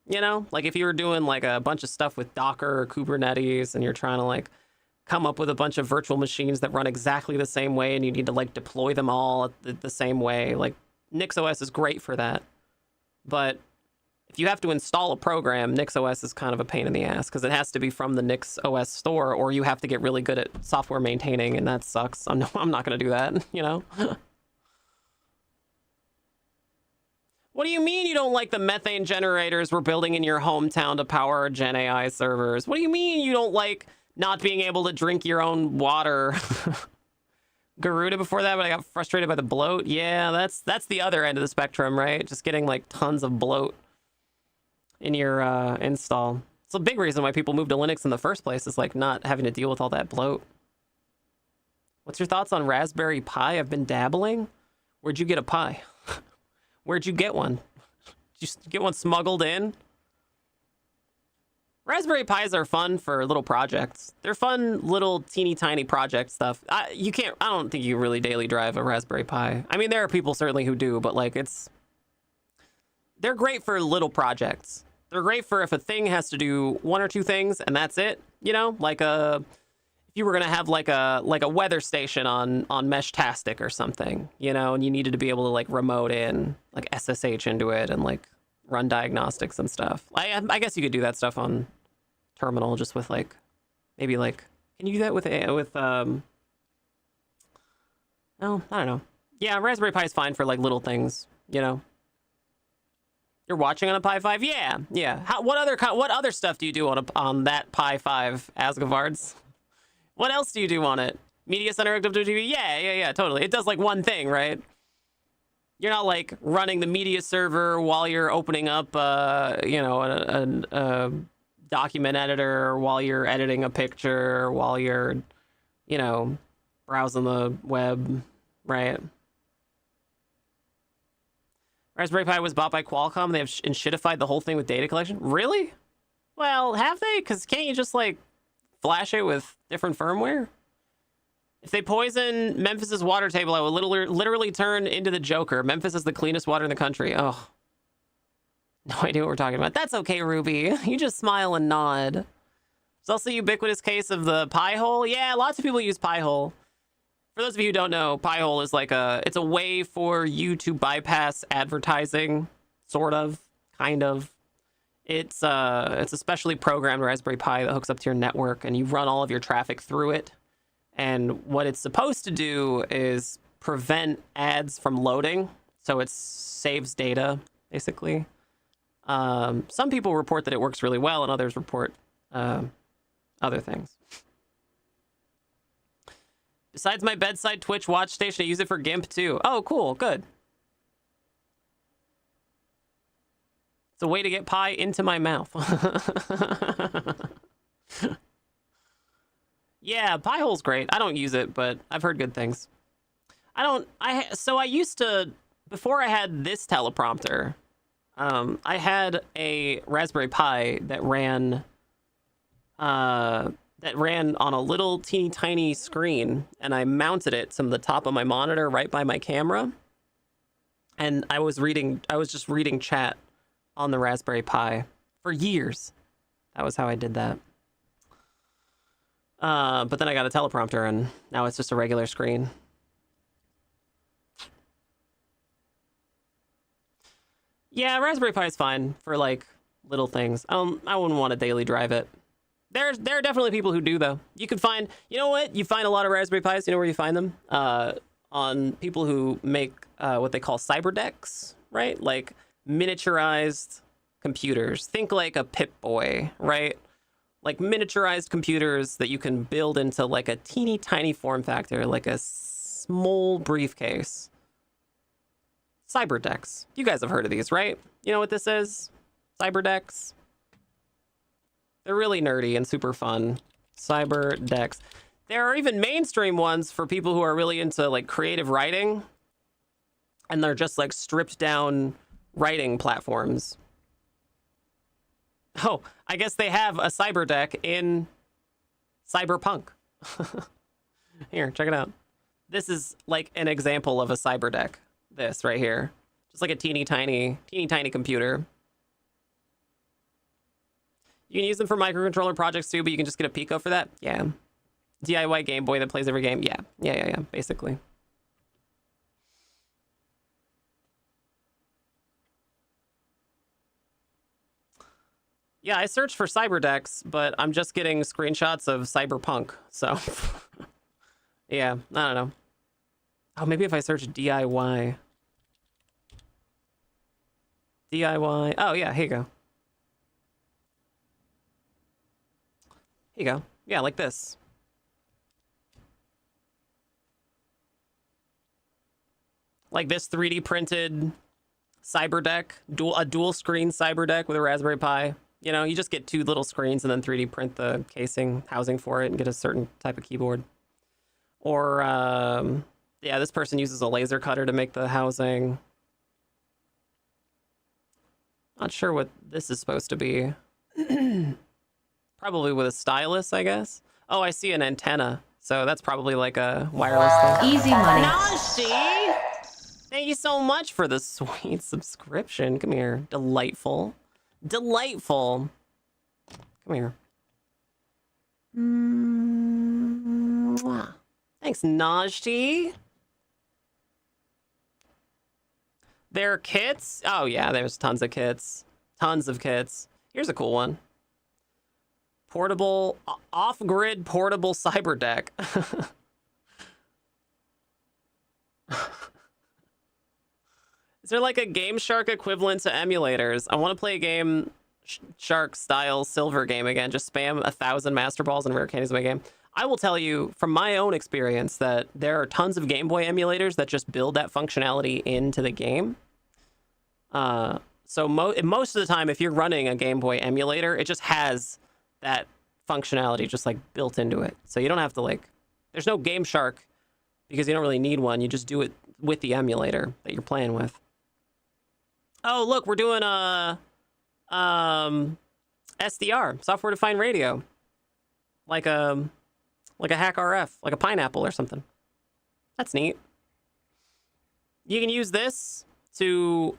B: you know? Like if you were doing like a bunch of stuff with Docker or Kubernetes and you're trying to like come up with a bunch of virtual machines that run exactly the same way and you need to like deploy them all the same way, like NixOS is great for that. But if you have to install a program, NixOS is kind of a pain in the ass because it has to be from the NixOS store, or you have to get really good at software maintaining, and that sucks. I'm not going to do that, you know? What do you mean you don't like the methane generators we're building in your hometown to power our Gen AI servers? What do you mean you don't like not being able to drink your own water? Garuda before that, but I got frustrated by the bloat. Yeah, that's the other end of the spectrum, right? Just getting like tons of bloat in your install. It's a big reason why people move to Linux in the first place, is like not having to deal with all that bloat. What's your thoughts on Raspberry Pi? I've been dabbling. Where'd you get a Pi? Where'd you get one? Did you get one smuggled in? Raspberry Pis are fun for little projects. They're fun little teeny tiny project stuff. I don't think you really daily drive a Raspberry Pi. I mean, there are people certainly who do, but like they're great for little projects. They're great for if a thing has to do one or two things and that's it, you know, like if you were going to have like a weather station on Meshtastic or something, you know, and you needed to be able to like remote in like SSH into it and like run diagnostics and stuff. I guess you could do that stuff on terminal just with like maybe like, can you do that with no, I don't know. Yeah, Raspberry Pi is fine for like little things, you know. You're watching on a Pi 5? Yeah. What other stuff do you do on that Pi 5, Asgavards? What else do you do on it? Media Center hooked up to a TV? Yeah, totally. It does like one thing, right? You're not like running the media server while you're opening up, you know, a document editor, while you're editing a picture, while you're, you know, browsing the web, right? Raspberry Pi was bought by Qualcomm. They have shitified the whole thing with data collection. Really? Well, have they? Because can't you just like flash it with different firmware? If they poison Memphis's water table, I will literally turn into the Joker. Memphis is the cleanest water in the country. Oh, no idea what we're talking about. That's okay, Ruby. You just smile and nod. There's also a ubiquitous case of the Pi-hole. Yeah, lots of people use Pi-hole. For those of you who don't know, Pi-hole is like it's a way for you to bypass advertising, sort of, kind of. It's a specially programmed Raspberry Pi that hooks up to your network, and you run all of your traffic through it. And what it's supposed to do is prevent ads from loading, so it saves data, basically. Some people report that it works really well, and others report other things. Besides my bedside Twitch watch station, I use it for GIMP too. Oh, cool, good. It's a way to get pie into my mouth. Yeah, Pi-hole's great. I don't use it, but I've heard good things. So I used to, before I had this teleprompter, I had a Raspberry Pi that ran on a little teeny tiny screen, and I mounted it to the top of my monitor right by my camera. And I was just reading chat on the Raspberry Pi for years. That was how I did that. But then I got a teleprompter, and now it's just a regular screen. Yeah, Raspberry Pi is fine for like little things. I wouldn't want to daily drive it. There are definitely people who do, though. You can find, you know what? You find a lot of Raspberry Pis. You know where you find them? On people who make what they call cyberdecks, right? Like miniaturized computers. Think like a Pip-Boy, right? Like miniaturized computers that you can build into like a teeny tiny form factor, like a small briefcase. Cyberdecks. You guys have heard of these, right? You know what this is? Cyberdecks. They're really nerdy and super fun. Cyberdecks. There are even mainstream ones for people who are really into like creative writing. And they're just like stripped down writing platforms. Oh, I guess they have a cyberdeck in Cyberpunk. Here, check it out. This is like an example of a cyberdeck. This right here. Just like a teeny tiny computer. You can use them for microcontroller projects too, but you can just get a Pico for that. Yeah. DIY Game Boy that plays every game. Yeah, basically. Yeah, I searched for cyberdecks, but I'm just getting screenshots of Cyberpunk. So, yeah, I don't know. Oh, maybe if I search DIY. DIY. Oh, yeah, here you go. Here you go. Yeah, like this. Like this 3D printed cyberdeck, a dual screen cyberdeck with a Raspberry Pi. You know, you just get two little screens and then 3D print the casing, housing for it, and get a certain type of keyboard. Or, yeah, this person uses a laser cutter to make the housing. Not sure what this is supposed to be. Probably with a stylus, I guess. Oh, I see an antenna. So that's probably like a wireless thing.
C: Easy money.
B: Nashi! Thank you so much for the sweet subscription. Come here. Delightful. Delightful. Come here. Mwah. Thanks, Najti. There are kits? Oh, yeah, there's tons of kits. Tons of kits. Here's a cool one. Portable, off-grid portable cyber deck. Is there like a Game Shark equivalent to emulators? I want to play a Game Shark style silver game again. Just spam 1,000 Master Balls and rare candies in my game. I will tell you from my own experience that there are tons of Game Boy emulators that just build that functionality into the game. So most of the time, if you're running a Game Boy emulator, it just has that functionality just like built into it. So you don't have to like, there's no Game Shark because you don't really need one. You just do it with the emulator that you're playing with. Oh, look, we're doing a SDR, software defined radio, like a hack RF, like a pineapple or something. That's neat. You can use this to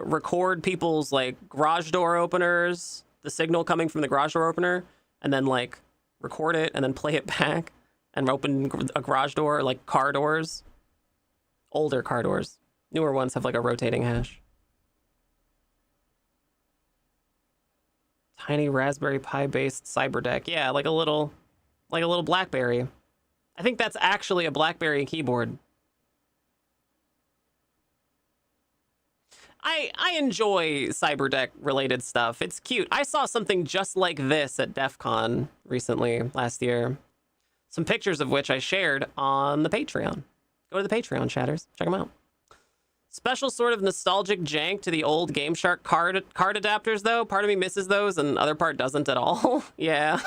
B: record people's like garage door openers, the signal coming from the garage door opener, and then like record it and then play it back and open a garage door, like car doors. Older car doors. Newer ones have like a rotating hash. Tiny Raspberry Pi based CyberDeck. Yeah, like a little BlackBerry. I think that's actually a BlackBerry keyboard. I enjoy CyberDeck related stuff. It's cute. I saw something just like this at DEF CON recently, last year. Some pictures of which I shared on the Patreon. Go to the Patreon, chatters. Check them out. Special sort of nostalgic jank to the old Game Shark card adapters, though. Part of me misses those, and other part doesn't at all. Yeah.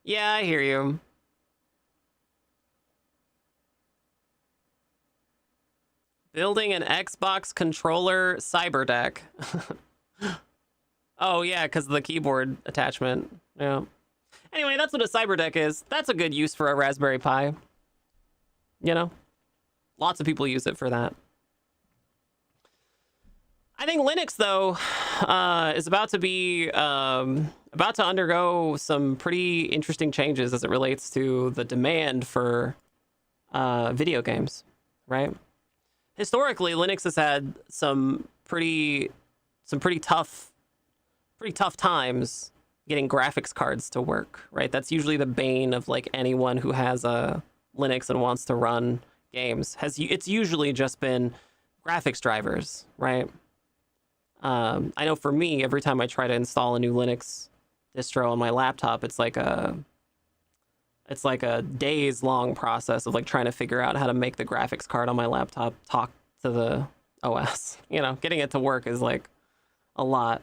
B: Yeah, I hear you. Building an Xbox controller CyberDeck. Oh, yeah, because of the keyboard attachment. Yeah. Anyway, that's what a CyberDeck is. That's a good use for a Raspberry Pi. You know? Lots of people use it for that. I think Linux, though, is about to undergo some pretty interesting changes as it relates to the demand for video games, right? Historically, Linux has had some pretty tough times getting graphics cards to work, right? That's usually the bane of like anyone who has a Linux and wants to run games. It's usually just been graphics drivers, right? I know for me, every time I try to install a new Linux distro on my laptop, it's like a days long process of like trying to figure out how to make the graphics card on my laptop talk to the OS. You know, getting it to work is like a lot.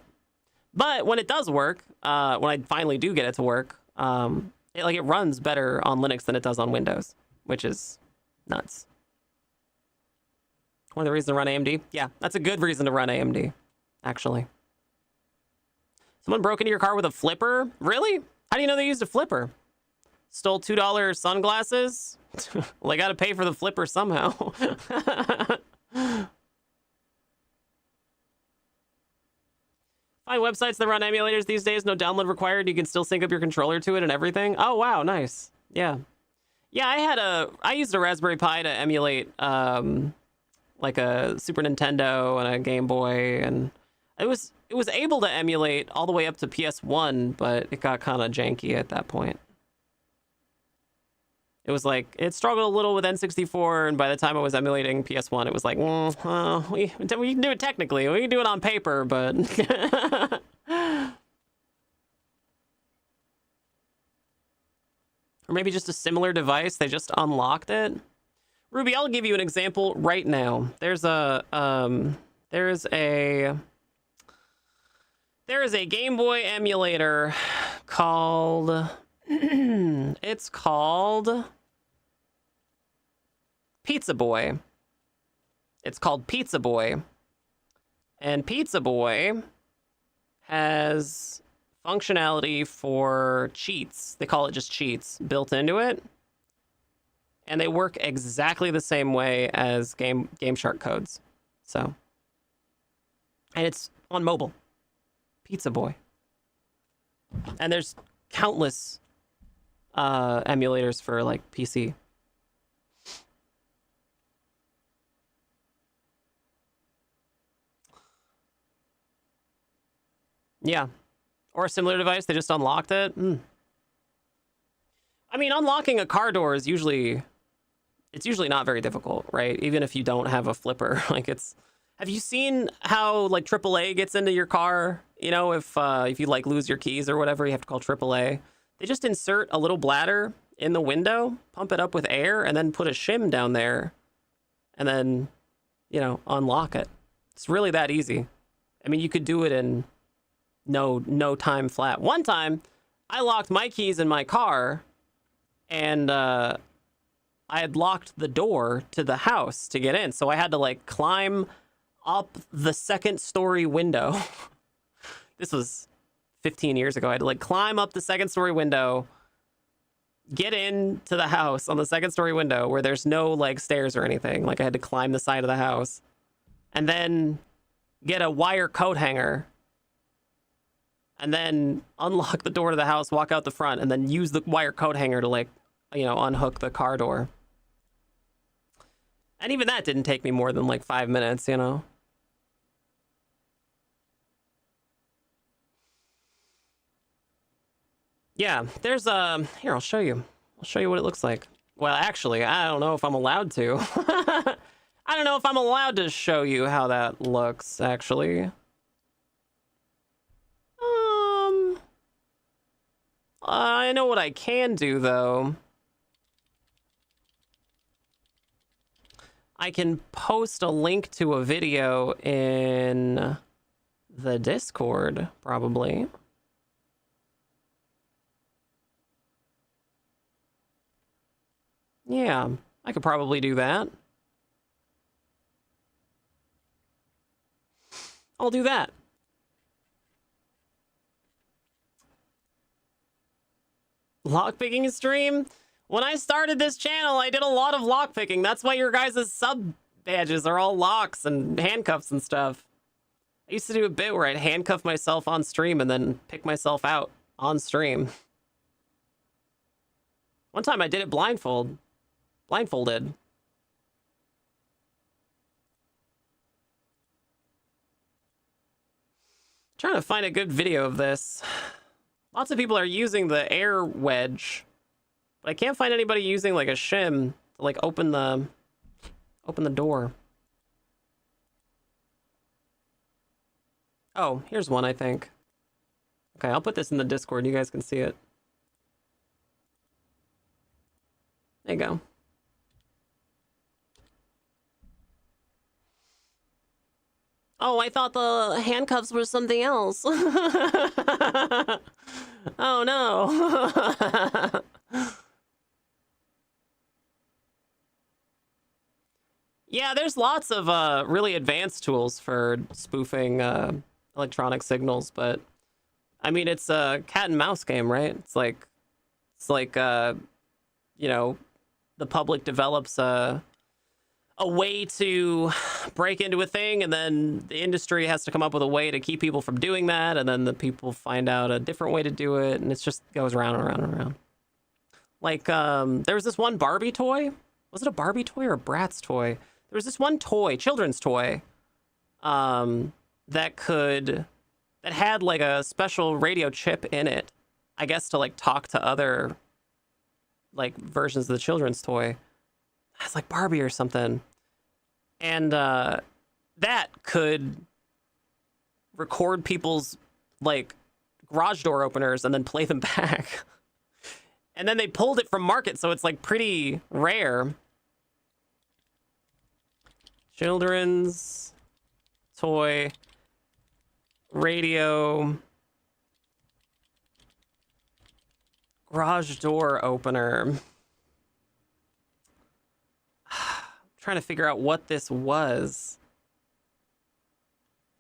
B: But when it does work, when I finally do get it to work, it runs better on Linux than it does on Windows, which is nuts. One of the reasons to run AMD? Yeah, that's a good reason to run AMD, actually. Someone broke into your car with a flipper? Really? How do you know they used a flipper? Stole $2 sunglasses? Well, I gotta pay for the flipper somehow. Find websites that run emulators these days, no download required. You can still sync up your controller to it and everything. Oh, wow, nice. Yeah. Yeah, I used a Raspberry Pi to emulate like a Super Nintendo and a Game Boy, and it was able to emulate all the way up to PS1, but it got kind of janky at that point. It was like, it struggled a little with N64, and by the time I was emulating PS1, it was like, we can do it technically. We can do it on paper, but... Or maybe just a similar device, they just unlocked it. Ruby, I'll give you an example right now. There is a Game Boy emulator called... it's called Pizza Boy. It's called Pizza Boy. And Pizza Boy has functionality for cheats. They call it just cheats built into it. And they work exactly the same way as Game Shark codes. So, and it's on mobile. Pizza Boy. And there's countless emulators for like PC. Yeah. Or a similar device, they just unlocked it. I mean, unlocking a car door is usually it's usually not very difficult, right? Even if you don't have a flipper, like have you seen how like AAA gets into your car? You know, if you like lose your keys or whatever, you have to call AAA. They just insert a little bladder in the window, pump it up with air, and then put a shim down there, and then, you know, unlock it. It's really that easy. I mean, you could do it in no time flat. One time, I locked my keys in my car, and I had locked the door to the house to get in, so I had to like climb up the second story window. This was 15 years ago. I had to like climb up the second story window, get into the house on the second story window where there's no like stairs or anything. Like I had to climb the side of the house and then get a wire coat hanger and then unlock the door to the house, walk out the front, and then use the wire coat hanger to like, you know, unhook the car door. And even that didn't take me more than like 5 minutes, you know? Yeah, there's here, I'll show you. I'll show you what it looks like. Well, actually, I don't know if I'm allowed to. I don't know if I'm allowed to show you how that looks, actually. I know what I can do, though. I can post a link to a video in the Discord, probably. Yeah, I could probably do that. I'll do that. Lockpicking stream? When I started this channel, I did a lot of lockpicking. That's why your guys' sub badges are all locks and handcuffs and stuff. I used to do a bit where I'd handcuff myself on stream and then pick myself out on stream. One time I did it blindfolded. Trying to find a good video of this. Lots of people are using the air wedge, but I can't find anybody using like a shim to like open the door. Oh, here's one, I think. Okay, I'll put this in the Discord. You guys can see it. There you go. Oh, I thought the handcuffs were something else. Oh, no. Yeah, there's lots of really advanced tools for spoofing electronic signals, but I mean, it's a cat and mouse game, right? It's like you know, the public develops a way to break into a thing, and then the industry has to come up with a way to keep people from doing that, and then the people find out a different way to do it, and it just goes around and around and around. Like, there was this one Barbie toy. Was it a Barbie toy or a Bratz toy? There was this one toy, children's toy, that had like a special radio chip in it, I guess, to like talk to other like versions of the children's toy. It's like Barbie or something. And that could record people's like garage door openers and then play them back. And then they pulled it from market, so it's like pretty rare. Children's toy radio garage door opener. Trying to figure out what this was.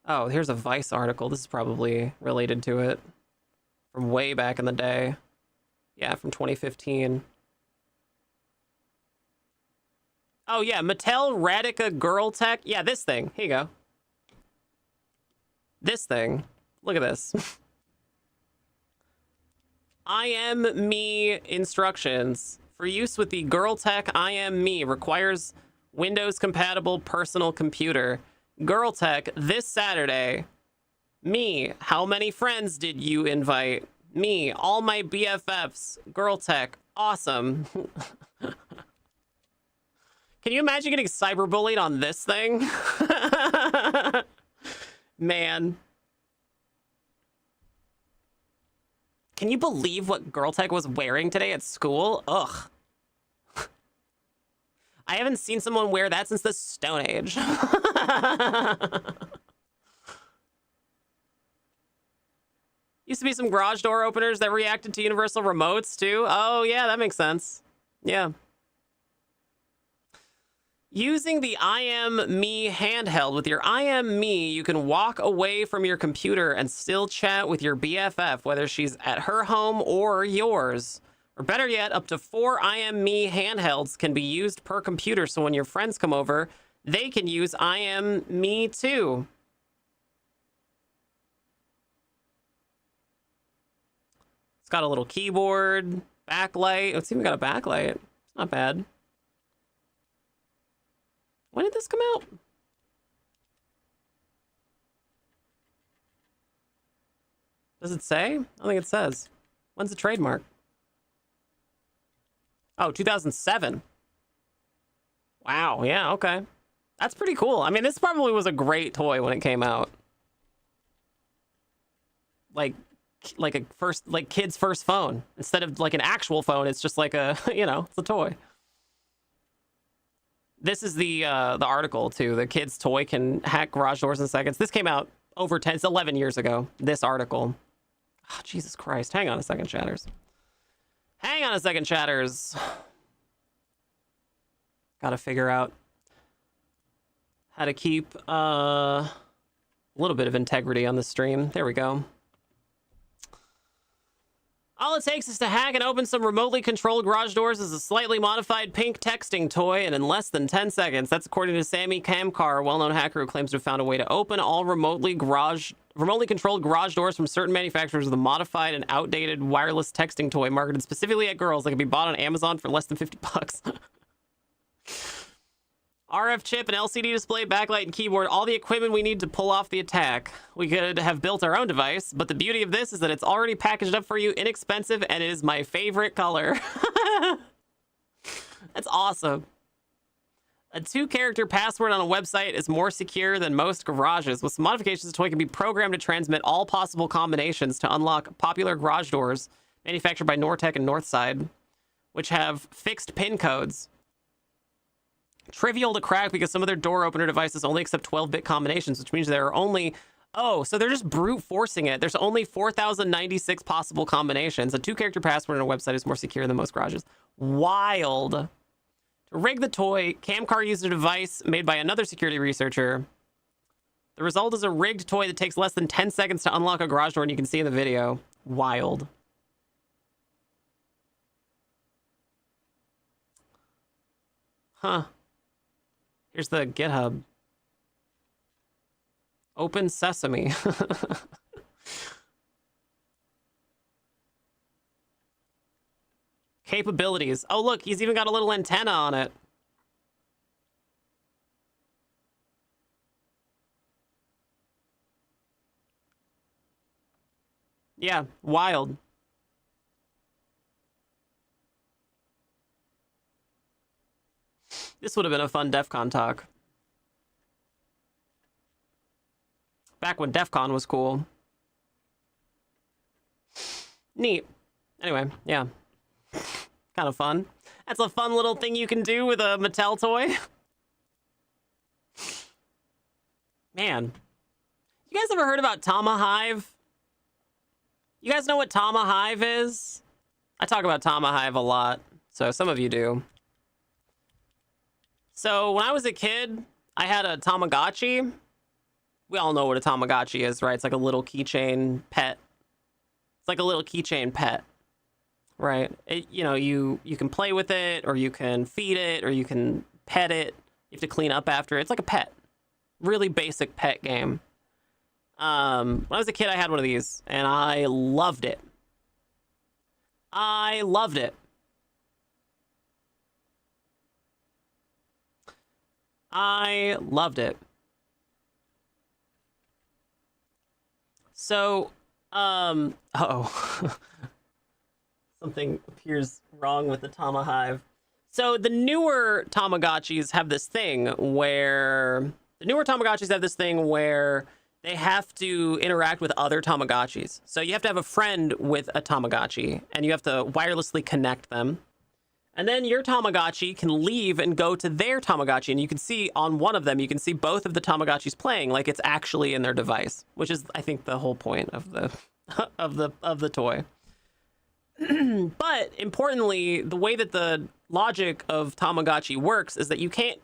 B: Oh, here's a Vice article. This is probably related to it from way back in the day. Yeah, from 2015. Oh yeah, Mattel Radica Girl Tech. Yeah, this thing. Here you go. This thing. Look at this. I am me instructions. For use with the Girl Tech I am me requires Windows compatible personal computer. Girl Tech this Saturday. Me, how many friends did you invite? Me, all my BFFs. Girl Tech, awesome. Can you imagine getting cyberbullied on this thing? Man. Can you believe what Girl Tech was wearing today at school? Ugh. I haven't seen someone wear that since the Stone Age. Used to be some garage door openers that reacted to universal remotes too. Oh yeah, that makes sense. Yeah. Using the I Am Me handheld. With your I Am Me, you can walk away from your computer and still chat with your BFF, whether she's at her home or yours. Or better yet, up to 4 I Am Me handhelds can be used per computer, so when your friends come over, they can use I Am Me too. It's got a little keyboard, backlight. It's even got a backlight. It's not bad. When did this come out? Does it say? I don't think it says. When's the trademark? Oh, 2007. Wow, yeah, okay. That's pretty cool. I mean, this probably was a great toy when it came out. Like a kid's first phone. Instead of like an actual phone, it's just like a, it's a toy. This is the article too. The kid's toy can hack garage doors in seconds. This came out it's 11 years ago. This article. Oh, Jesus Christ. Hang on a second, chatters. Hang on a second, chatters. Gotta figure out how to keep a little bit of integrity on the stream. There we go. All it takes is to hack and open some remotely controlled garage doors as a slightly modified pink texting toy, and in less than 10 seconds. That's according to Sammy Kamkar, a well-known hacker who claims to have found a way to open all remotely controlled garage doors from certain manufacturers with a modified and outdated wireless texting toy marketed specifically at girls that can be bought on Amazon for less than $50. RF chip and LCD display, backlight, and keyboard, all the equipment we need to pull off the attack. We could have built our own device, but the beauty of this is that it's already packaged up for you, inexpensive, and it is my favorite color. That's awesome. A 2-character password on a website is more secure than most garages. With some modifications, the toy can be programmed to transmit all possible combinations to unlock popular garage doors manufactured by Nortec and Northside, which have fixed pin codes. Trivial to crack because some of their door opener devices only accept 12-bit combinations, which means there are only... Oh, so they're just brute forcing it. There's only 4,096 possible combinations. A 2-character password on a website is more secure than most garages. Wild. To rig the toy, Kamkar used a device made by another security researcher. The result is a rigged toy that takes less than 10 seconds to unlock a garage door, and you can see in the video. Wild. Huh. Here's the GitHub. Open Sesame. Capabilities. Oh, look, he's even got a little antenna on it. Yeah, wild. This would have been a fun DEF CON talk. Back when DEF CON was cool. Neat. Anyway, yeah. Kind of fun. That's a fun little thing you can do with a Mattel toy. Man. You guys ever heard about Tamahive? You guys know what Tamahive is? I talk about Tamahive a lot, so some of you do. So when I was a kid, I had a Tamagotchi. We all know what a Tamagotchi is, right? It's like a little keychain pet. It's like a little keychain pet, right? You can play with it, or you can feed it, or you can pet it. You have to clean up after it. It's like a pet. Really basic pet game. When I was a kid, I had one of these, and I loved it. I loved it. I loved it. So, uh-oh. Something appears wrong with the Tamahive. So the newer Tamagotchis have this thing where they have to interact with other Tamagotchis. So you have to have a friend with a Tamagotchi, and you have to wirelessly connect them. And then your Tamagotchi can leave and go to their Tamagotchi, and you can see on one of them, you can see both of the Tamagotchis playing like it's actually in their device, which is, I think, the whole point of the of the toy. But importantly, the way that the logic of Tamagotchi works is that you can't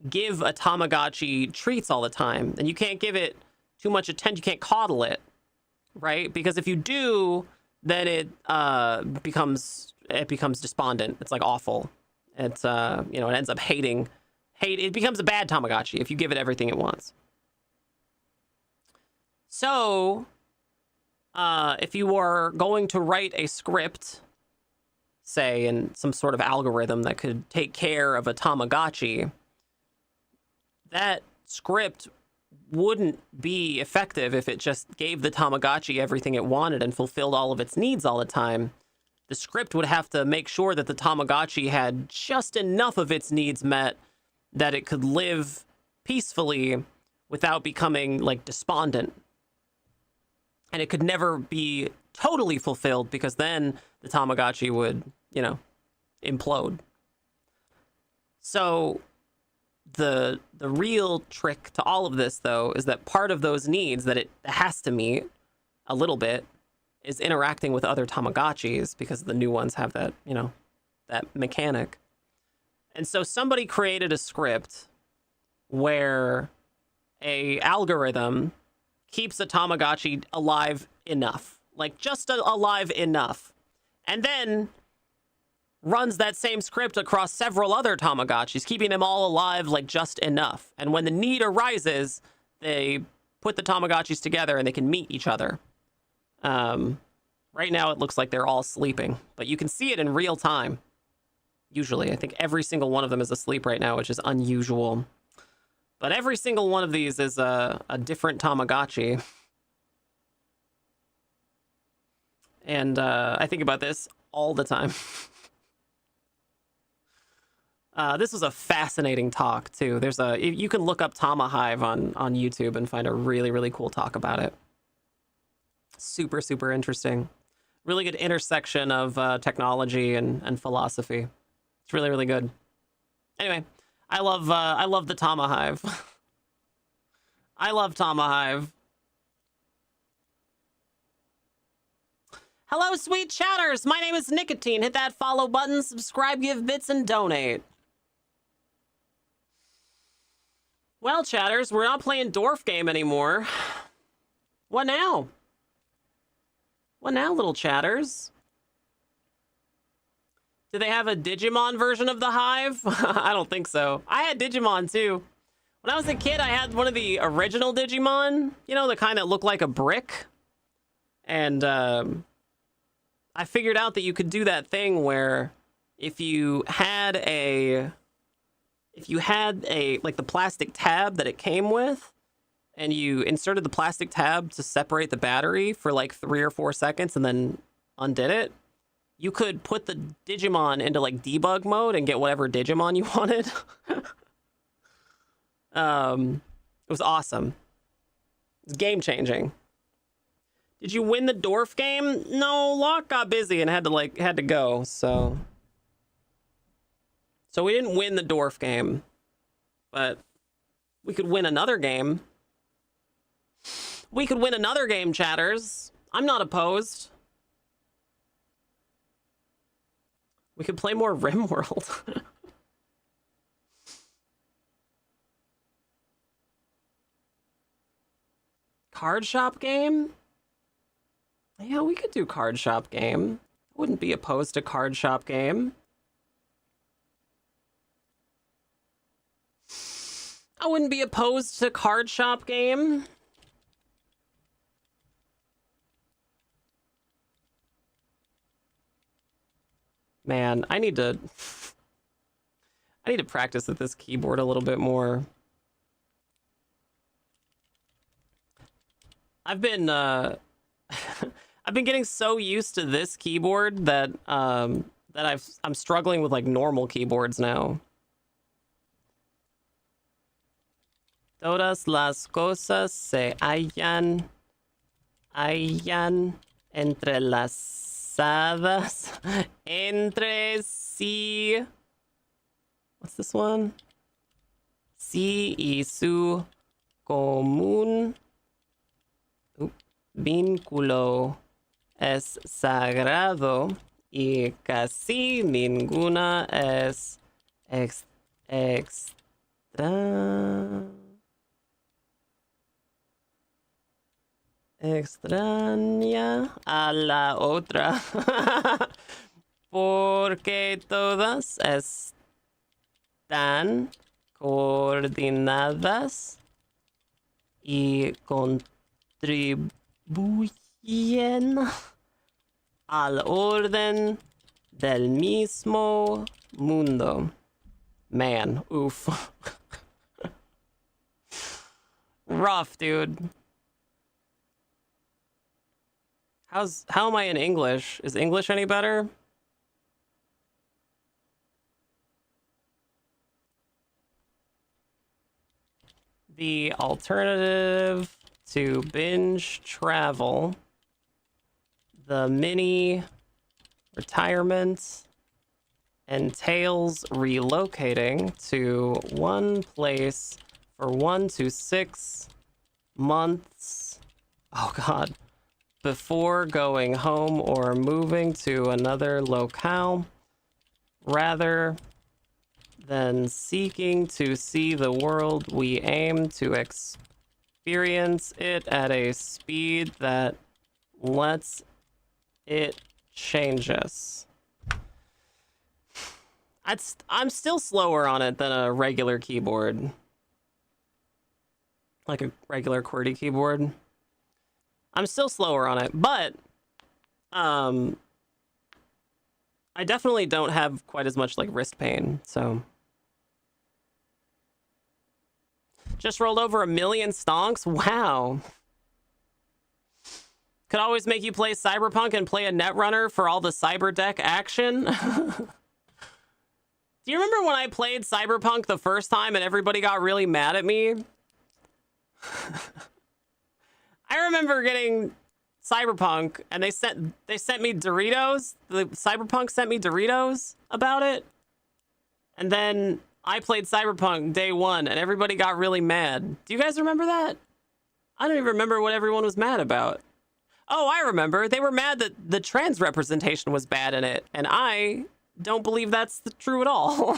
B: give a Tamagotchi treats all the time, and you can't give it too much attention. You can't coddle it, right? Because if you do, then it becomes despondent. It's like awful. It's it ends up hate. It becomes a bad Tamagotchi if you give it everything it wants. So, if you are going to write a script, say, in some sort of algorithm that could take care of a Tamagotchi, that script wouldn't be effective if it just gave the Tamagotchi everything it wanted and fulfilled all of its needs all the time. The script would have to make sure that the Tamagotchi had just enough of its needs met that it could live peacefully without becoming, like, despondent. And it could never be totally fulfilled, because then the Tamagotchi would, implode. So the real trick to all of this, though, is that part of those needs that it has to meet a little bit is interacting with other Tamagotchis, because the new ones have that, that mechanic. And so somebody created a script where a algorithm keeps a Tamagotchi alive enough, like just alive enough, and then runs that same script across several other Tamagotchis, keeping them all alive, like just enough. And when the need arises, they put the Tamagotchis together and they can meet each other. Right now it looks like they're all sleeping, but you can see it in real time. Usually, I think every single one of them is asleep right now, which is unusual. But every single one of these is a different Tamagotchi. And I think about this all the time. This was a fascinating talk, too. You can look up Tamahive on YouTube and find a really, really cool talk about it. Super, super interesting. Really good intersection of technology and philosophy. It's really, really good. Anyway, I love the Tamahive. I love Tamahive. Hello, sweet chatters. My name is Nicotine. Hit that follow button, subscribe, give bits, and donate. Well, chatters, we're not playing Dwarf Game anymore. What now? What now, little chatters? Do they have a Digimon version of the Hive? I don't think so. I had Digimon, too. When I was a kid, I had one of the original Digimon. The kind that looked like a brick. And I figured out that you could do that thing where if you had like the plastic tab that it came with, and you inserted the plastic tab to separate the battery for like 3 or 4 seconds and then undid it, you could put the Digimon into like debug mode and get whatever Digimon you wanted. It was awesome. It's game changing. Did you win the Dwarf Game? No, Locke got busy and had to go, so we didn't win the Dwarf Game, but we could win another game. We could win another game, chatters. I'm not opposed. We could play more RimWorld. Card shop game? Yeah, we could do card shop game. I wouldn't be opposed to card shop game. I wouldn't be opposed to card shop game. Man, I need to practice with this keyboard a little bit more. I've been I've been getting so used to this keyboard that that I'm struggling with like normal keyboards now. Todas las cosas se hallan entrelazadas entre sí. What's this one? Sí y su común vínculo es sagrado y casi ninguna es extraña a la otra porque todas están coordinadas y contribuyen al orden del mismo mundo. Man, oof. Rough, dude. How am I in English? Is English any better? The alternative to binge travel, the mini retirement entails relocating to one place for 1 to 6 months. Oh God. Before going home or moving to another locale, rather than seeking to see the world, we aim to experience it at a speed that lets it change us. I'm still slower on it than a regular keyboard. Like a regular QWERTY keyboard. I'm still slower on it, but I definitely don't have quite as much like wrist pain, so. Just rolled over 1 million stonks? Wow. Could always make you play Cyberpunk and play a Netrunner for all the Cyberdeck action. Do you remember when I played Cyberpunk the first time and everybody got really mad at me? I remember getting Cyberpunk and they sent me Doritos. The Cyberpunk sent me Doritos about it. And then I played Cyberpunk day 1 and everybody got really mad. Do you guys remember that? I don't even remember what everyone was mad about. Oh, I remember. They were mad that the trans representation was bad in it. And I don't believe that's true at all.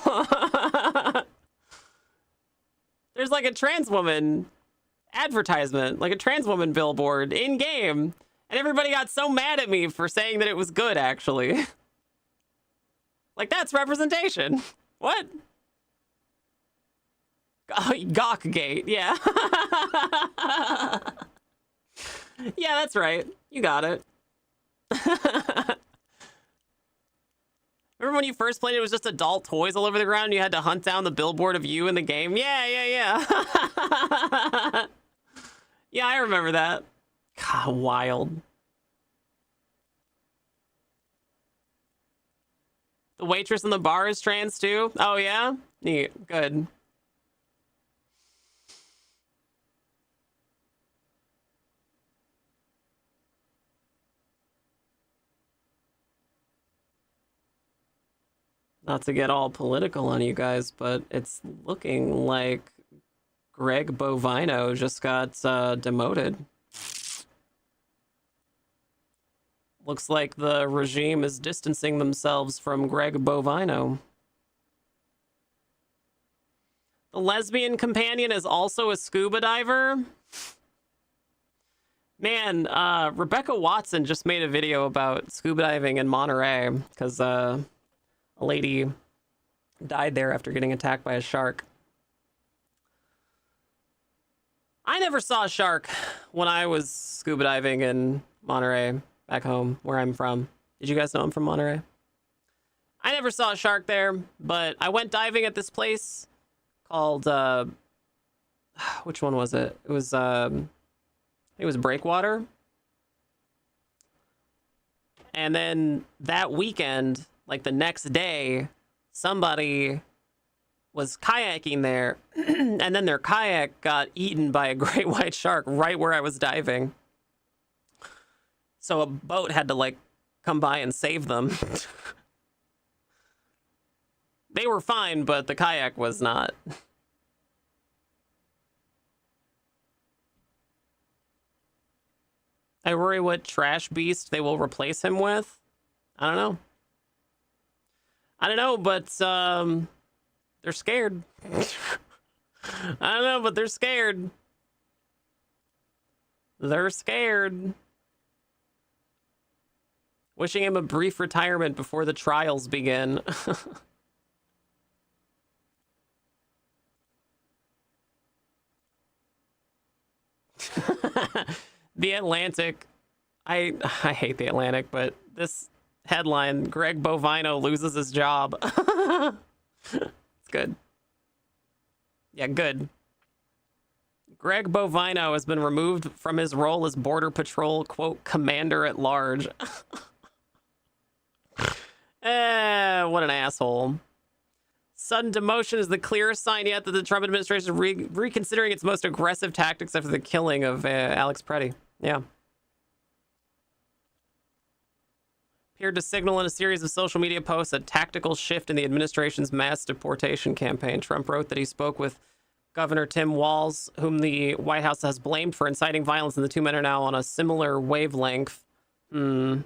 B: There's like a trans woman advertisement, like a trans woman billboard in game. And everybody got so mad at me for saying that it was good, actually. Like, that's representation. What? Oh, Gawkgate, yeah. Yeah, that's right. You got it. Remember when you first played it was just adult toys all over the ground and you had to hunt down the billboard of you in the game? Yeah. Yeah, I remember that. God, wild. The waitress in the bar is trans too? Oh yeah? Neat. Good. Not to get all political on you guys, but it's looking like Greg Bovino just got demoted. Looks like the regime is distancing themselves from Greg Bovino. The lesbian companion is also a scuba diver. Man, Rebecca Watson just made a video about scuba diving in Monterey because a lady died there after getting attacked by a shark. I never saw a shark when I was scuba diving in Monterey, back home, where I'm from. Did you guys know I'm from Monterey? I never saw a shark there, but I went diving at this place called, which one was it? It was Breakwater. And then that weekend, like the next day, somebody was kayaking there, and then their kayak got eaten by a great white shark right where I was diving. So a boat had to like come by and save them. They were fine, but the kayak was not. I worry what trash beast they will replace him with. I don't know. I don't know, but they're scared. I don't know, but they're scared. They're scared. Wishing him a brief retirement before the trials begin. The Atlantic. I hate the Atlantic, but this headline, Greg Bovino loses his job. It's good. Yeah, good. Greg Bovino has been removed from his role as Border Patrol, quote, commander at large. What an asshole. Sudden demotion is the clearest sign yet that the Trump administration is reconsidering its most aggressive tactics after the killing of Alex Preddy. Yeah. Appeared to signal in a series of social media posts a tactical shift in the administration's mass deportation campaign. Trump wrote that he spoke with Governor Tim Walz, whom the White House has blamed for inciting violence, and the two men are now on a similar wavelength. Tom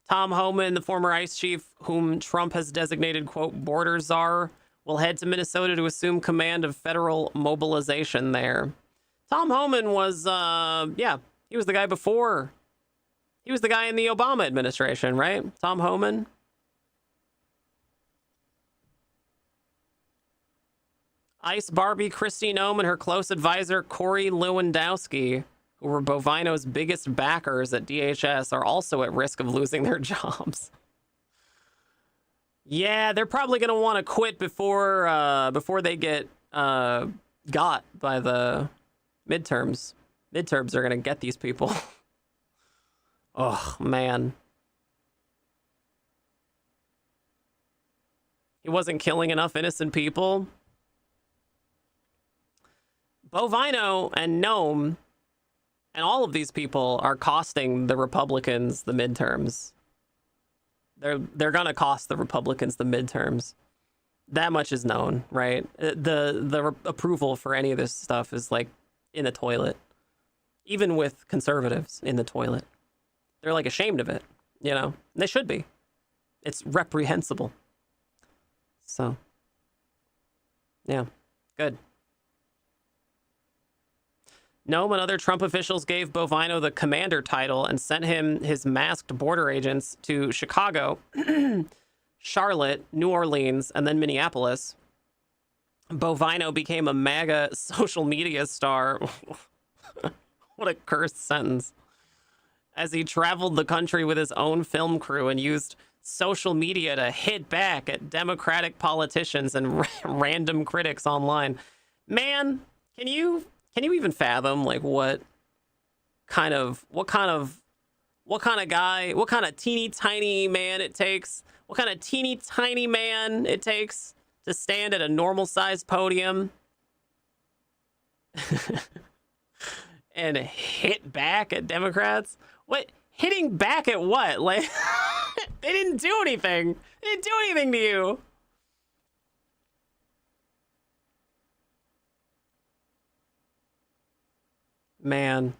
B: Homan, the former ICE chief, whom Trump has designated, quote, border czar, will head to Minnesota to assume command of federal mobilization there. Tom Homan was, he was the guy before. He was the guy in the Obama administration, right? Tom Homan. ICE Barbie Christine Ohm and her close advisor, Corey Lewandowski, who were Bovino's biggest backers at DHS, are also at risk of losing their jobs. Yeah, they're probably going to want to quit before they get got by the midterms. Midterms are going to get these people. Oh, man. He wasn't killing enough innocent people. Bovino and Noam and all of these people are costing the Republicans the midterms. They're gonna cost the Republicans the midterms. That much is known, right? The approval for any of this stuff is like in the toilet. Even with conservatives in the toilet. They're like ashamed of it, you know? They should be. It's reprehensible. So, yeah, good. Noam and other Trump officials gave Bovino the commander title and sent him his masked border agents to Chicago, Charlotte, New Orleans, and then Minneapolis. Bovino became a MAGA social media star. What a cursed sentence. As he traveled the country with his own film crew and used social media to hit back at Democratic politicians and random critics online. Man, can you even fathom like what kind of guy, what kind of teeny tiny man it takes, what kind of teeny tiny man it takes to stand at a normal sized podium and hit back at Democrats? What? Hitting back at what? Like, they didn't do anything. They didn't do anything to you. Man,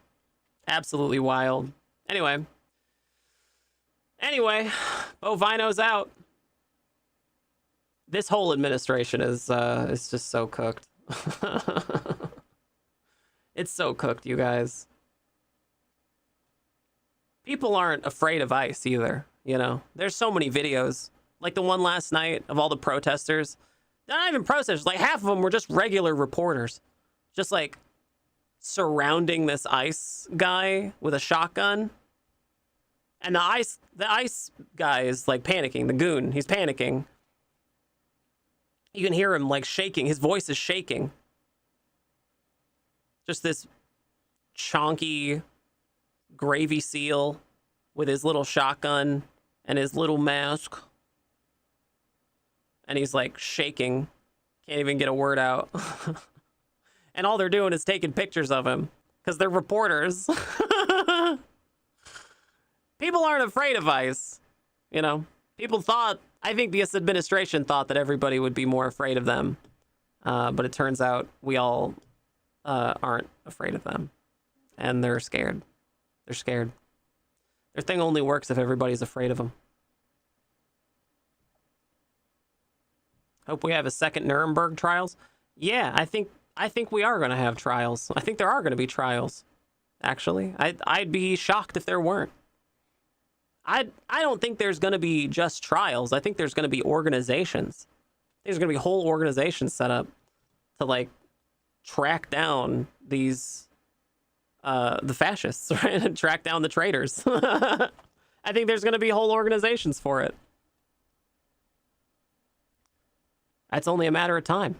B: absolutely wild. Anyway, Bovino's out. This whole administration is just so cooked. It's so cooked, you guys. People aren't afraid of ICE either, you know? There's so many videos, like the one last night of all the protesters. They're not even protesters, like half of them were just regular reporters. Just like surrounding this ICE guy with a shotgun. And the ICE guy is like panicking, the goon, he's panicking. You can hear him like shaking, his voice is shaking. Just this chonky Gravy Seal with his little shotgun and his little mask. And he's like shaking. Can't even get a word out. And all they're doing is taking pictures of him because they're reporters. People aren't afraid of ICE. You know, people thought, I think this administration thought that everybody would be more afraid of them. But it turns out we all aren't afraid of them. And they're scared. They're scared. Their thing only works if everybody's afraid of them. Hope we have a second Nuremberg trials. Yeah, I think we are going to have trials. I think there are going to be trials. Actually, I'd be shocked if there weren't. I don't think there's going to be just trials. I think there's going to be organizations. There's going to be whole organizations set up to like track down these the fascists, right? And track down the traitors. I think there's going to be whole organizations for it. It's only a matter of time.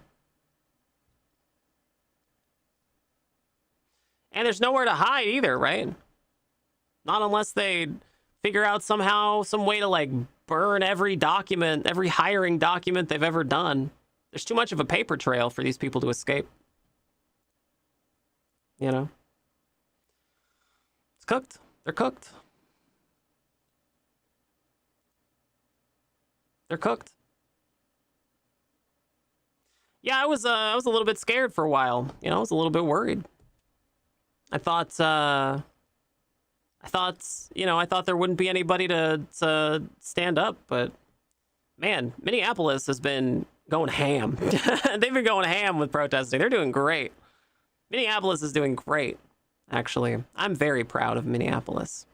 B: And there's nowhere to hide either, right? Not unless they figure out somehow, some way to like burn every document, every hiring document they've ever done. There's too much of a paper trail for these people to escape. You know? It's cooked. They're cooked. They're cooked. Yeah, I was a little bit scared for a while. You know, I was a little bit worried. I thought there wouldn't be anybody to stand up, but man, Minneapolis has been going ham. They've been going ham with protesting. They're doing great. Minneapolis is doing great, actually. I'm very proud of Minneapolis.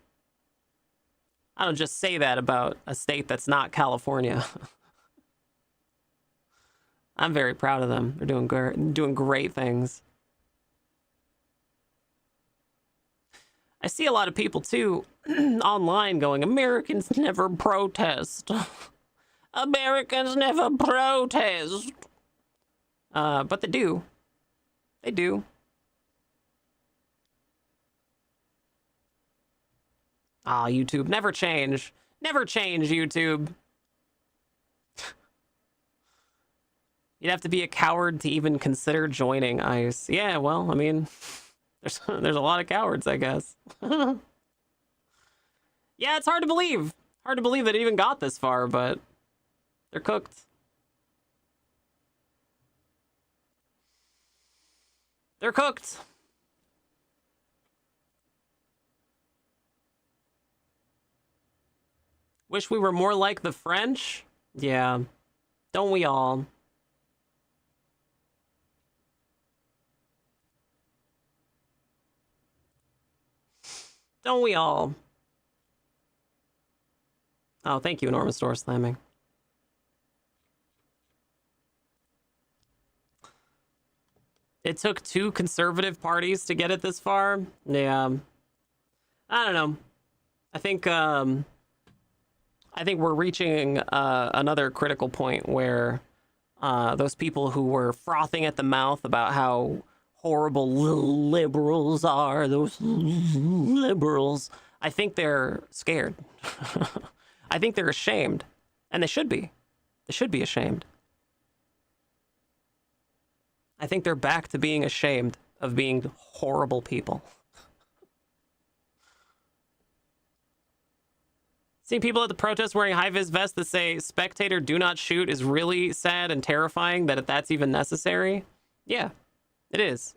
B: I don't just say that about a state that's not California. I'm very proud of them. They're doing great things. I see a lot of people, too, online going, Americans never protest. Americans never protest. But they do. They do. Ah, YouTube, never change. Never change, YouTube. You'd have to be a coward to even consider joining ICE. Yeah, well, I mean, there's a lot of cowards, I guess. Yeah, it's hard to believe. Hard to believe that it even got this far, but they're cooked. They're cooked. Wish we were more like the French? Yeah. Don't we all? Don't we all? Oh, thank you, Enormous Door Slamming. It took 2 conservative parties to get it this far. Yeah. I don't know. I think we're reaching another critical point where those people who were frothing at the mouth about how horrible liberals are, those liberals, I think they're scared. I think they're ashamed. And they should be. They should be ashamed. I think they're back to being ashamed of being horrible people. Seeing people at the protest wearing high-vis vests that say, spectator, do not shoot, is really sad and terrifying that that's even necessary. Yeah, it is.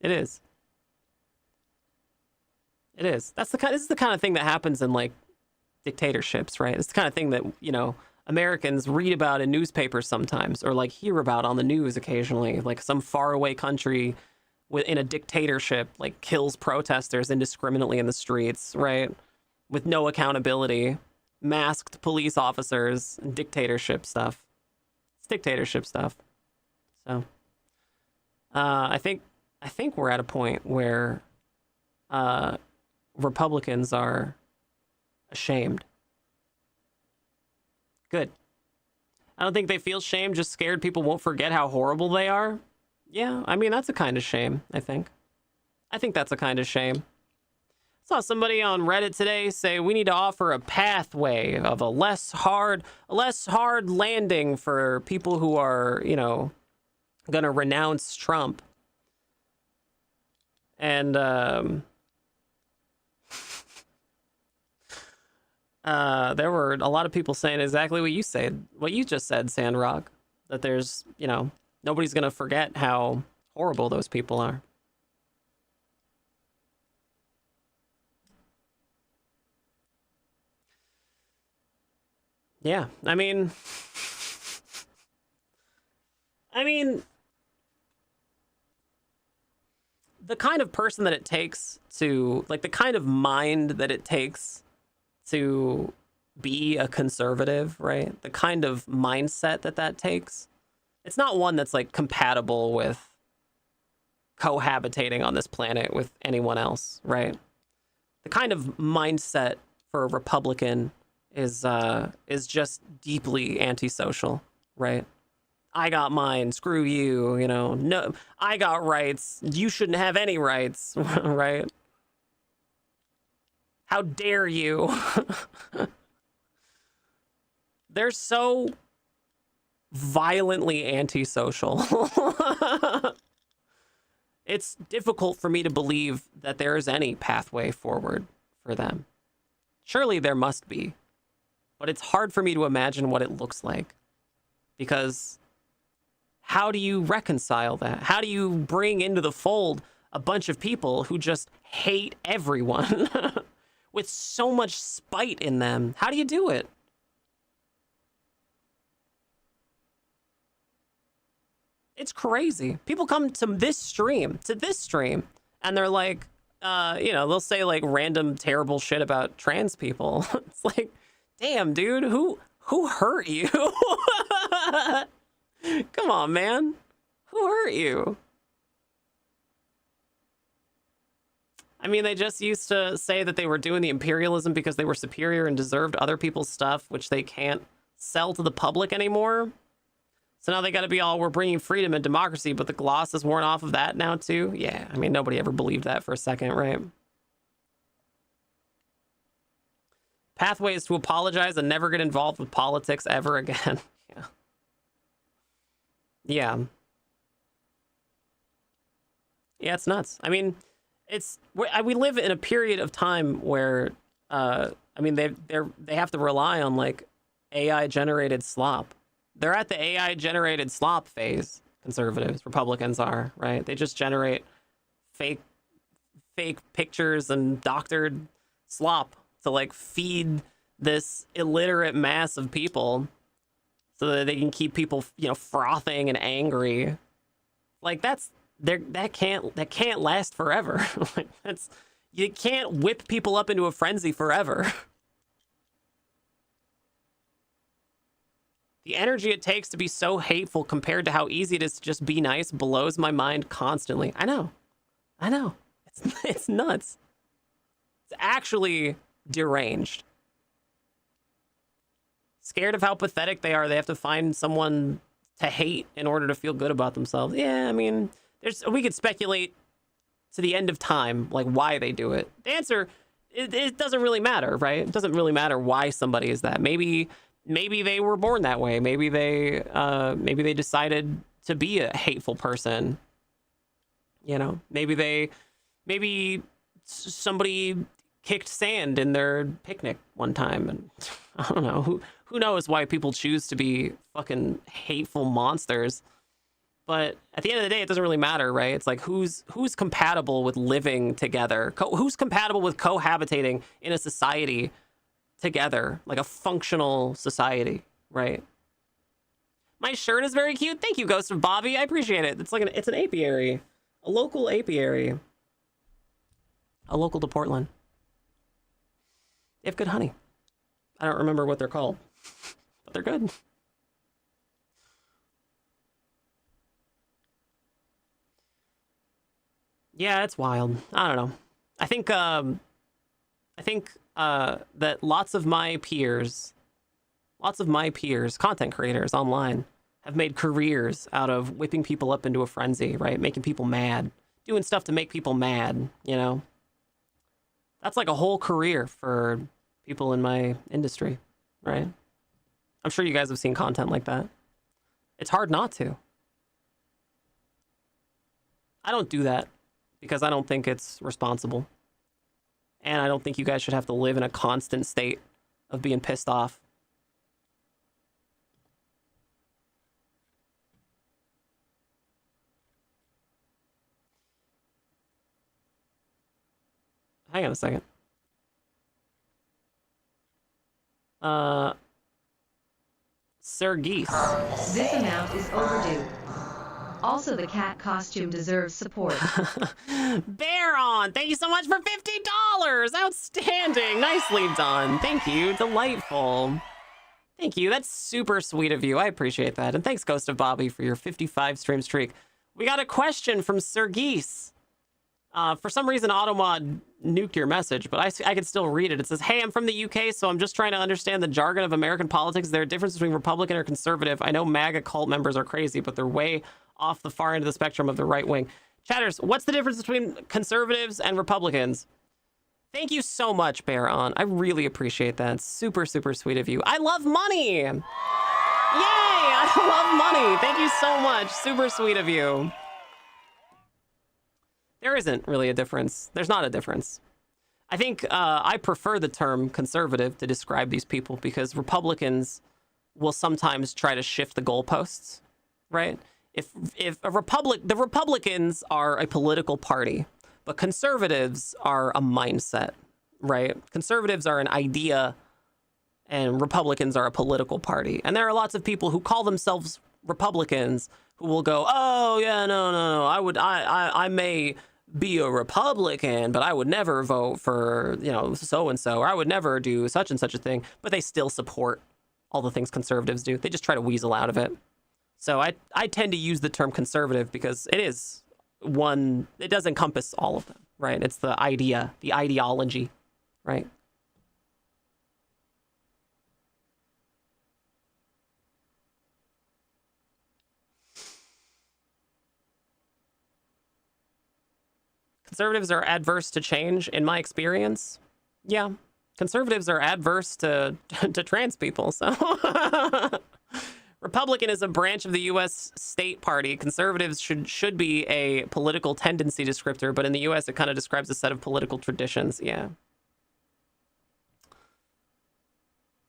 B: It is. It is. This is the kind of thing that happens in, like, dictatorships, right? It's the kind of thing that, you know, Americans read about in newspapers sometimes, or, like, hear about on the news occasionally. Like, some faraway country in a dictatorship, like, kills protesters indiscriminately in the streets, right? With no accountability, masked police officers, and dictatorship stuff. It's dictatorship stuff. So, I think we're at a point where Republicans are ashamed. Good. I don't think they feel shame, just scared people won't forget how horrible they are. Yeah, I mean, that's a kind of shame, I think. I think that's a kind of shame. Saw somebody on Reddit today say we need to offer a pathway of a less hard landing for people who are, you know, gonna renounce Trump. And there were a lot of people saying exactly what you said, what you just said, Sandrock, that there's, you know, nobody's gonna forget how horrible those people are. Yeah, I mean, the kind of person that it takes to, like, the kind of mind that it takes to be a conservative, right? The kind of mindset that takes, it's not one that's, like, compatible with cohabitating on this planet with anyone else, right? The kind of mindset for a Republican is just deeply antisocial, right? I got mine, screw you, you know, no, I got rights, you shouldn't have any rights, right? How dare you? They're so violently antisocial. It's difficult for me to believe that there is any pathway forward for them. Surely there must be. But it's hard for me to imagine what it looks like. Because how do you reconcile that? How do you bring into the fold a bunch of people who just hate everyone with so much spite in them? How do you do it? It's crazy. People come to this stream, and they're like, you know, they'll say like random terrible shit about trans people. It's like, damn, dude, who hurt you? Come on, man. Who hurt you? I mean, they just used to say that they were doing the imperialism because they were superior and deserved other people's stuff, which they can't sell to the public anymore. So now they got to be all, we're bringing freedom and democracy, but the gloss is worn off of that now too. Yeah, I mean, nobody ever believed that for a second, right? Pathway is to apologize and never get involved with politics ever again. Yeah. Yeah. Yeah, it's nuts. I mean, we live in a period of time where, I mean, they have to rely on like AI generated slop. They're at the AI generated slop phase. Conservatives, Republicans are, right? They just generate fake pictures and doctored slop to like feed this illiterate mass of people so that they can keep people, you know, frothing and angry. Like that can't last forever. Like you can't whip people up into a frenzy forever. The energy it takes to be so hateful compared to how easy it is to just be nice blows my mind constantly. I know. It's nuts. It's actually deranged. Scared of how pathetic they are. They have to find someone to hate in order to feel good about themselves. Yeah, I mean, we could speculate to the end of time, like why they do it. The answer, it doesn't really matter, right? It doesn't really matter why somebody is that. Maybe they were born that way. Maybe they decided to be a hateful person. You know, maybe somebody kicked sand in their picnic one time, and I don't know, who knows why people choose to be fucking hateful monsters. But at the end of the day, it doesn't really matter, right? It's like who's compatible with living together, who's compatible with cohabitating in a society together, like a functional society, right? My shirt is very cute. Thank you, Ghost of Bobby. I appreciate it. It's like it's an apiary, a local apiary, a local to Portland. They have good honey. I don't remember what they're called, but they're good. Yeah, it's wild. I don't know. I think that lots of my peers, content creators online, have made careers out of whipping people up into a frenzy, right? Making people mad, doing stuff to make people mad, you know? That's like a whole career for people in my industry, right? I'm sure you guys have seen content like that. It's hard not to. I don't do that because I don't think it's responsible. And I don't think you guys should have to live in a constant state of being pissed off. Hang on a second. Sir Geese.
H: This amount is overdue. Also, the cat costume deserves support.
B: Baron, thank you so much for $50. Outstanding. Nicely done. Thank you. Delightful. Thank you. That's super sweet of you. I appreciate that. And thanks, Ghost of Bobby, for your 55 stream streak. We got a question from Sir Geese. For some reason, Automod nuked your message, but I can still read it. It says, hey, I'm from the UK, so I'm just trying to understand the jargon of American politics. Is there a difference between Republican or conservative? I know MAGA cult members are crazy, but they're way off the far end of the spectrum of the right wing. Chatters, what's the difference between conservatives and Republicans? Thank you so much, Baron. I really appreciate that. Super, super sweet of you. I love money. Yay, I love money. Thank you so much. Super sweet of you. There isn't really a difference. There's not a difference. I think I prefer the term conservative to describe these people because Republicans will sometimes try to shift the goalposts, right? If the Republicans are a political party, but conservatives are a mindset, right? Conservatives are an idea and Republicans are a political party. And there are lots of people who call themselves Republicans who will go, oh yeah, no. I may be a Republican, but I would never vote for, so-and-so, or I would never do such and such a thing, but they still support all the things conservatives do. They just try to weasel out of it. So I tend to use the term conservative because it does encompass all of them, right? It's the idea, the ideology, right? Conservatives are adverse to change, in my experience. Yeah, conservatives are adverse to trans people, so... Republican is a branch of the U.S. state party. Conservatives should be a political tendency descriptor, but in the U.S. it kind of describes a set of political traditions. Yeah.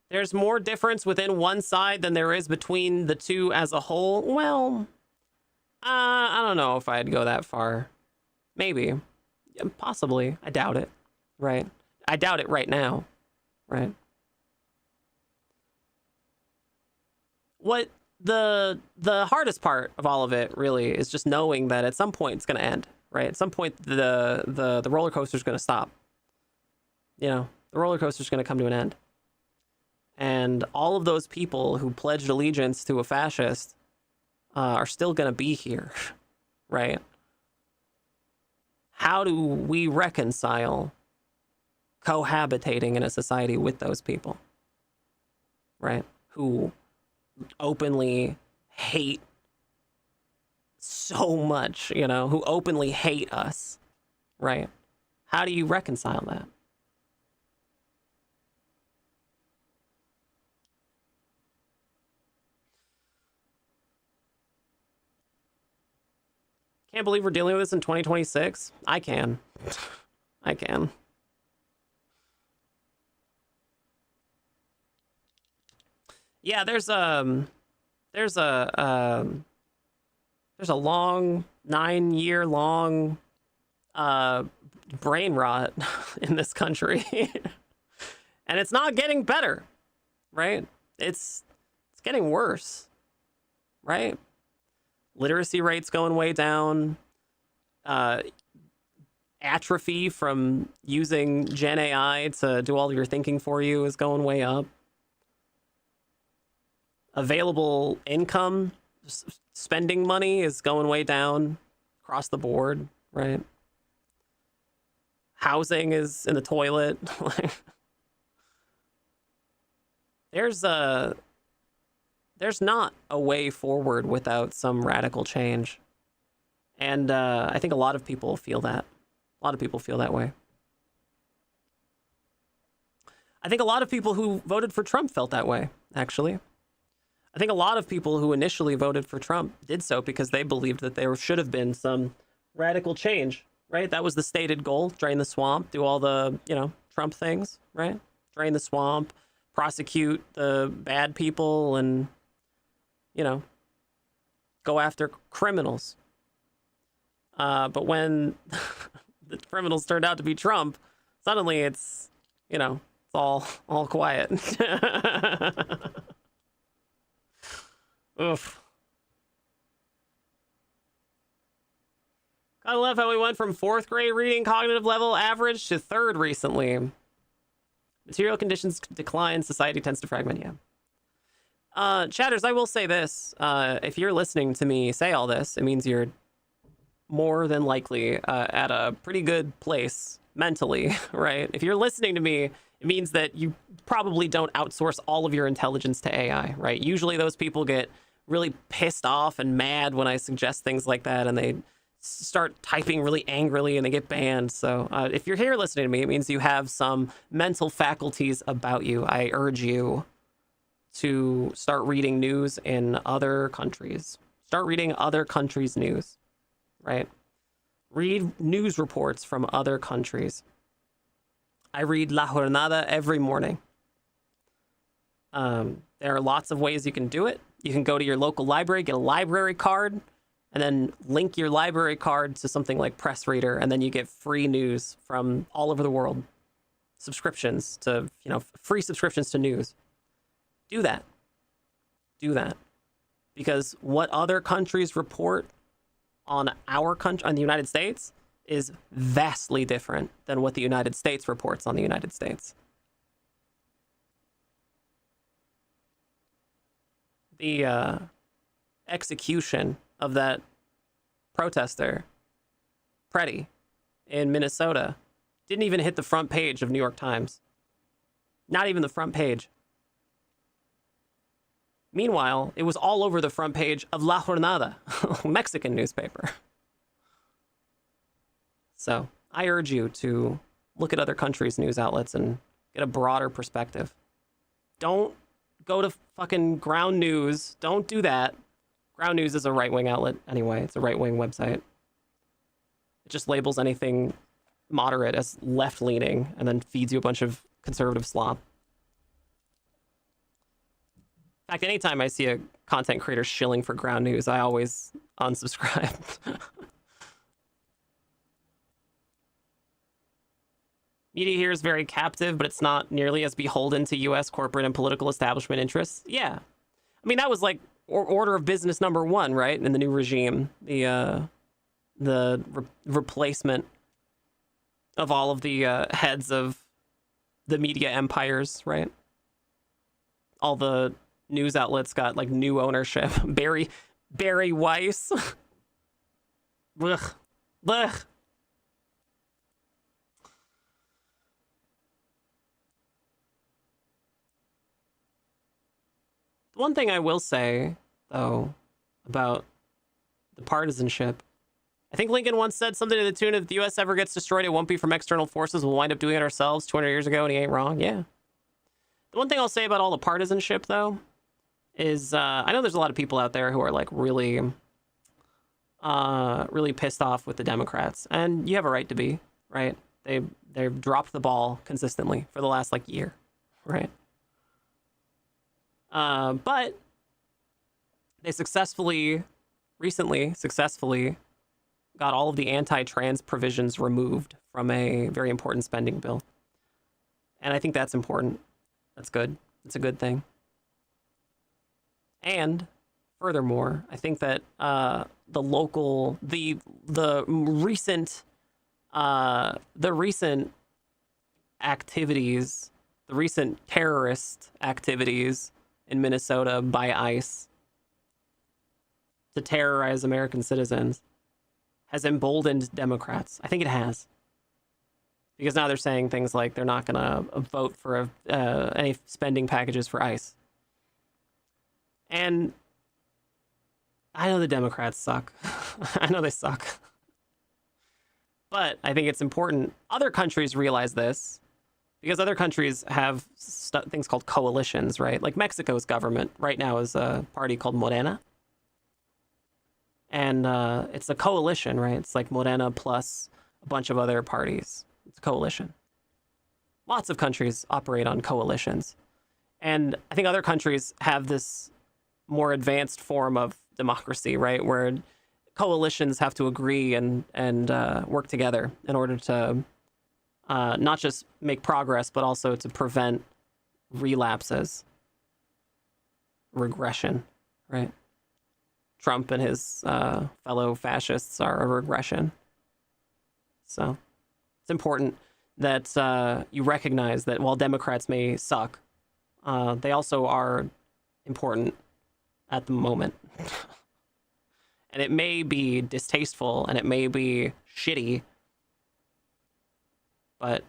B: There's more difference within one side than there is between the two as a whole. Well, I don't know if I'd go that far. Maybe. Possibly. I doubt it. Right? I doubt it right now. Right? What the hardest part of all of it really is just knowing that at some point it's going to end, right? At some point the roller coaster is going to stop. The roller coaster is going to come to an end. And all of those people who pledged allegiance to a fascist are still going to be here, right? How do we reconcile cohabitating in a society with those people, right? Who openly hate so much, who openly hate us, right? How do you reconcile that? Can't believe we're dealing with this in 2026. I can. I can. Yeah, there's a long 9-year-long brain rot in this country. And it's not getting better, right? It's getting worse, right? Literacy rates going way down. Atrophy from using Gen AI to do all your thinking for you is going way up. Available income, spending money is going way down across the board, right? Housing is in the toilet. There's not a way forward without some radical change. And I think a lot of people feel that. A lot of people feel that way. I think a lot of people who voted for Trump felt that way, actually. I think a lot of people who initially voted for Trump did so because they believed that there should have been some radical change, right? That was the stated goal: drain the swamp, do all the, Trump things, right? Drain the swamp, prosecute the bad people, and, go after criminals. But when the criminals turned out to be Trump, suddenly it's, it's all quiet. Oof. I love how we went from 4th grade reading cognitive level average to 3rd recently. Material conditions decline, society tends to fragment, yeah. Chatters, I will say this. If you're listening to me say all this, it means you're more than likely at a pretty good place mentally, right? If you're listening to me, it means that you probably don't outsource all of your intelligence to AI, right? Usually those people get really pissed off and mad when I suggest things like that, and they start typing really angrily and they get banned. So if you're here listening to me, it means you have some mental faculties about you. I urge you to start reading news in other countries. Start reading other countries' news, right? Read news reports from other countries. I read La Jornada every morning. There are lots of ways you can do it. You can go to your local library, get a library card, and then link your library card to something like Press Reader, and then you get free news from all over the world. Subscriptions to, free subscriptions to news. Do that. Do that. Because what other countries report on our country, on the United States, is vastly different than what the United States reports on the United States. The execution of that protester, Preddy, in Minnesota, didn't even hit the front page of New York Times. Not even the front page. Meanwhile, it was all over the front page of La Jornada, Mexican newspaper. So I urge you to look at other countries' news outlets and get a broader perspective. Don't go to fucking Ground News. Don't do that. Ground News is a right-wing outlet anyway. It's a right-wing website. It just labels anything moderate as left-leaning and then feeds you a bunch of conservative slop. In fact, anytime I see a content creator shilling for Ground News, I always unsubscribe. Media here is very captive, but it's not nearly as beholden to U.S. corporate and political establishment interests. Yeah. I mean, that was like order of business number one, right? In the new regime, the replacement of all of the heads of the media empires, right? All the news outlets got like new ownership. Barry Weiss. Ugh. Ugh. One thing I will say, though, about the partisanship, I think Lincoln once said something to the tune of, if the U.S. ever gets destroyed, it won't be from external forces. We'll wind up doing it ourselves 200 years ago, and he ain't wrong. Yeah. The one thing I'll say about all the partisanship, though, is I know there's a lot of people out there who are like really pissed off with the Democrats, and you have a right to be, right? They've dropped the ball consistently for the last like year, right? But they recently successfully got all of the anti-trans provisions removed from a very important spending bill. And I think that's important. That's good. It's a good thing. And furthermore, I think that the recent activities, the recent terrorist activities in Minnesota by ICE to terrorize American citizens has emboldened Democrats. I think it has. Because now they're saying things like they're not going to vote for any spending packages for ICE. And I know the Democrats suck. I know they suck. But I think it's important. Other countries realize this because other countries have things called coalitions, right? Like Mexico's government right now is a party called Morena. And it's a coalition, right? It's like Morena plus a bunch of other parties. It's a coalition. Lots of countries operate on coalitions. And I think other countries have this more advanced form of democracy, right? Where coalitions have to agree and work together in order to not just make progress, but also to prevent relapses, regression, right? Trump and his fellow fascists are a regression. So it's important that you recognize that while Democrats may suck, they also are important at the moment. And it may be distasteful and it may be shitty, but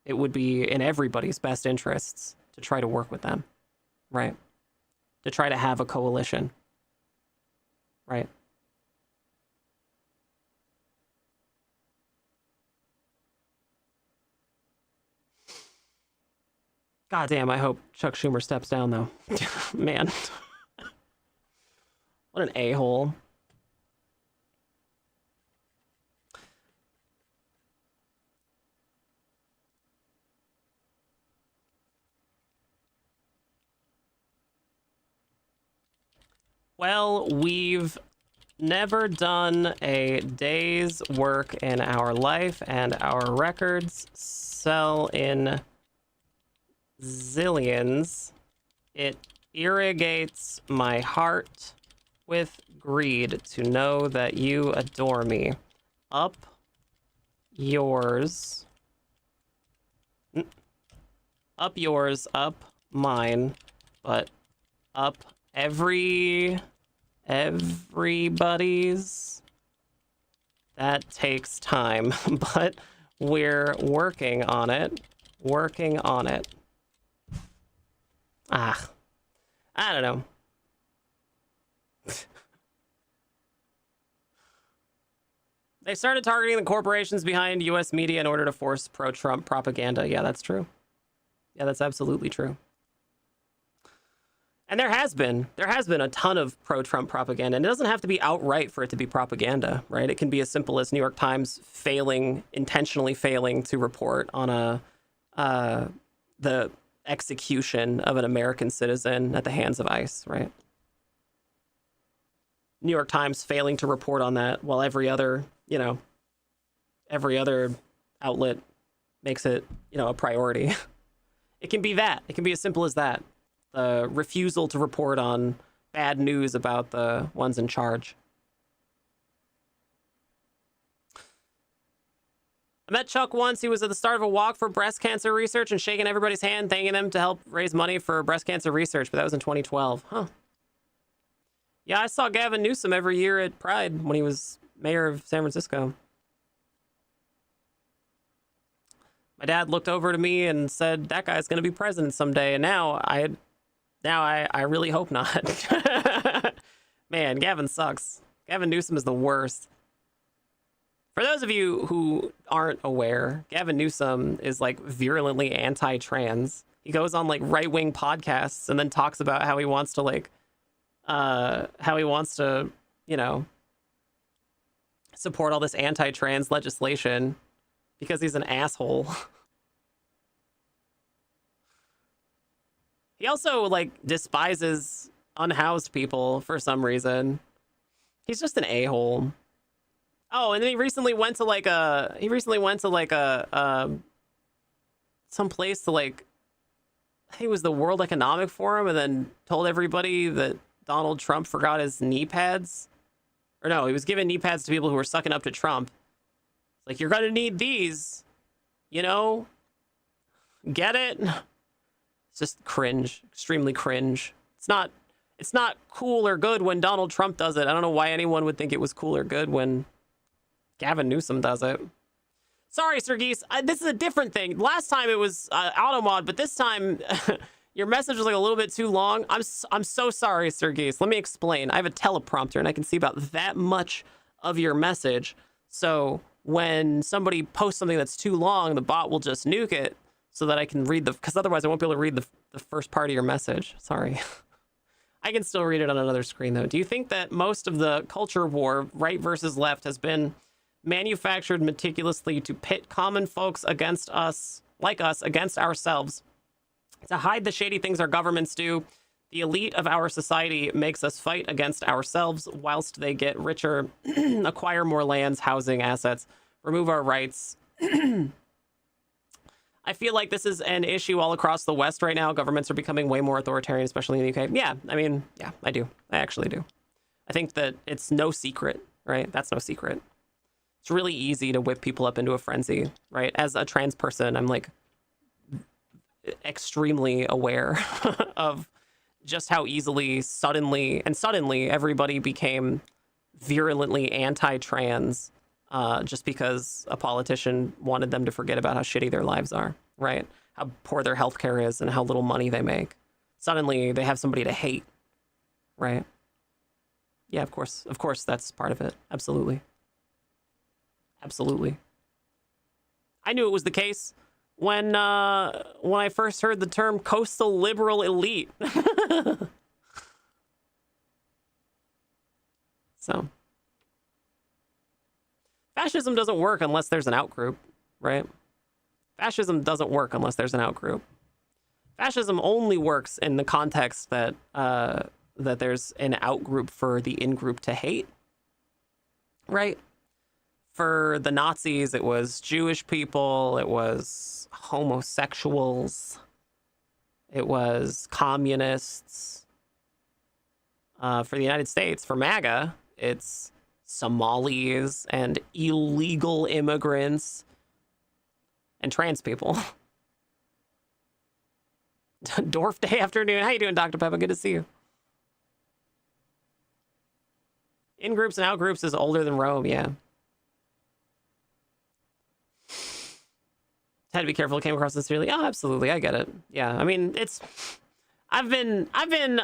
B: it would be in everybody's best interests to try to work with them, right? To try to have a coalition, right? God damn, I hope Chuck Schumer steps down, though. Man. What an a-hole. Well, we've never done a day's work in our life, and our records sell in zillions. It irrigates my heart with greed to know that you adore me. Up yours. Up yours, up mine, but up everybody's. That takes time, but we're working on it. Working on it. I don't know. They started targeting the corporations behind U.S. media in order to force pro-Trump propaganda. Yeah, that's true. Yeah, that's absolutely true. And there has been a ton of pro-Trump propaganda, and it doesn't have to be outright for it to be propaganda, right? It can be as simple as New York Times intentionally failing to report on the execution of an American citizen at the hands of ICE, right? New York Times failing to report on that while every other outlet makes it, a priority. It can be that. It can be as simple as that. The refusal to report on bad news about the ones in charge. I met Chuck once. He was at the start of a walk for breast cancer research and shaking everybody's hand, thanking them to help raise money for breast cancer research, but that was in 2012. Huh. Yeah, I saw Gavin Newsom every year at Pride when he was mayor of San Francisco. My dad looked over to me and said, that guy's going to be president someday, and now I really hope not. Man, Gavin sucks. Gavin Newsom is the worst. For those of you who aren't aware, Gavin Newsom is like virulently anti-trans. He goes on like right-wing podcasts and then talks about how he wants to support all this anti-trans legislation because he's an asshole. He also despises unhoused people for some reason. He's just an a-hole. Oh, and then he recently went to some place to I think it was the World Economic Forum, and then told everybody that Donald Trump forgot his knee pads. Or no, he was giving knee pads to people who were sucking up to Trump. It's like, you're gonna need these, get it? It's just cringe, extremely cringe. It's not cool or good when Donald Trump does it. I don't know why anyone would think it was cool or good when Gavin Newsom does it. Sorry, Sir Geese. This is a different thing. Last time it was automod, but this time your message was a little bit too long. I'm so sorry, Sir Geese. Let me explain. I have a teleprompter and I can see about that much of your message. So when somebody posts something that's too long, the bot will just nuke it. so that I can read because otherwise I won't be able to read the first part of your message. Sorry. I can still read it on another screen, though. Do you think that most of the culture war, right versus left, has been manufactured meticulously to pit common folks against us, like us, against ourselves, to hide the shady things our governments do? The elite of our society makes us fight against ourselves whilst they get richer, acquire more lands, housing, assets, remove our rights. I feel like this is an issue all across the West right now. Governments are becoming way more authoritarian, especially in the UK. Yeah, I mean, yeah, I do. I actually do. I think that it's no secret, right? That's no secret. It's really easy to whip people up into a frenzy, right? As a trans person, I'm like extremely aware of just how easily, suddenly everybody became virulently anti-trans just because a politician wanted them to forget about how shitty their lives are, right? How poor their healthcare is and how little money they make. Suddenly they have somebody to hate, right? Yeah, of course that's part of it. Absolutely. Absolutely. I knew it was the case when I first heard the term coastal liberal elite. So, fascism doesn't work unless there's an outgroup, right? Fascism doesn't work unless there's an outgroup. Fascism only works in the context that that there's an outgroup for the in-group to hate, right? For the Nazis, it was Jewish people, it was homosexuals, it was communists. For the United States, for MAGA, it's Somalis and illegal immigrants and trans people. Dorf Day afternoon. How you doing, Dr. Peppa? Good to see you. In-groups and out-groups is older than Rome, yeah. Had to be careful. It came across sincerely. Oh, absolutely. I get it. Yeah. I mean, I've been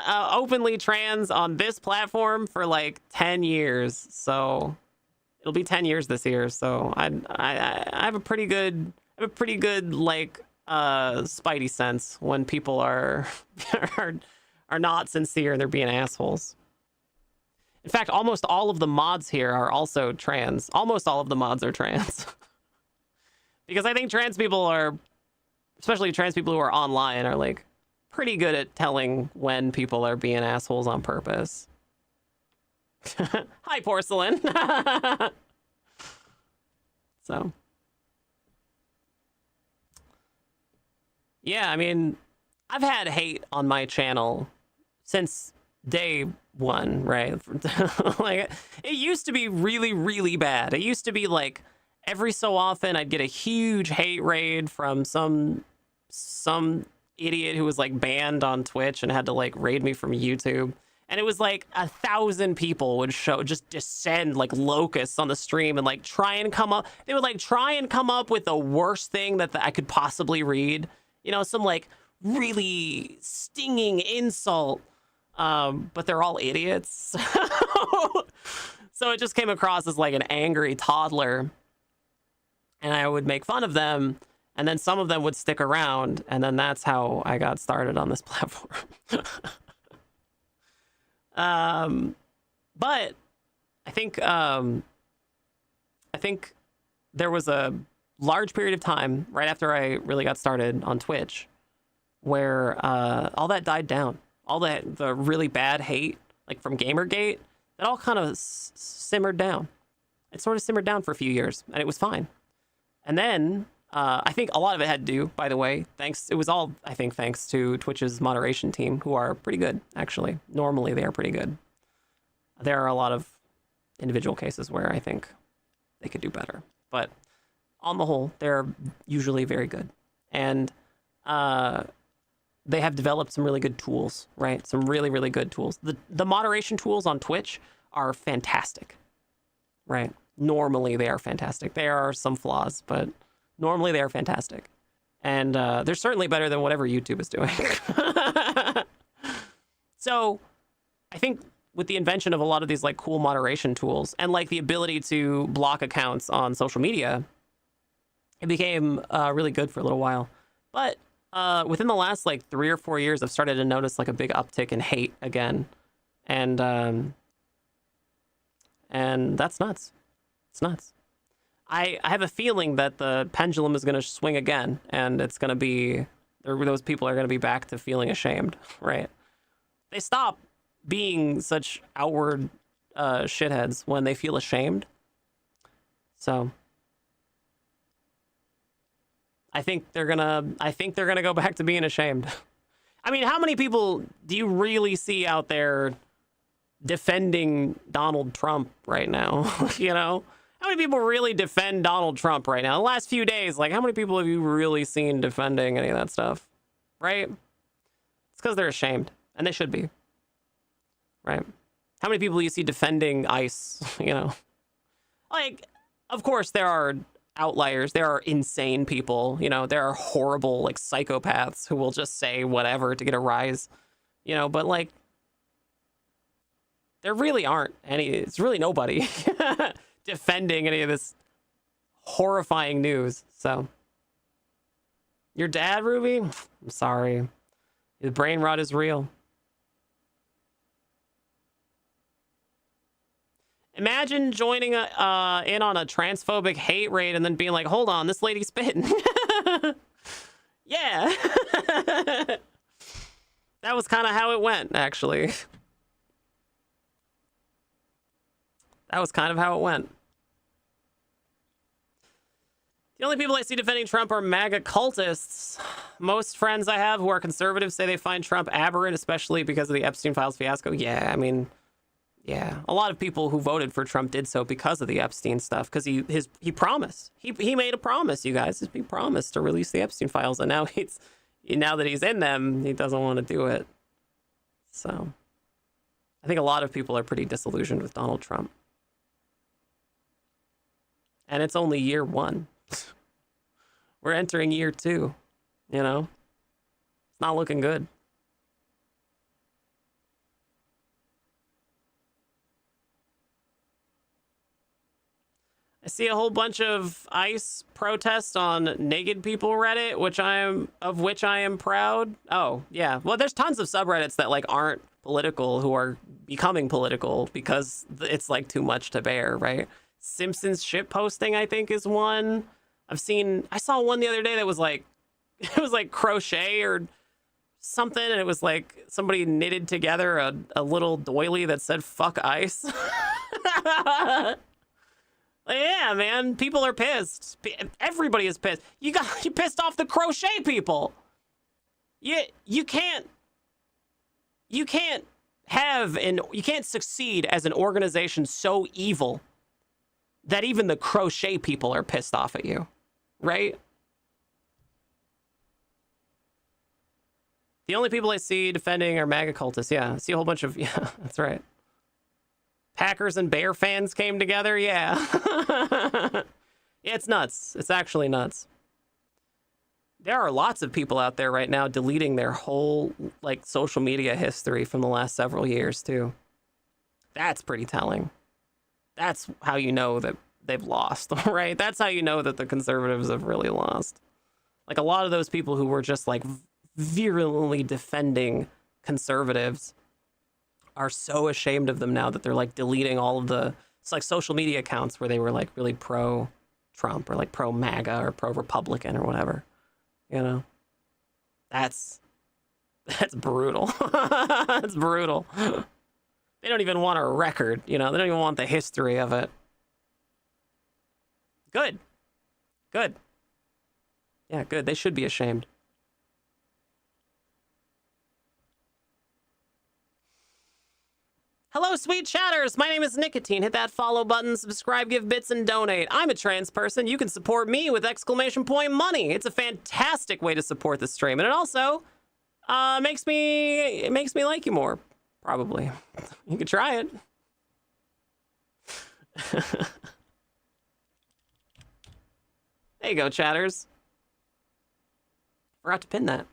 B: openly trans on this platform for like 10 years. So it'll be 10 years this year. So I have a pretty good like spidey sense when people are not sincere and they're being assholes. In fact, almost all of the mods here are also trans. Almost all of the mods are trans. Because I think trans people are, especially trans people who are online, are like pretty good at telling when people are being assholes on purpose. Hi, Porcelain. So. Yeah, I mean, I've had hate on my channel since day one, right? Like, it used to be really, really bad. It used to be like every so often I'd get a huge hate raid from some idiot who was like banned on Twitch and had to like raid me from YouTube. And it was like 1,000 people would just descend like locusts on the stream and like try and come up. They would like try and come up with the worst thing that I could possibly read. You know, some like really stinging insult. But they're all idiots. So it just came across as like an angry toddler. And I would make fun of them. And then some of them would stick around. And then that's how I got started on this platform. But I think there was a large period of time right after I really got started on Twitch where all that died down. All the really bad hate, like from Gamergate, that all kind of simmered down. It sort of simmered down for a few years, and it was fine. And then I think a lot of it had to do, by the way, thanks to Twitch's moderation team, who are pretty good, actually. Normally, they are pretty good. There are a lot of individual cases where I think they could do better. But on the whole, they're usually very good. And they have developed some really good tools, right? Some really, really good tools. The moderation tools on Twitch are fantastic, right? Normally, they are fantastic. There are some flaws, but normally they are fantastic. And they're certainly better than whatever YouTube is doing. So I think with the invention of a lot of these like cool moderation tools and like the ability to block accounts on social media, it became really good for a little while. But within the last like 3 or 4 years, I've started to notice like a big uptick in hate again, and that's nuts. It's nuts. I have a feeling that the pendulum is going to swing again, and it's going to be those people are going to be back to feeling ashamed, right? They stop being such outward shitheads when they feel ashamed. So I think they're gonna go back to being ashamed. I mean, how many people do you really see out there defending Donald Trump right now? You know? How many people really defend Donald Trump right now? The last few days, like, how many people have you really seen defending any of that stuff? Right? It's because they're ashamed, and they should be. Right? How many people do you see defending ICE, you know? Like, of course, there are outliers. There are insane people, you know? There are horrible, like, psychopaths who will just say whatever to get a rise, you know? But, like, there really aren't any, it's really nobody defending any of this horrifying news. So, your dad, Ruby? I'm sorry. The brain rot is real. Imagine joining in on a transphobic hate raid and then being like, hold on, this lady's spitting. Yeah. That was kind of how it went, actually. That was kind of how it went. The only people I see defending Trump are MAGA cultists. Most friends I have who are conservatives say they find Trump aberrant, especially because of the Epstein Files fiasco. Yeah, I mean, yeah. A lot of people who voted for Trump did so because of the Epstein stuff, because he promised. He made a promise, you guys. He promised to release the Epstein Files, and now now that he's in them, he doesn't want to do it. So I think a lot of people are pretty disillusioned with Donald Trump. And it's only year 1. We're entering year 2, you know? It's not looking good. I see a whole bunch of ICE protests on Naked People Reddit, of which I am proud. Oh, yeah. Well, there's tons of subreddits that like aren't political who are becoming political because it's like too much to bear, right? Simpsons shit posting, I think, is one. I saw one the other day that was like, it was like crochet or something, and it was like somebody knitted together a little doily that said "fuck ICE." Yeah, man, people are pissed. Everybody is pissed. You pissed off the crochet people. You can't succeed as an organization so evil that even the crochet people are pissed off at you, right? The only people I see defending are MAGA cultists. Yeah, I see a whole bunch of, yeah, that's right. Packers and Bear fans came together, yeah. Yeah, it's nuts. It's actually nuts. There are lots of people out there right now deleting their whole, like, social media history from the last several years, too. That's pretty telling. That's how you know that they've lost, right? That's how you know that the conservatives have really lost. Like, a lot of those people who were just, like, virulently defending conservatives are so ashamed of them now that they're, like, deleting all of it's like social media accounts where they were, like, really pro-Trump or, like, pro-MAGA or pro-Republican or whatever, you know? That's brutal. That's brutal. They don't even want a record, you know? They don't even want the history of it. Good. Good. Yeah, good. They should be ashamed. Hello, sweet chatters. My name is Nicotine. Hit that follow button, subscribe, give bits, and donate. I'm a trans person. You can support me with ! money. It's a fantastic way to support the stream, and it also makes me like you more. Probably. You could try it. There you go, chatters. Forgot to pin that.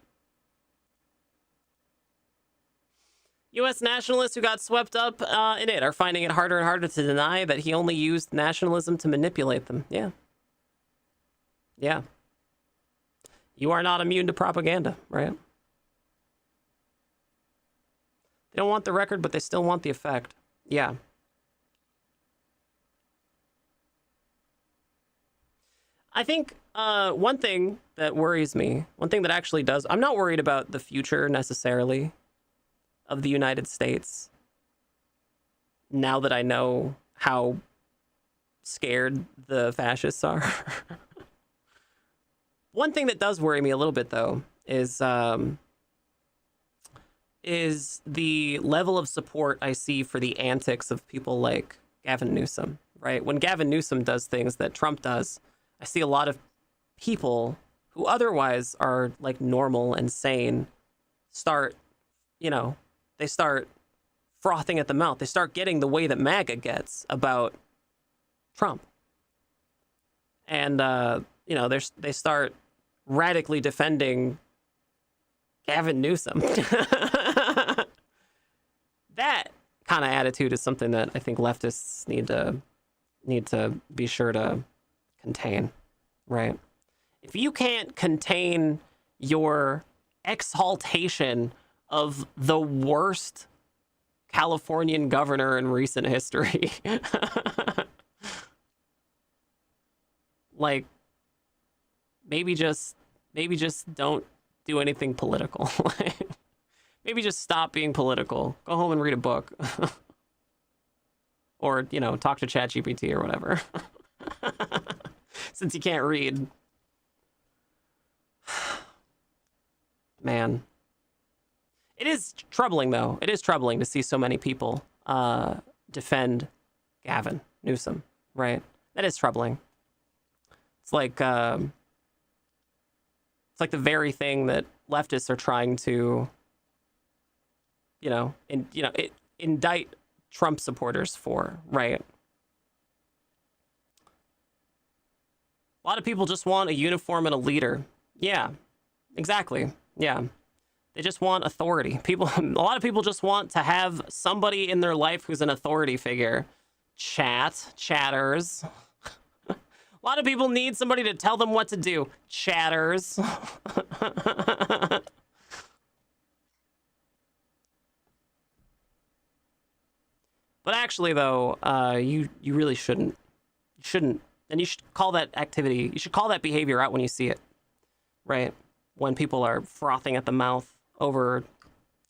B: U.S. nationalists who got swept up in it are finding it harder and harder to deny that he only used nationalism to manipulate them. Yeah. Yeah. You are not immune to propaganda, right? They don't want the record, but they still want the effect. Yeah. I think one thing that worries me, one thing that actually does, I'm not worried about the future necessarily of the United States now that I know how scared the fascists are. One thing that does worry me a little bit, though, is the level of support I see for the antics of people like Gavin Newsom, right? When Gavin Newsom does things that Trump does, I see a lot of people who otherwise are like normal and sane start, they start frothing at the mouth. They start getting the way that MAGA gets about Trump. And, they start radically defending Gavin Newsom. That kind of attitude is something that I think leftists need to be sure to contain, right? If you can't contain your exaltation of the worst Californian governor in recent history, like maybe just don't do anything political. Maybe just stop being political. Go home and read a book. Or, talk to ChatGPT or whatever. Since you can't read. Man. It is troubling, though. It is troubling to see so many people defend Gavin Newsom, right? That is troubling. It's like the very thing that leftists are trying to, indict Trump supporters for, right? A lot of people just want a uniform and a leader. Yeah, exactly. Yeah. They just want authority. A lot of people just want to have somebody in their life who's an authority figure. Chatters. A lot of people need somebody to tell them what to do. Chatters. But actually, though, you really shouldn't. You shouldn't. And you should call that activity, you should call that behavior out when you see it, right? When people are frothing at the mouth over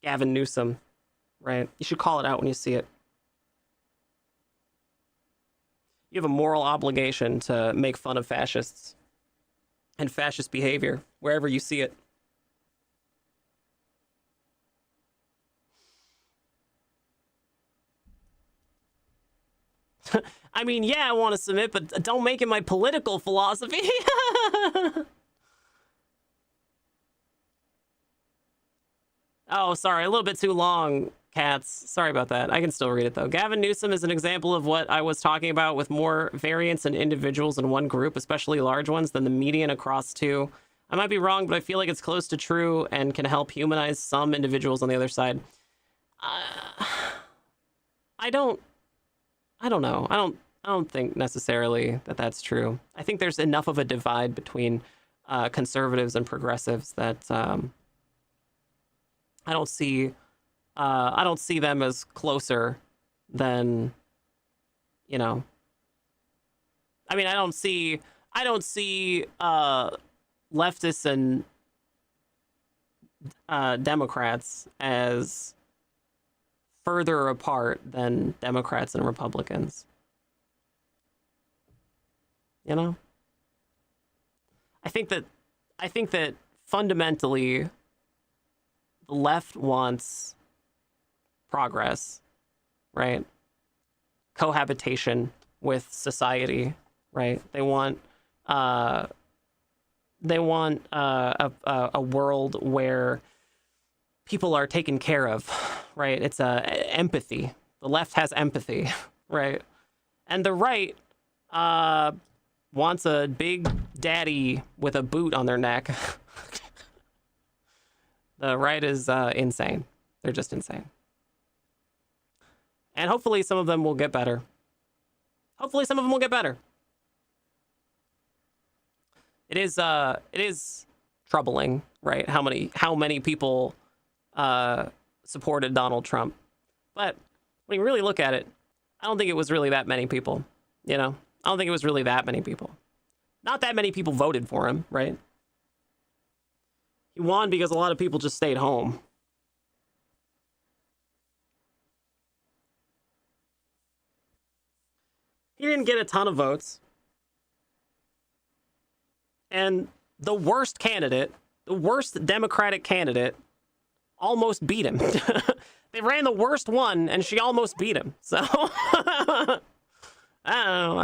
B: Gavin Newsom, right? You should call it out when you see it. You have a moral obligation to make fun of fascists and fascist behavior wherever you see it. I mean, yeah, I want to submit, but don't make it my political philosophy. Oh, sorry, a little bit too long, cats. Sorry about that. I can still read it, though. Gavin Newsom is an example of what I was talking about, with more variance in individuals in one group, especially large ones, than the median across two. I might be wrong, but I feel like it's close to true and can help humanize some individuals on the other side. I don't know. I don't think necessarily that that's true. I think there's enough of a divide between conservatives and progressives that I don't see them as closer than, I mean, I don't see leftists and Democrats as further apart than Democrats and Republicans. I think that fundamentally the left wants progress, right? Cohabitation with society, right? They want a world where people are taken care of, right? It's empathy. The left has empathy, right? And the right wants a big daddy with a boot on their neck. The right is insane. They're just insane. And hopefully some of them will get better. It is troubling, right? How many people supported Donald Trump. But when you really look at it, I don't think it was really that many people, you know? I don't think it was really that many people. Not that many people voted for him, right? He won because a lot of people just stayed home. He didn't get a ton of votes. And the worst candidate, the worst Democratic candidate, almost beat him. They ran the worst one, and she almost beat him. So, I don't know.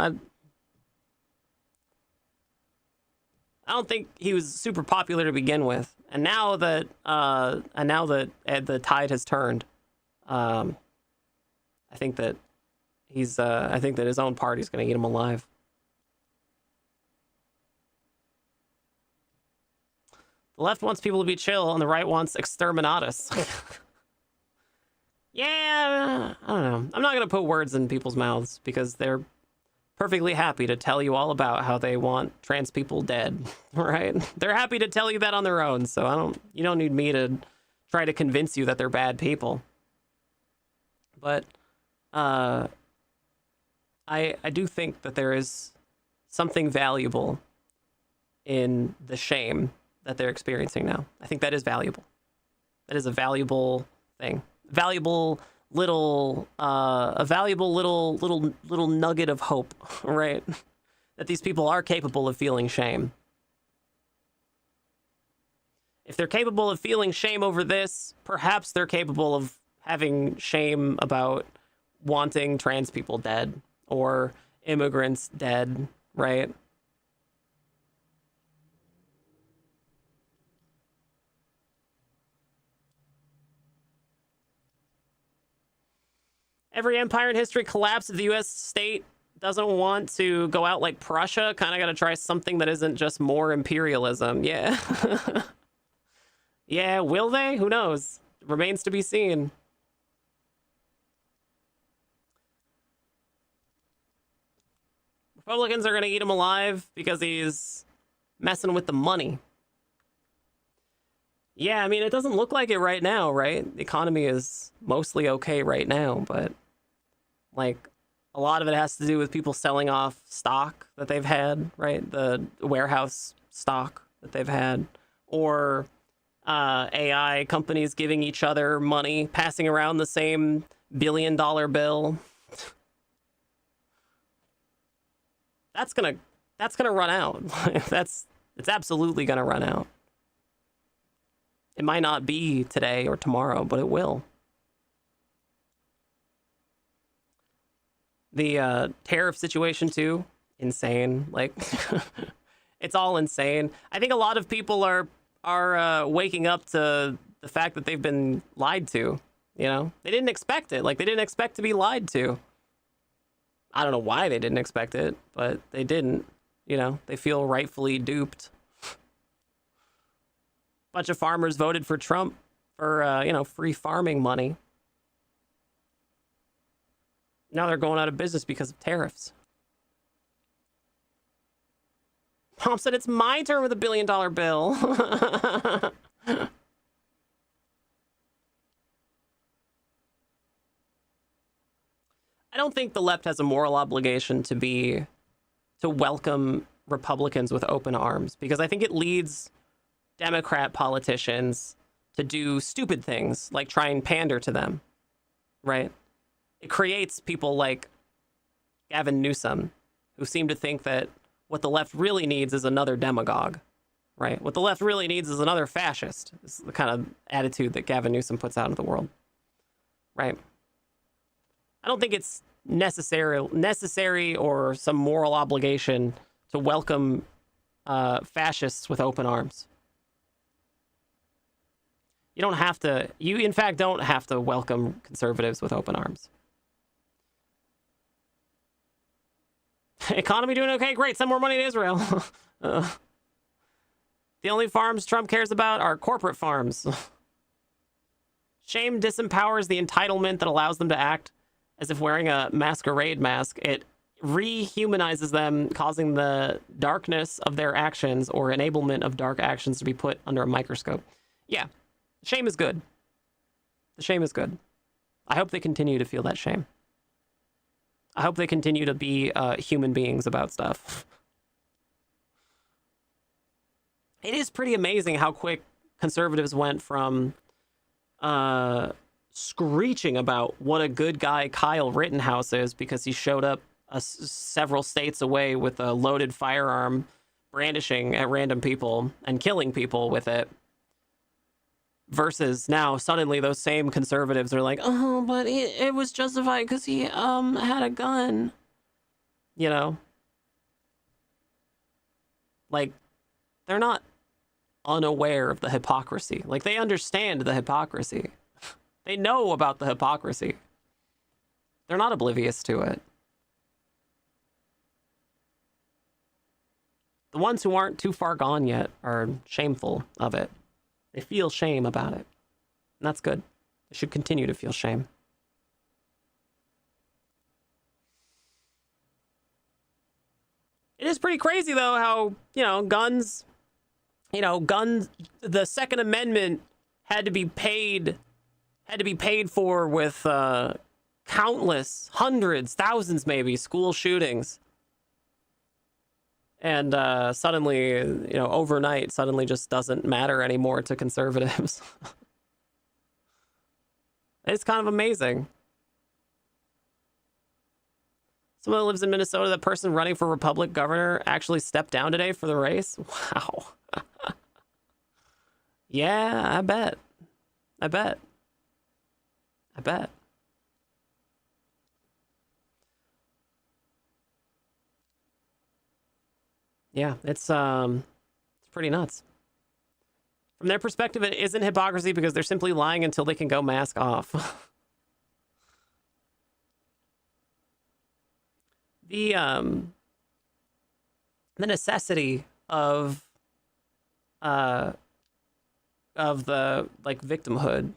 B: I don't think he was super popular to begin with. And now that the tide has turned, I think that I think that his own party's going to eat him alive. The left wants people to be chill, and the right wants exterminatus. Yeah, I don't know. I'm not going to put words in people's mouths because they're perfectly happy to tell you all about how they want trans people dead, right? They're happy to tell you that on their own, so you don't need me to try to convince you that they're bad people. But I do think that there is something valuable in the shame that they're experiencing now. I think that is valuable. That is a valuable thing. A valuable little nugget of hope, right? That these people are capable of feeling shame. If they're capable of feeling shame over this, perhaps they're capable of having shame about wanting trans people dead or immigrants dead, right? Every empire in history collapsed. If the U.S. state doesn't want to go out like Prussia, kind of got to try something that isn't just more imperialism. Yeah. Yeah, will they? Who knows? Remains to be seen. Republicans are going to eat him alive because he's messing with the money. Yeah, I mean, it doesn't look like it right now, right? The economy is mostly okay right now, but like a lot of it has to do with people selling off stock that they've had, right? The warehouse stock that they've had, or AI companies giving each other money, passing around the same $1 billion bill. That's gonna run out. It's absolutely gonna run out. It might not be today or tomorrow, but it will. The tariff situation too, insane. Like, it's all insane. I think a lot of people are waking up to the fact that they've been lied to. You know, they didn't expect it. Like, they didn't expect to be lied to. I don't know why they didn't expect it, but they didn't. You know, they feel rightfully duped. Bunch of farmers voted for Trump for, free farming money. Now they're going out of business because of tariffs. Mom said it's my turn with $1 billion bill. I don't think the left has a moral obligation to welcome Republicans with open arms, because I think it leads Democrat politicians to do stupid things like try and pander to them, right? It creates people like Gavin Newsom, who seem to think that what the left really needs is another demagogue, right? What the left really needs is another fascist. This is the kind of attitude that Gavin Newsom puts out into the world, right? I don't think it's necessary or some moral obligation to welcome fascists with open arms. You in fact don't have to welcome conservatives with open arms. Economy doing okay? Great. Send more money to Israel. The only farms Trump cares about are corporate farms. Shame disempowers the entitlement that allows them to act as if wearing a masquerade mask. It rehumanizes them, causing the darkness of their actions or enablement of dark actions to be put under a microscope. Yeah, shame is good. The shame is good. I hope they continue to feel that shame. I hope they continue to be human beings about stuff. It is pretty amazing how quick conservatives went from screeching about what a good guy Kyle Rittenhouse is because he showed up several states away with a loaded firearm, brandishing at random people and killing people with it. Versus now, suddenly those same conservatives are like, oh, but it was justified because he had a gun. You know? Like, they're not unaware of the hypocrisy. Like, they understand the hypocrisy. They know about the hypocrisy. They're not oblivious to it. The ones who aren't too far gone yet are shameful of it. They feel shame about it. And that's good. They should continue to feel shame. It is pretty crazy, though, how, guns, the Second Amendment had to be paid for with countless, hundreds, thousands maybe, school shootings. And suddenly, overnight, suddenly just doesn't matter anymore to conservatives. It's kind of amazing. Someone that lives in Minnesota, the person running for Republican governor actually stepped down today for the race. Wow. Yeah, I bet. Yeah, it's pretty nuts. From their perspective, it isn't hypocrisy because they're simply lying until they can go mask off. The necessity of the victimhood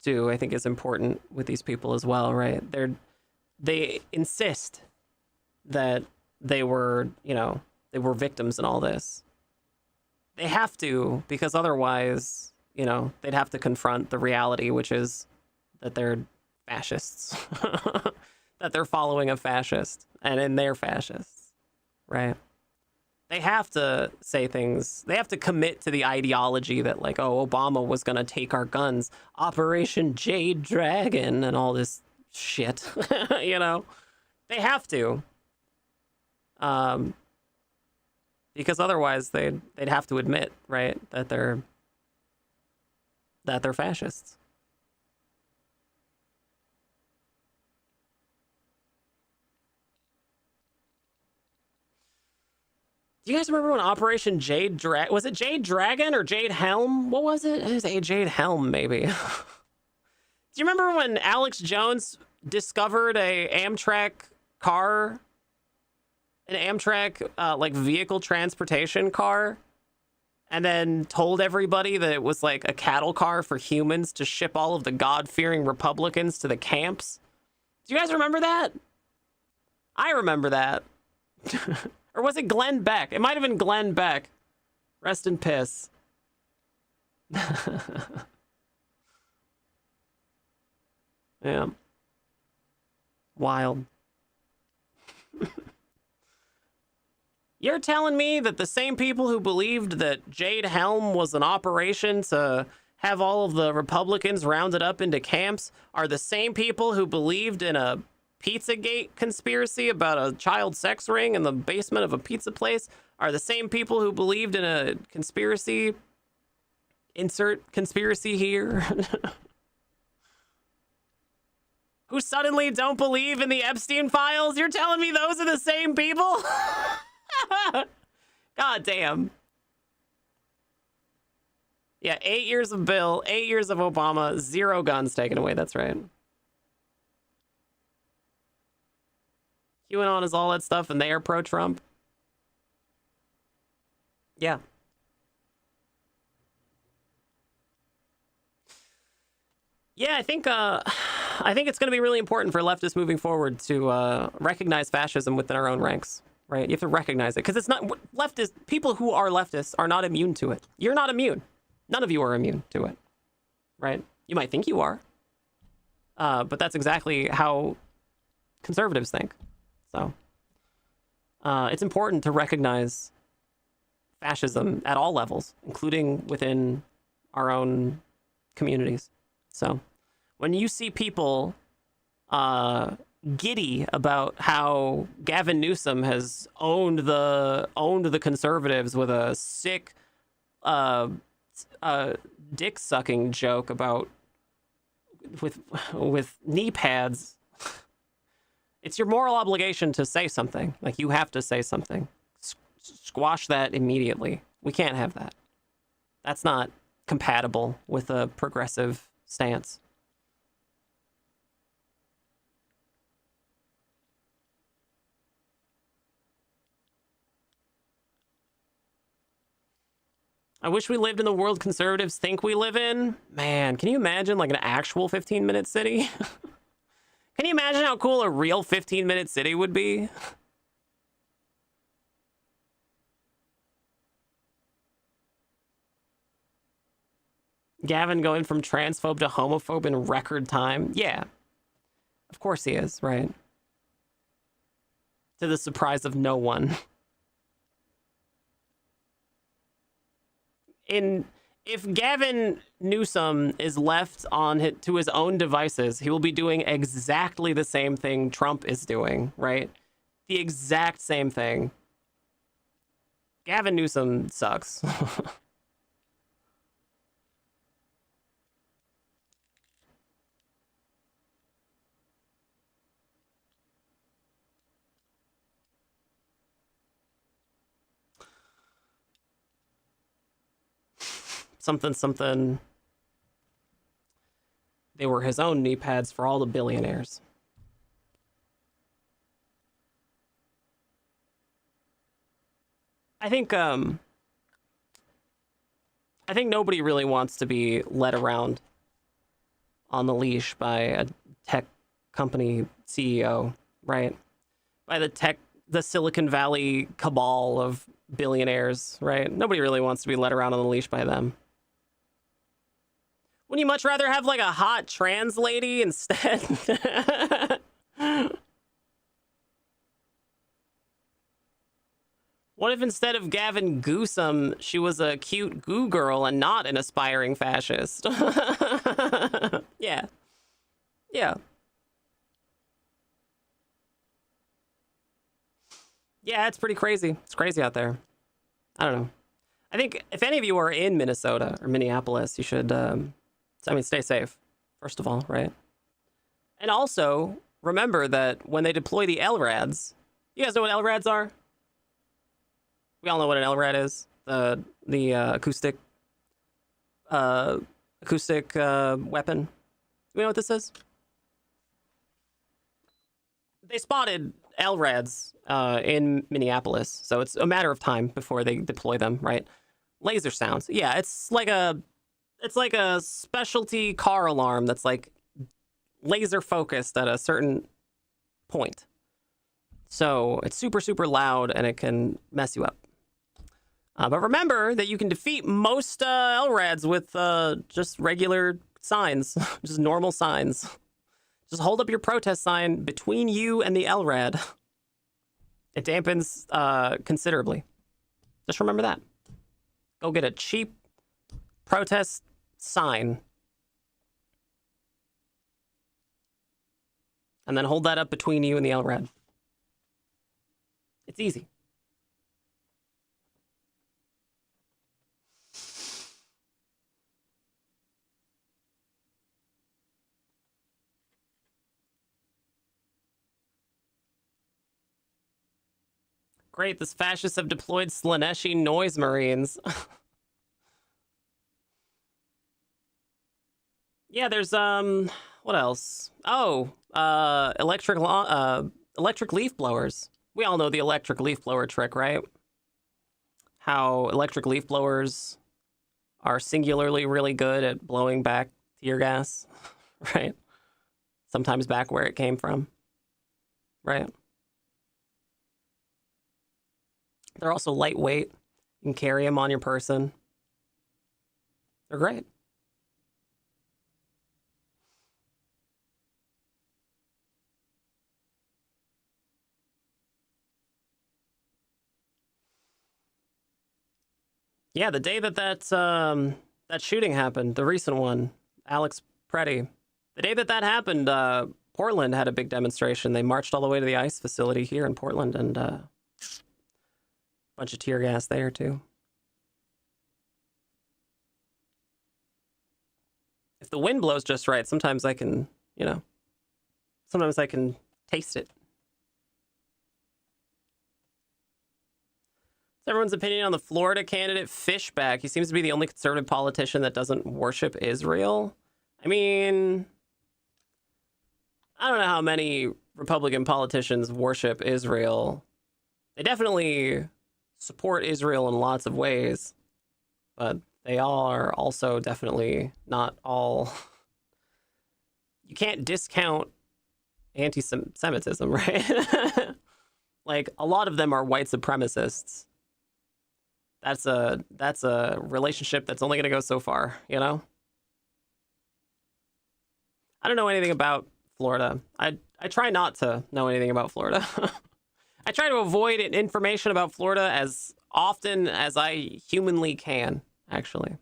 B: too, I think, is important with these people as well, right? They insist that they were victims in all this. They have to, because otherwise, they'd have to confront the reality, which is that they're fascists, that they're following a fascist, and they're fascists, right? They have to say things. They have to commit to the ideology that, like, oh, Obama was going to take our guns, Operation Jade Dragon, and all this shit, They have to. Because otherwise they'd have to admit, right, that they're fascists. Do you guys remember when Operation Jade Dragon, was it Jade Dragon or Jade Helm? What was it? It was a Jade Helm, maybe. Do you remember when Alex Jones discovered a Amtrak car? An Amtrak, vehicle transportation car, and then told everybody that it was like a cattle car for humans to ship all of the God-fearing Republicans to the camps. Do you guys remember that? I remember that. Or was it Glenn Beck? It might have been Glenn Beck. Rest in piss. Yeah. Wild. You're telling me that the same people who believed that Jade Helm was an operation to have all of the Republicans rounded up into camps are the same people who believed in a Pizzagate conspiracy about a child sex ring in the basement of a pizza place, are the same people who believed in a conspiracy, insert conspiracy here, who suddenly don't believe in the Epstein files? You're telling me those are the same people? God damn. Yeah, 8 years of Bill, 8 years of Obama, 0 guns taken away. That's right. QAnon is all that stuff, and they are pro-Trump. Yeah. Yeah, I think I think it's going to be really important for leftists moving forward to recognize fascism within our own ranks, right? You have to recognize it because it's not leftist. People who are leftists are not immune to it. You're not immune. None of you are immune to it, right? You might think you are, but that's exactly how conservatives think. So it's important to recognize fascism at all levels, including within our own communities. So when you see people giddy about how Gavin Newsom has owned the conservatives with a sick dick sucking joke about with knee pads, it's your moral obligation to say something. Like, you have to say something. Squash that immediately. We can't have that. That's not compatible with a progressive stance. I wish we lived in the world conservatives think we live in. Man, can you imagine like an actual 15-minute city? Can you imagine how cool a real 15-minute city would be? Gavin going from transphobe to homophobe in record time? Yeah. Of course he is, right? To the surprise of no one. If Gavin Newsom is left to his own devices, he will be doing exactly the same thing Trump is doing, right? The exact same thing. Gavin Newsom sucks. Something. They were his own knee pads for all the billionaires. I think nobody really wants to be led around on the leash by a tech company CEO, right? By the Silicon Valley cabal of billionaires, right? Nobody really wants to be led around on the leash by them. Wouldn't you much rather have like a hot trans lady instead? What if instead of Gavin Newsom, she was a cute goo girl and not an aspiring fascist? Yeah. Yeah. Yeah, it's pretty crazy. It's crazy out there. I don't know. I think if any of you are in Minnesota or Minneapolis, you should, stay safe, first of all, right? And also, remember that when they deploy the LRADs, you guys know what LRADs are? We all know what an LRAD is. The acoustic weapon. You know what this is? They spotted LRADs in Minneapolis, so it's a matter of time before they deploy them, right? Laser sounds. Yeah, it's like a specialty car alarm that's like laser focused at a certain point. So it's super, super loud and it can mess you up. But remember that you can defeat most LRADs with just regular signs, just normal signs. Just hold up your protest sign between you and the LRAD. It dampens considerably. Just remember that. Go get a cheap protest sign. And then hold that up between you and the LRAD. It's easy. Great, the fascists have deployed Slaneshi noise marines. Yeah, there's what else? Oh, electric leaf blowers. We all know the electric leaf blower trick, right? How electric leaf blowers are singularly really good at blowing back tear gas, right? sometimes back where it came from, right? They're also lightweight. You can carry them on your person. They're great. Yeah, the day that shooting happened, the recent one, Alex Preddy, the day that happened, Portland had a big demonstration. They marched all the way to the ICE facility here in Portland, and a bunch of tear gas there too. If the wind blows just right, sometimes I can, sometimes I can taste it. Everyone's opinion on the Florida candidate Fishback. He seems to be the only conservative politician that doesn't worship Israel. I mean, I don't know how many Republican politicians worship Israel. They definitely support Israel in lots of ways, but they are also definitely not all. You can't discount anti-Semitism, right? Like, a lot of them are white supremacists. That's a relationship that's only going to go so far, you know? I don't know anything about Florida. I try not to know anything about Florida. I try to avoid information about Florida as often as I humanly can, actually.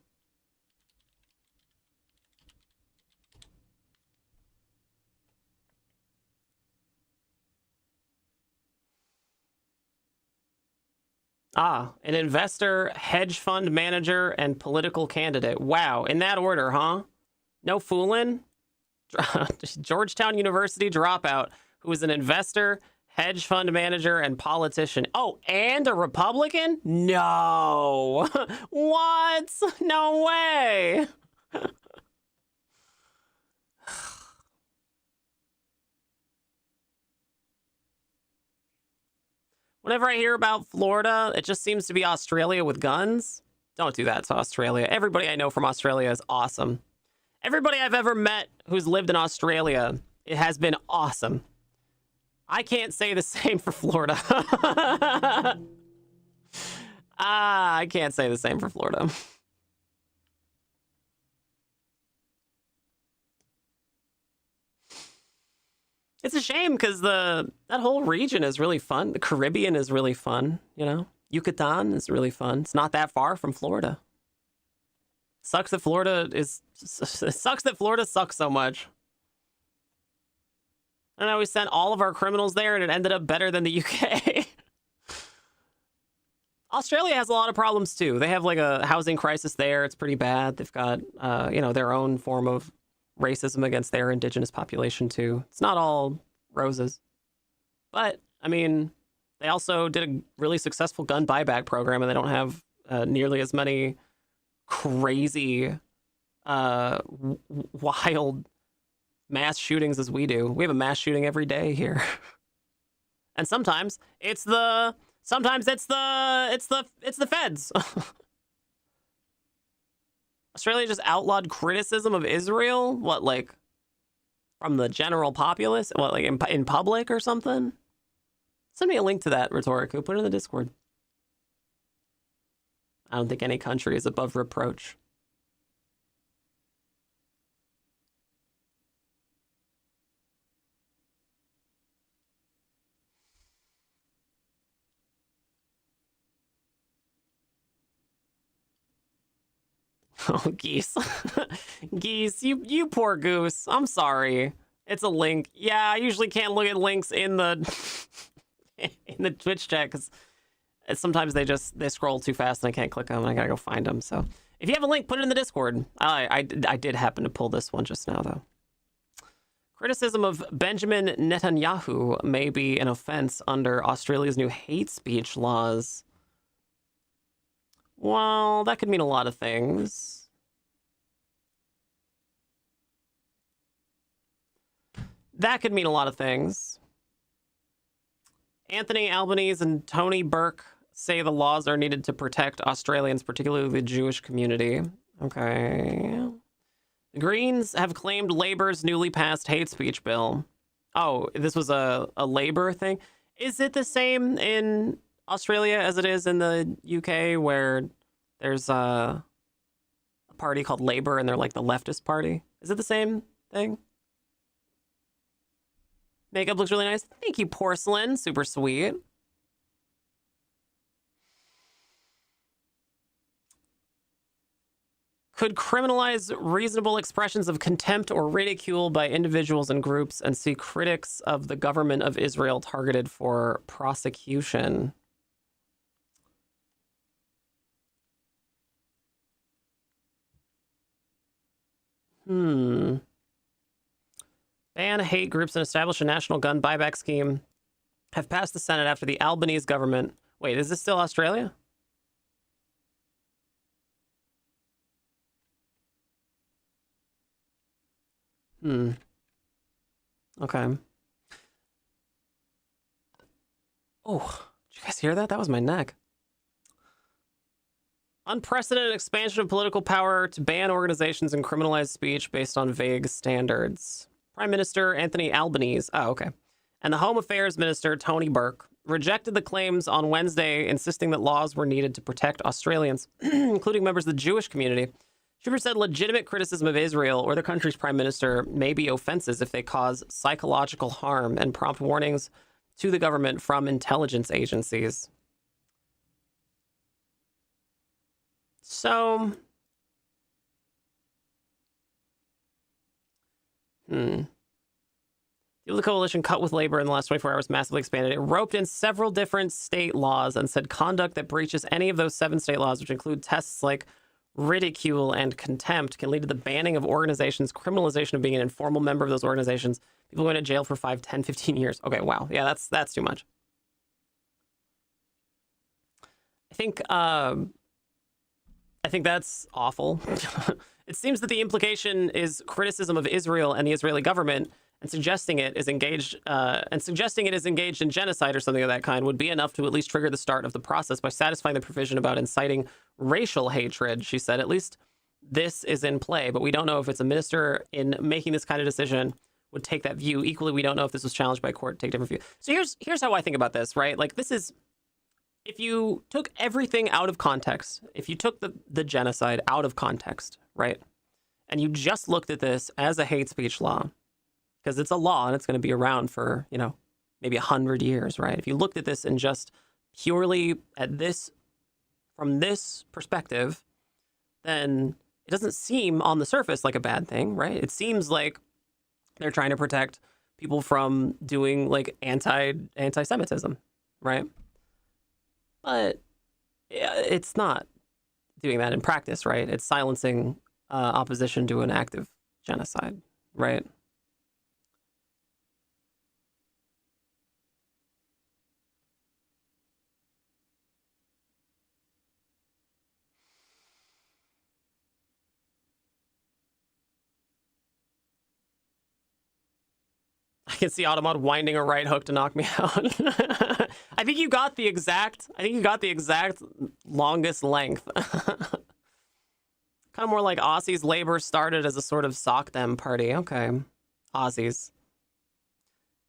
B: Ah, an investor, hedge fund manager, and political candidate. Wow, in that order, huh? No fooling? Georgetown University dropout who was an investor, hedge fund manager, and politician. Oh, and a Republican? No. What? No way. Whenever I hear about Florida, it just seems to be Australia with guns. Don't do that to Australia. Everybody I know from Australia is awesome. Everybody I've ever met who's lived in Australia, it has been awesome. I can't say the same for Florida. I can't say the same for Florida. It's a shame because that whole region is really fun. The Caribbean is really fun, you know? Yucatan is really fun. It's not that far from Florida. Sucks that Florida sucks so much. I don't know, we sent all of our criminals there and it ended up better than the UK. Australia has a lot of problems too. They have like a housing crisis there. It's pretty bad. They've got, their own form of racism against their indigenous population too. It's not all roses. But, I mean, they also did a really successful gun buyback program and they don't have nearly as many crazy, wild mass shootings as we do. We have a mass shooting every day here. And sometimes it's the feds. Australia just outlawed criticism of Israel? What, like, from the general populace? What, like, in public or something? Send me a link to that, Rhetorica. Put it in the Discord. I don't think any country is above reproach. Oh, geese. Geese, you poor goose. I'm sorry. It's a link. Yeah, I usually can't look at links in the in the Twitch chat because sometimes they scroll too fast and I can't click them and I gotta go find them. So if you have a link, put it in the Discord. I did happen to pull this one just now, though. Criticism of Benjamin Netanyahu may be an offense under Australia's new hate speech laws. Well, that could mean a lot of things. That could mean a lot of things. Anthony Albanese and Tony Burke say the laws are needed to protect Australians, particularly the Jewish community. Okay. The Greens have claimed Labor's newly passed hate speech bill. Oh, this was a Labor thing? Is it the same in Australia as it is in the UK, where there's a party called Labor and they're like the leftist party? Is it the same thing? Makeup looks really nice. Thank you, Porcelain. Super sweet. Could criminalize reasonable expressions of contempt or ridicule by individuals and groups and see critics of the government of Israel targeted for prosecution. Ban hate groups and establish a national gun buyback scheme have passed the Senate after the Albanese government. Wait, is this still Australia? Okay. Oh, did you guys hear that? That was my neck. Unprecedented expansion of political power to ban organizations and criminalize speech based on vague standards. Prime Minister Anthony Albanese, and the Home Affairs Minister Tony Burke rejected the claims on Wednesday, insisting that laws were needed to protect Australians, including members of the Jewish community. Schubert said legitimate criticism of Israel or the country's prime minister may be offenses if they cause psychological harm and prompt warnings to the government from intelligence agencies. So, The coalition cut with Labor in the last 24 hours massively expanded. It roped in several different state laws and said conduct that breaches any of those 7 state laws, which include tests like ridicule and contempt, can lead to the banning of organizations, criminalization of being an informal member of those organizations, people going to jail for 5, 10, 15 years. Okay, wow. Yeah, that's too much. I think that's awful. It seems that the implication is criticism of Israel and the Israeli government, and suggesting it is engaged in genocide or something of that kind would be enough to at least trigger the start of the process by satisfying the provision about inciting racial hatred, she said. At least this is in play, but we don't know if it's a minister in making this kind of decision would take that view. Equally, we don't know if this was challenged by a court to take a different view. So here's how I think about this, right? Like, this is, if you took everything out of context, if you took the genocide out of context, right, and you just looked at this as a hate speech law, because it's a law and it's going to be around for, maybe 100 years, right? If you looked at this and just purely at this, from this perspective, then it doesn't seem on the surface like a bad thing, right? It seems like they're trying to protect people from doing like anti-Semitism, right? But it's not doing that in practice, right? It's silencing opposition to an act of genocide, right? I can see Automod winding a right hook to knock me out. I think you got the exact longest length. Kind of more like Aussies Labor started as a sort of sock them party. Okay. Aussies.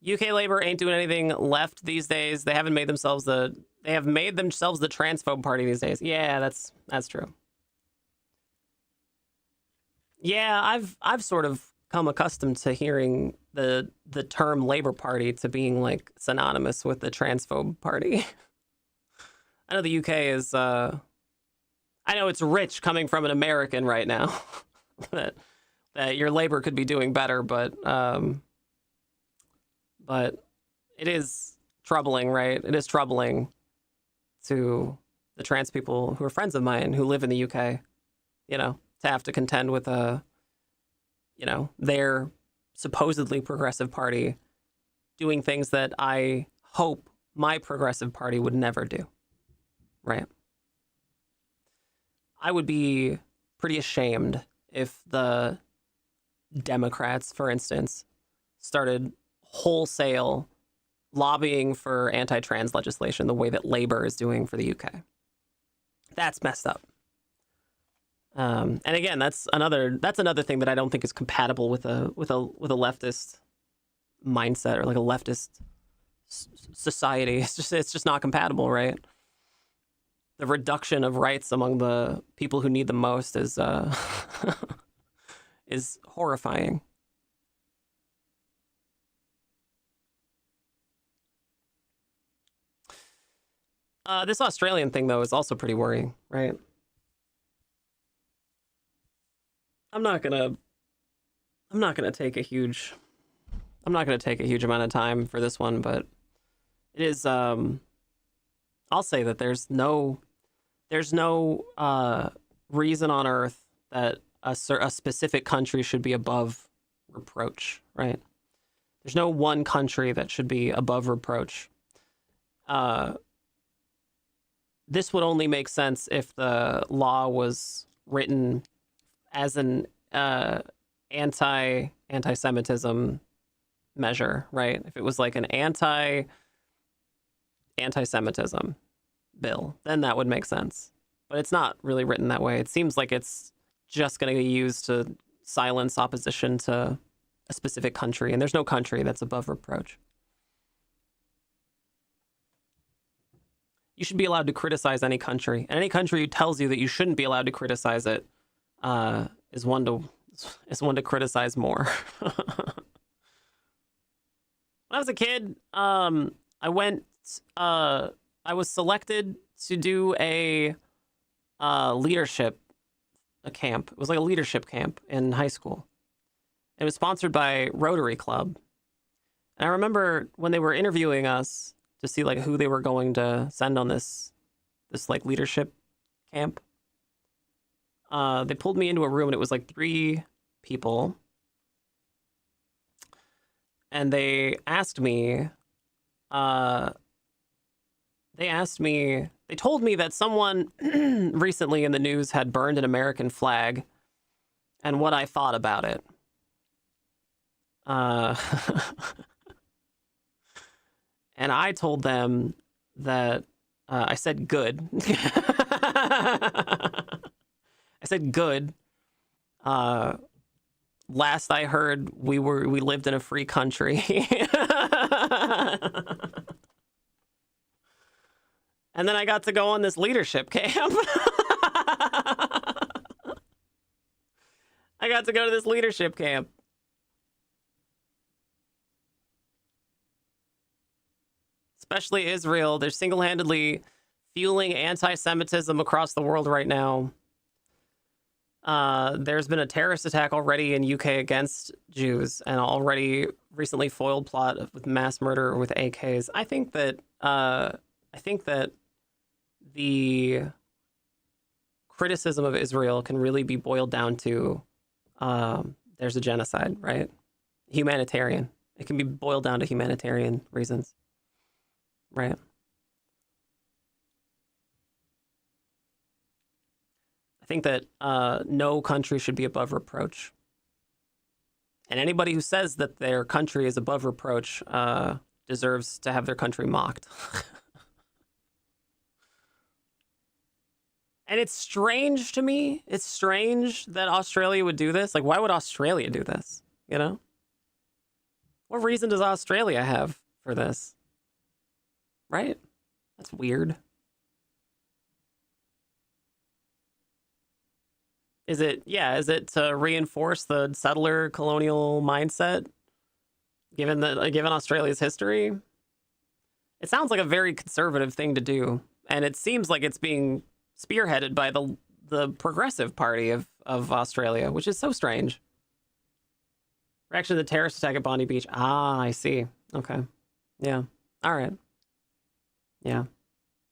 B: UK Labor ain't doing anything left these days. They have made themselves the transphobe party these days. Yeah, that's true. Yeah, I've sort of come accustomed to hearing the term Labor Party to being like synonymous with the transphobe party. I know the UK is I know it's rich coming from an American right now that your Labor could be doing better, but it is troubling, right? It is troubling to the trans people who are friends of mine who live in the UK, to have to contend with their supposedly progressive party doing things that I hope my progressive party would never do, right? I would be pretty ashamed if the Democrats, for instance, started wholesale lobbying for anti-trans legislation the way that Labor is doing for the UK. That's messed up. And again, that's another thing that I don't think is compatible with a leftist mindset or like a leftist society. It's just not compatible, right? The reduction of rights among the people who need the most is is horrifying. This Australian thing, though, is also pretty worrying, right? I'm not gonna take a huge amount of time for this one, but it is. I'll say that there's no reason on earth that a specific country should be above reproach, right? There's no one country that should be above reproach. This would only make sense if the law was written as an anti-Semitism measure, right? If it was like an anti-Semitism bill, then that would make sense. But it's not really written that way. It seems like it's just going to be used to silence opposition to a specific country, and there's no country that's above reproach. You should be allowed to criticize any country, and any country who tells you that you shouldn't be allowed to criticize it is one to criticize more. When I was a kid, I was selected to do a leadership camp. It was like a leadership camp in high school. It was sponsored by Rotary Club. And I remember when they were interviewing us to see like who they were going to send on this like leadership camp. They pulled me into a room and it was like 3 people. And they told me that someone recently in the news had burned an American flag and what I thought about it. And I told them that I said good. I said good. Last I heard, we lived in a free country. And then I got to go on this leadership camp. I got to go to this leadership camp. Especially Israel. They're single-handedly fueling anti-Semitism across the world right now. There's been a terrorist attack already in UK against Jews, and already recently foiled plot with mass murder with AKs. I think that the criticism of Israel can really be boiled down to there's a genocide, right? Humanitarian. It can be boiled down to humanitarian reasons, right? I think that no country should be above reproach. And anybody who says that their country is above reproach deserves to have their country mocked. And it's strange to me. It's strange that Australia would do this. Like, why would Australia do this? You know? What reason does Australia have for this? Right? That's weird. Is it to reinforce the settler colonial mindset, given Australia's history? It sounds like a very conservative thing to do, and it seems like it's being spearheaded by the Progressive Party of Australia, which is so strange. Reaction to the terrorist attack at Bondi Beach. Ah, I see. Okay. Yeah. All right. Yeah,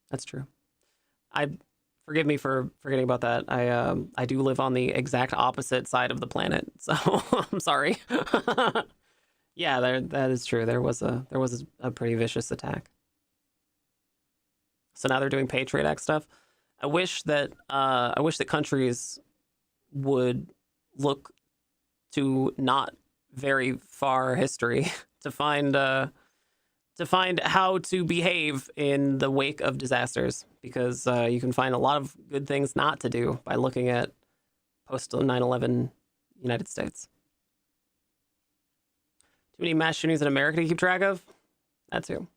B: that's true. Forgive me for forgetting about that. I do live on the exact opposite side of the planet, so I'm sorry. Yeah, that is true. There was a pretty vicious attack. So now they're doing Patriot Act stuff. I wish that countries would look to not very far history to find how to behave in the wake of disasters, because you can find a lot of good things not to do by looking at post 9/11 United States. Too many mass shootings in America to keep track of? That too.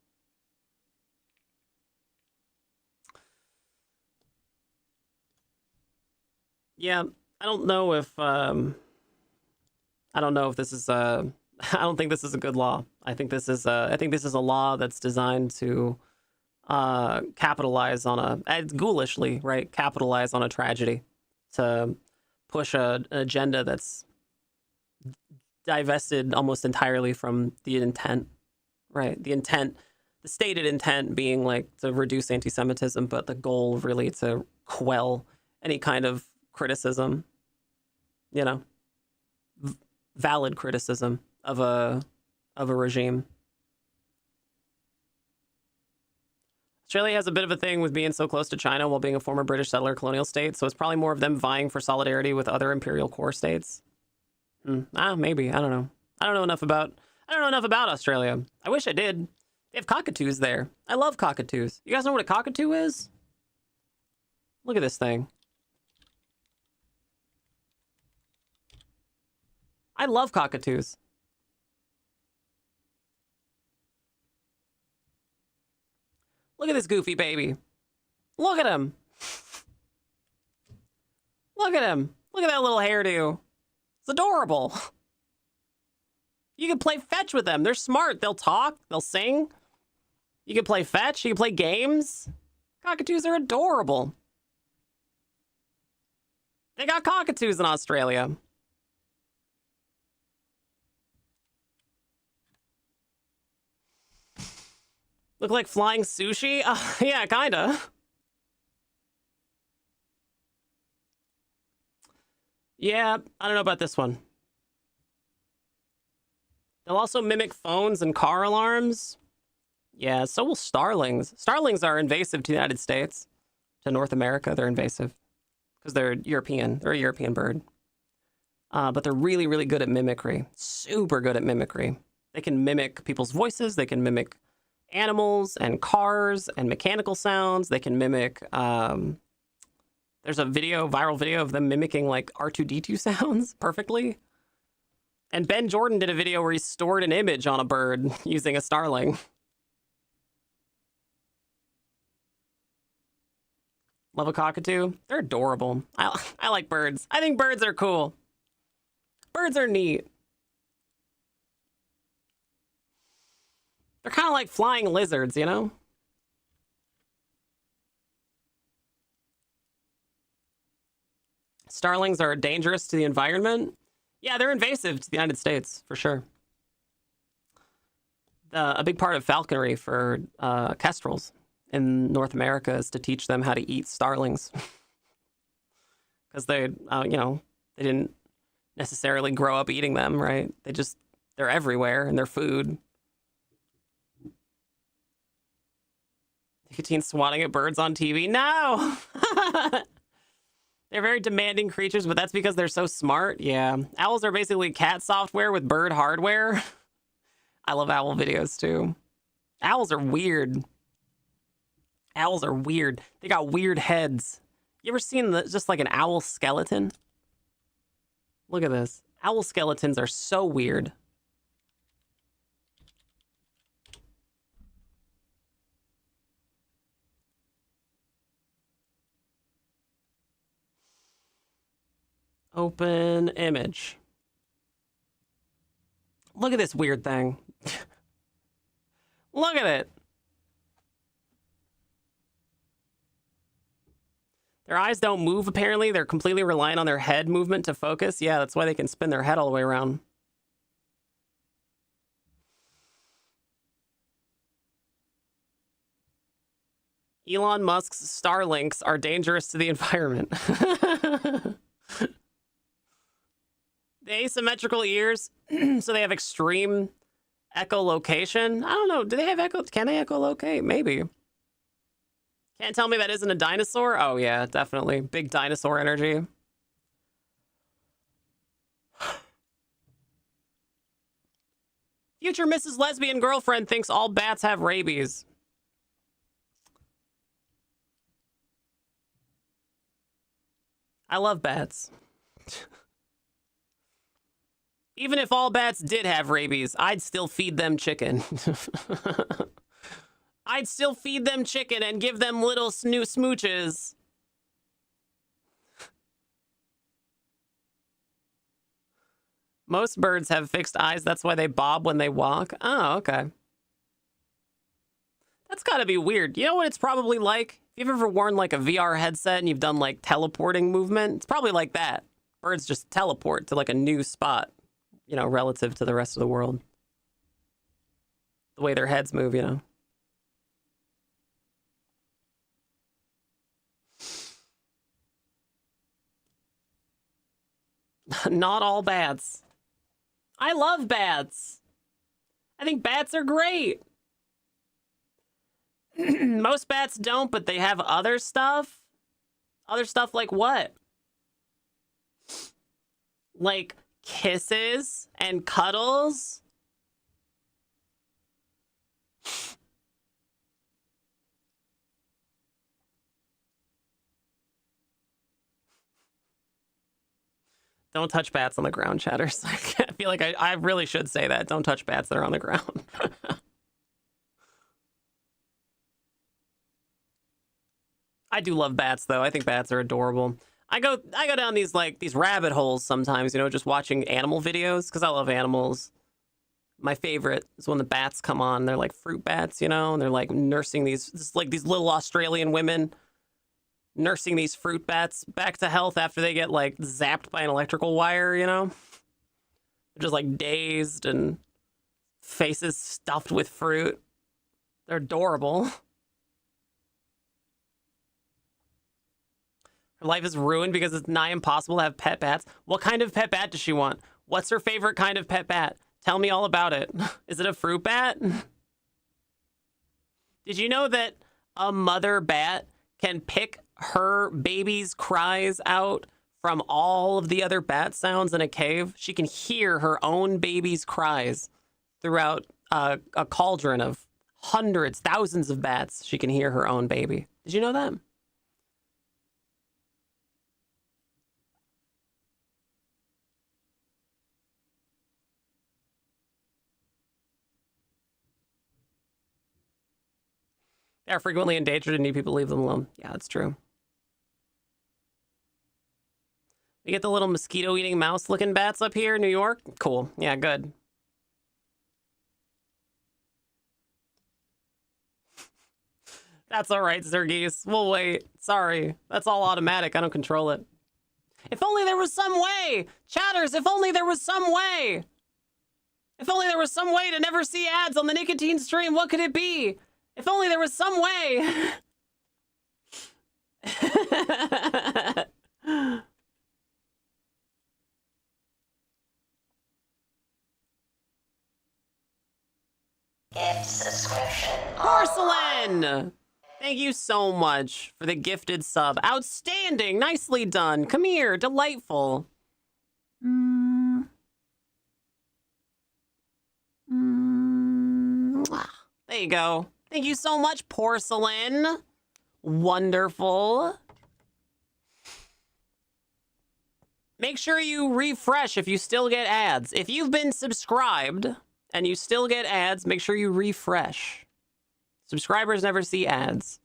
B: Yeah, I don't know if this is I don't think this is a good law. I think this is a law that's designed to capitalize on ghoulishly, right? Capitalize on a tragedy to push an agenda that's divested almost entirely from the intent, right? The stated intent being like to reduce anti-Semitism, but the goal really to quell any kind of criticism, valid criticism of a regime. Australia has a bit of a thing with being so close to China while being a former British settler colonial state, so it's probably more of them vying for solidarity with other imperial core states. Maybe. I don't know. I don't know enough about Australia. I wish I did. They have cockatoos there. I love cockatoos. You guys know what a cockatoo is? Look at this thing. I love cockatoos. Look at this goofy baby. Look at him. Look at him. Look at that little hairdo. It's adorable. You can play fetch with them. They're smart. They'll talk. They'll sing. You can play fetch. You can play games. Cockatoos are adorable. They got cockatoos in Australia. Look like flying sushi? Yeah, kinda. Yeah, I don't know about this one. They'll also mimic phones and car alarms. Yeah, so will starlings. Starlings are invasive to the United States. To North America, they're invasive. Because they're European. They're a European bird. But they're really, really good at mimicry. Super good at mimicry. They can mimic people's voices. They can mimic animals and cars and mechanical sounds. They can mimic, there's a viral video of them mimicking like R2-D2 sounds perfectly. And Ben Jordan did a video where he stored an image on a bird using a starling. Love a cockatoo. They're adorable. I like birds. I think birds are cool. Birds are neat. They're kind of like flying lizards, you know? Starlings are dangerous to the environment. Yeah, they're invasive to the United States, for sure. A big part of falconry for kestrels in North America is to teach them how to eat starlings. Because they didn't necessarily grow up eating them, right? They're everywhere and they're food. Nicotine swatting at birds on TV. No! They're very demanding creatures, but that's because they're so smart. Yeah. Owls are basically cat software with bird hardware. I love owl videos too. Owls are weird. Owls are weird. They got weird heads. You ever seen just like an owl skeleton? Look at this. Owl skeletons are so weird. Open image. Look at this weird thing. Look at it. Their eyes don't move, apparently. They're completely reliant on their head movement to focus. Yeah, that's why they can spin their head all the way around. Elon Musk's Starlinks are dangerous to the environment. The asymmetrical ears, so they have extreme echolocation. I don't know. Do they have echo? Can they echolocate? Maybe. Can't tell me that isn't a dinosaur? Oh, yeah, definitely. Big dinosaur energy. Future Mrs. Lesbian Girlfriend thinks all bats have rabies. I love bats. Even if all bats did have rabies, I'd still feed them chicken. I'd still feed them chicken and give them little smooches. Most birds have fixed eyes. That's why they bob when they walk. Oh, okay. That's gotta be weird. You know what it's probably like? If you've ever worn like a VR headset and you've done like teleporting movement, it's probably like that. Birds just teleport to like a new spot, you know, relative to the rest of the world. The way their heads move, you know. Not all bats. I love bats. I think bats are great. Most bats don't, but they have other stuff. Other stuff like what? Like kisses and cuddles. Don't touch bats on the ground, chatters. I feel like I really should say that. Don't touch bats that are on the ground. I do love bats, though. I think bats are adorable. I go down these rabbit holes sometimes, you know, just watching animal videos because I love animals. My favorite is when the bats come on. They're like fruit bats, you know, and they're like nursing these little Australian women nursing these fruit bats back to health after they get like zapped by an electrical wire, you know? They're just like dazed and faces stuffed with fruit. They're adorable. Her life is ruined because it's nigh impossible to have pet bats. What kind of pet bat does she want? What's her favorite kind of pet bat? Tell me all about it. Is it a fruit bat? Did you know that a mother bat can pick her baby's cries out from all of the other bat sounds in a cave? She can hear her own baby's cries throughout a cauldron of hundreds, thousands of bats. She can hear her own baby. Did you know that? They are frequently endangered and need people to leave them alone. Yeah, that's true. We get the little mosquito-eating mouse-looking bats up here in New York. Cool. Yeah, good. That's all right, Zergis. We'll wait. Sorry. That's all automatic. I don't control it. If only there was some way! Chatters, if only there was some way! If only there was some way to never see ads on the nicotine stream, what could it be? If only there was some way.
C: Gift subscription.
B: Porcelain! Thank you so much for the gifted sub. Outstanding. Nicely done. Come here. Delightful. There you go. Thank you so much, Porcelain. Wonderful. Make sure you refresh if you still get ads. If you've been subscribed and you still get ads, make sure you refresh. Subscribers never see ads.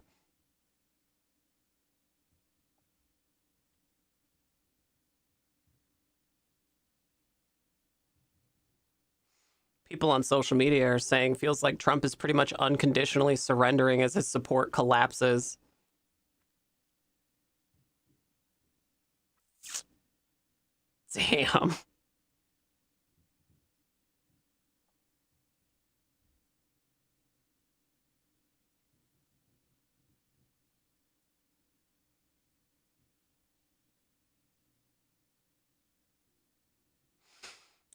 B: People on social media are saying feels like Trump is pretty much unconditionally surrendering as his support collapses. Damn.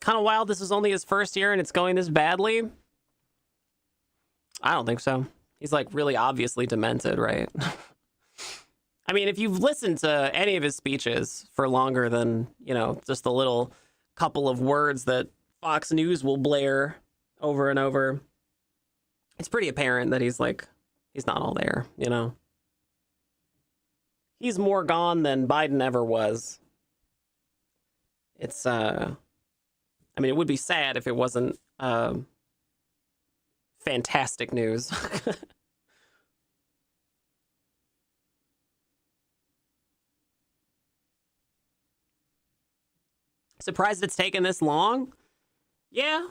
B: Kind of wild this is only his first year and it's going this badly. I don't think so. He's like really obviously demented, right? I mean, if you've listened to any of his speeches for longer than, you know, just the little couple of words that Fox News will blare over and over, it's pretty apparent that he's not all there, you know? He's more gone than Biden ever was. It's I mean, it would be sad if it wasn't fantastic news. Surprised it's taken this long? Yeah.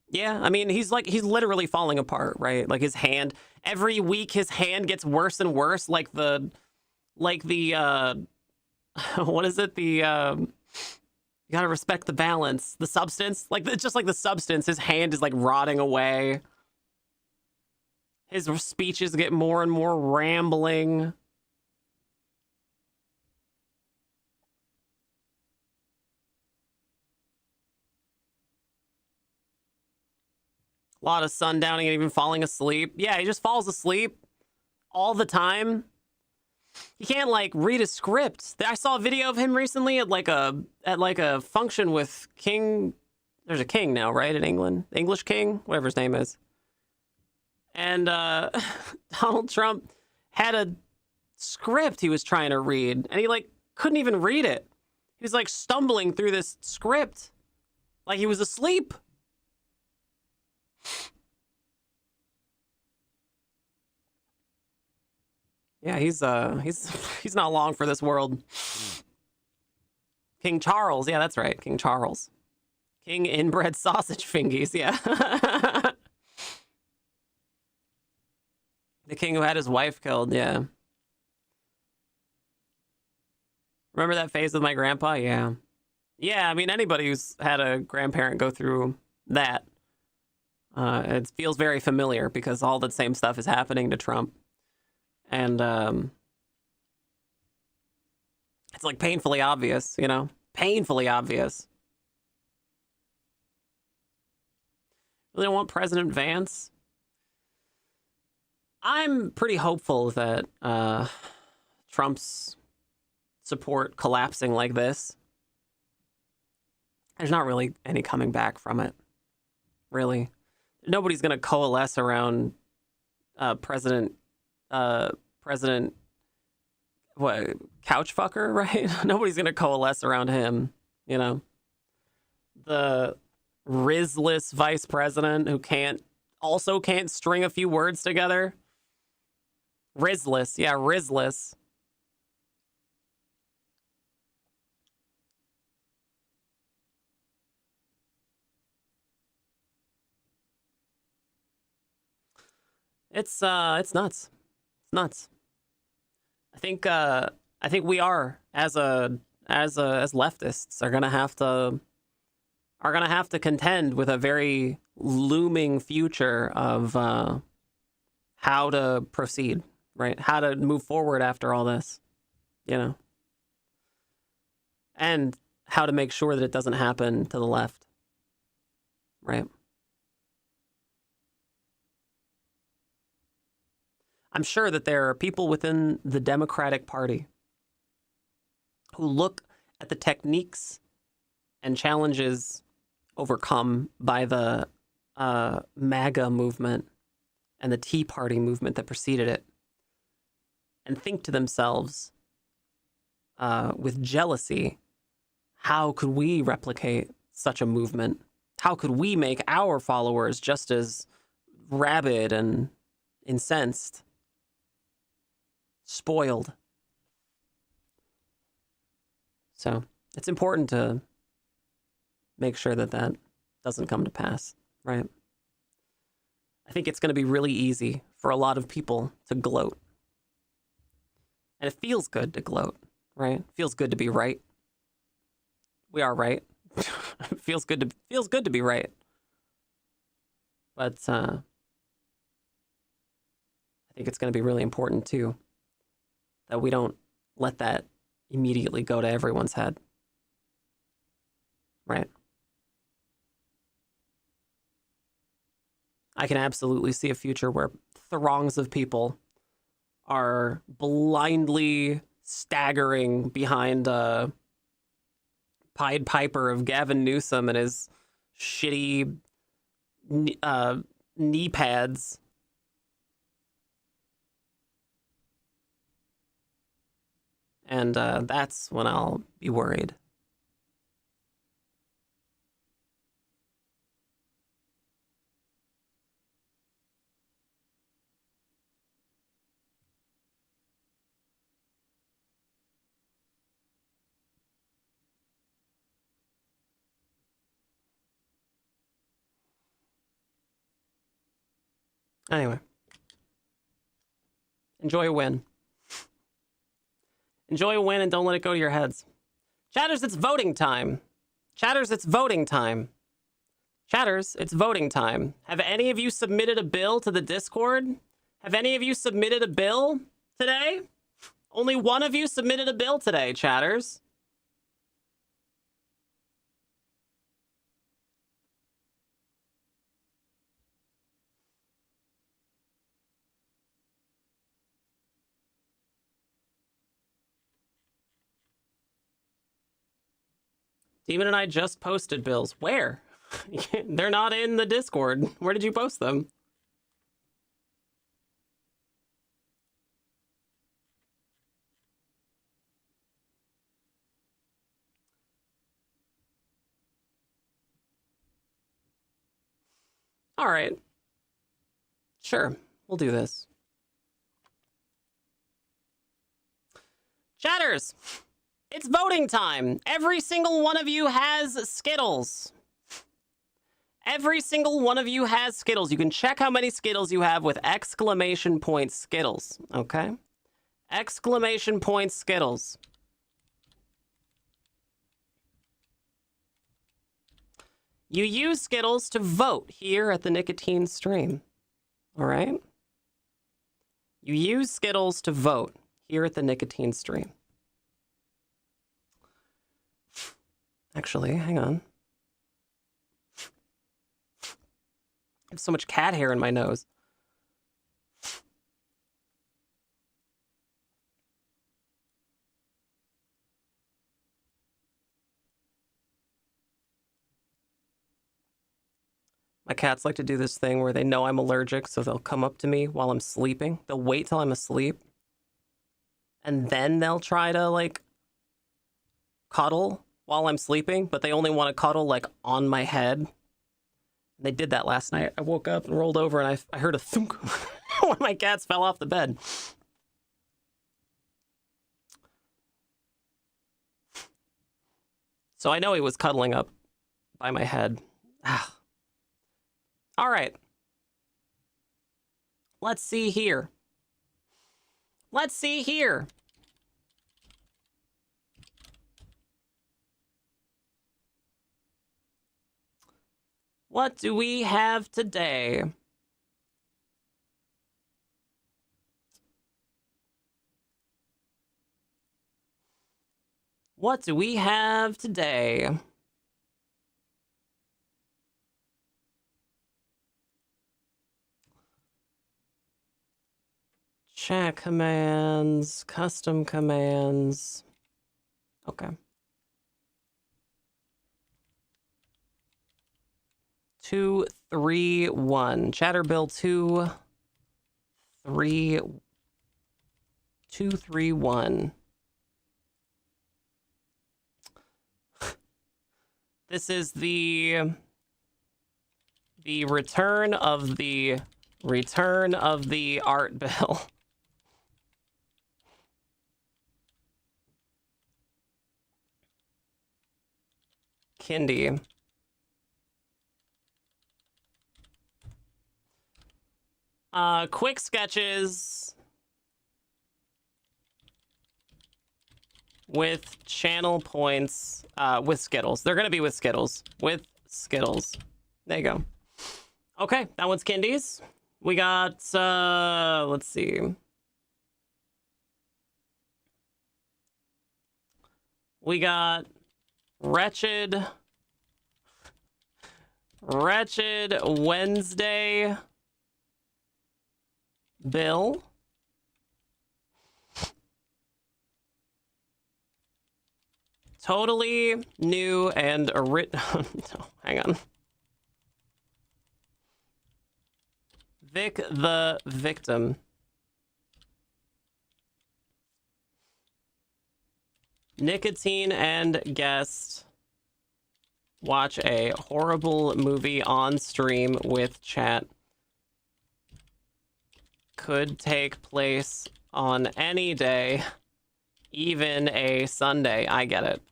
B: Yeah, I mean, he's literally falling apart, right? Like his hand, every week his hand gets worse and worse, like the what is it? You gotta respect the balance. The substance, like it's just like the substance. His hand is like rotting away. His speeches get more and more rambling. A lot of sundowning and even falling asleep. Yeah, he just falls asleep all the time. He can't like read a script. I saw a video of him recently at like a function with King. There's a king now, right, in England? The English king, whatever his name is. And Donald Trump had a script he was trying to read, and he like couldn't even read it. He was like stumbling through this script like he was asleep. Yeah, he's not long for this world. King Charles, yeah, that's right, King Charles. King inbred sausage fingies, yeah. The king who had his wife killed, yeah. Remember that phase with my grandpa? Yeah. Yeah, I mean, anybody who's had a grandparent go through that, it feels very familiar because all the same stuff is happening to Trump. And it's like painfully obvious, you know? Painfully obvious. Really don't want President Vance? I'm pretty hopeful that Trump's support collapsing like this, there's not really any coming back from it. Really. Nobody's going to coalesce around President what, Couchfucker, right? Nobody's going to coalesce around him, you know? The Rizless vice president who can't string a few words together. Rizless, yeah, Rizless. It's nuts. It's nuts. I think we are as leftists are gonna have to contend with a very looming future of how to proceed, right? How to move forward after all this, you know, and how to make sure that it doesn't happen to the left, right? I'm sure that there are people within the Democratic Party who look at the techniques and challenges overcome by the MAGA movement and the Tea Party movement that preceded it and think to themselves with jealousy, how could we replicate such a movement? How could we make our followers just as rabid and incensed? Spoiled. So it's important to make sure that that doesn't come to pass, right? I think it's going to be really easy for a lot of people to gloat. And it feels good to gloat, right? It feels good to be right. We are right. It feels good to be right. But I think it's going to be really important too that we don't let that immediately go to everyone's head. Right? I can absolutely see a future where throngs of people are blindly staggering behind a Pied Piper of Gavin Newsom and his shitty knee pads. And that's when I'll be worried. Anyway. Enjoy a win. Enjoy a win and don't let it go to your heads. Chatters, it's voting time. Chatters, it's voting time. Chatters, it's voting time. Have any of you submitted a bill to the Discord? Have any of you submitted a bill today? Only one of you submitted a bill today, chatters. Demon and I just posted bills. Where? They're not in the Discord. Where did you post them? All right. Sure, we'll do this. Chatters, it's voting time. Every single one of you has Skittles. Every single one of you has Skittles. You can check how many Skittles you have with exclamation point Skittles, okay? Exclamation point Skittles. You use Skittles to vote here at the Nicotine stream, all right? You use Skittles to vote here at the Nicotine stream. Actually, hang on. I have so much cat hair in my nose. My cats like to do this thing where they know I'm allergic, so they'll come up to me while I'm sleeping. They'll wait till I'm asleep. And then they'll try to, like, cuddle while I'm sleeping, but they only want to cuddle, like, on my head. And they did that last night. I woke up and rolled over, and I heard a thunk. One of my cats fell off the bed. So I know he was cuddling up by my head. All right. Let's see here. Let's see here. What do we have today? What do we have today? Chat commands, custom commands. Okay. 231. Chatterbill 231. This is the return of the art bill. Kindy. Quick sketches with channel points, with Skittles. They're gonna be with Skittles. With Skittles. There you go. Okay, that one's Kindy's. We got, let's see. We got Wretched Wednesday Bill. Totally new and original. Hang on. Vic the Victim. Nicotine and guest watch a horrible movie on stream with chat. Could take place on any day, even a Sunday. I get it.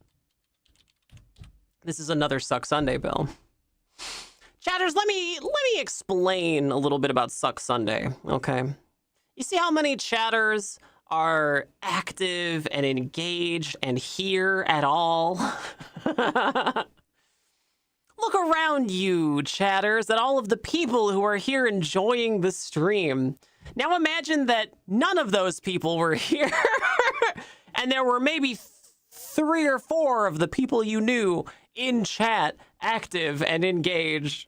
B: This is another Suck Sunday bill. Chatters, let me explain a little bit about Suck Sunday, okay? You see how many chatters are active and engaged and here at all? Look around you, chatters, at all of the people who are here enjoying the stream. Now imagine that none of those people were here and there were maybe 3 or 4 of the people you knew in chat, active and engaged.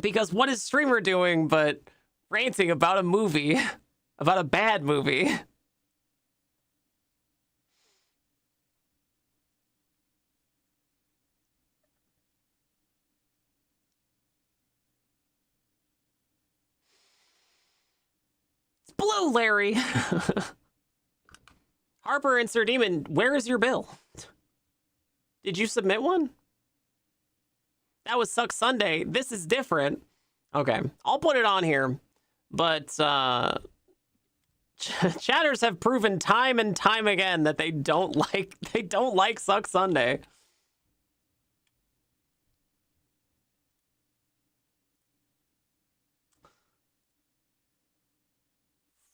B: Because what is streamer doing but ranting about a movie, about a bad movie? It's blue, Larry. Harper and Sir Demon, where is your bill? Did you submit one? That was Suck Sunday. This is different. Okay, I'll put it on here. But chatters have proven time and time again that they don't like Suck Sunday.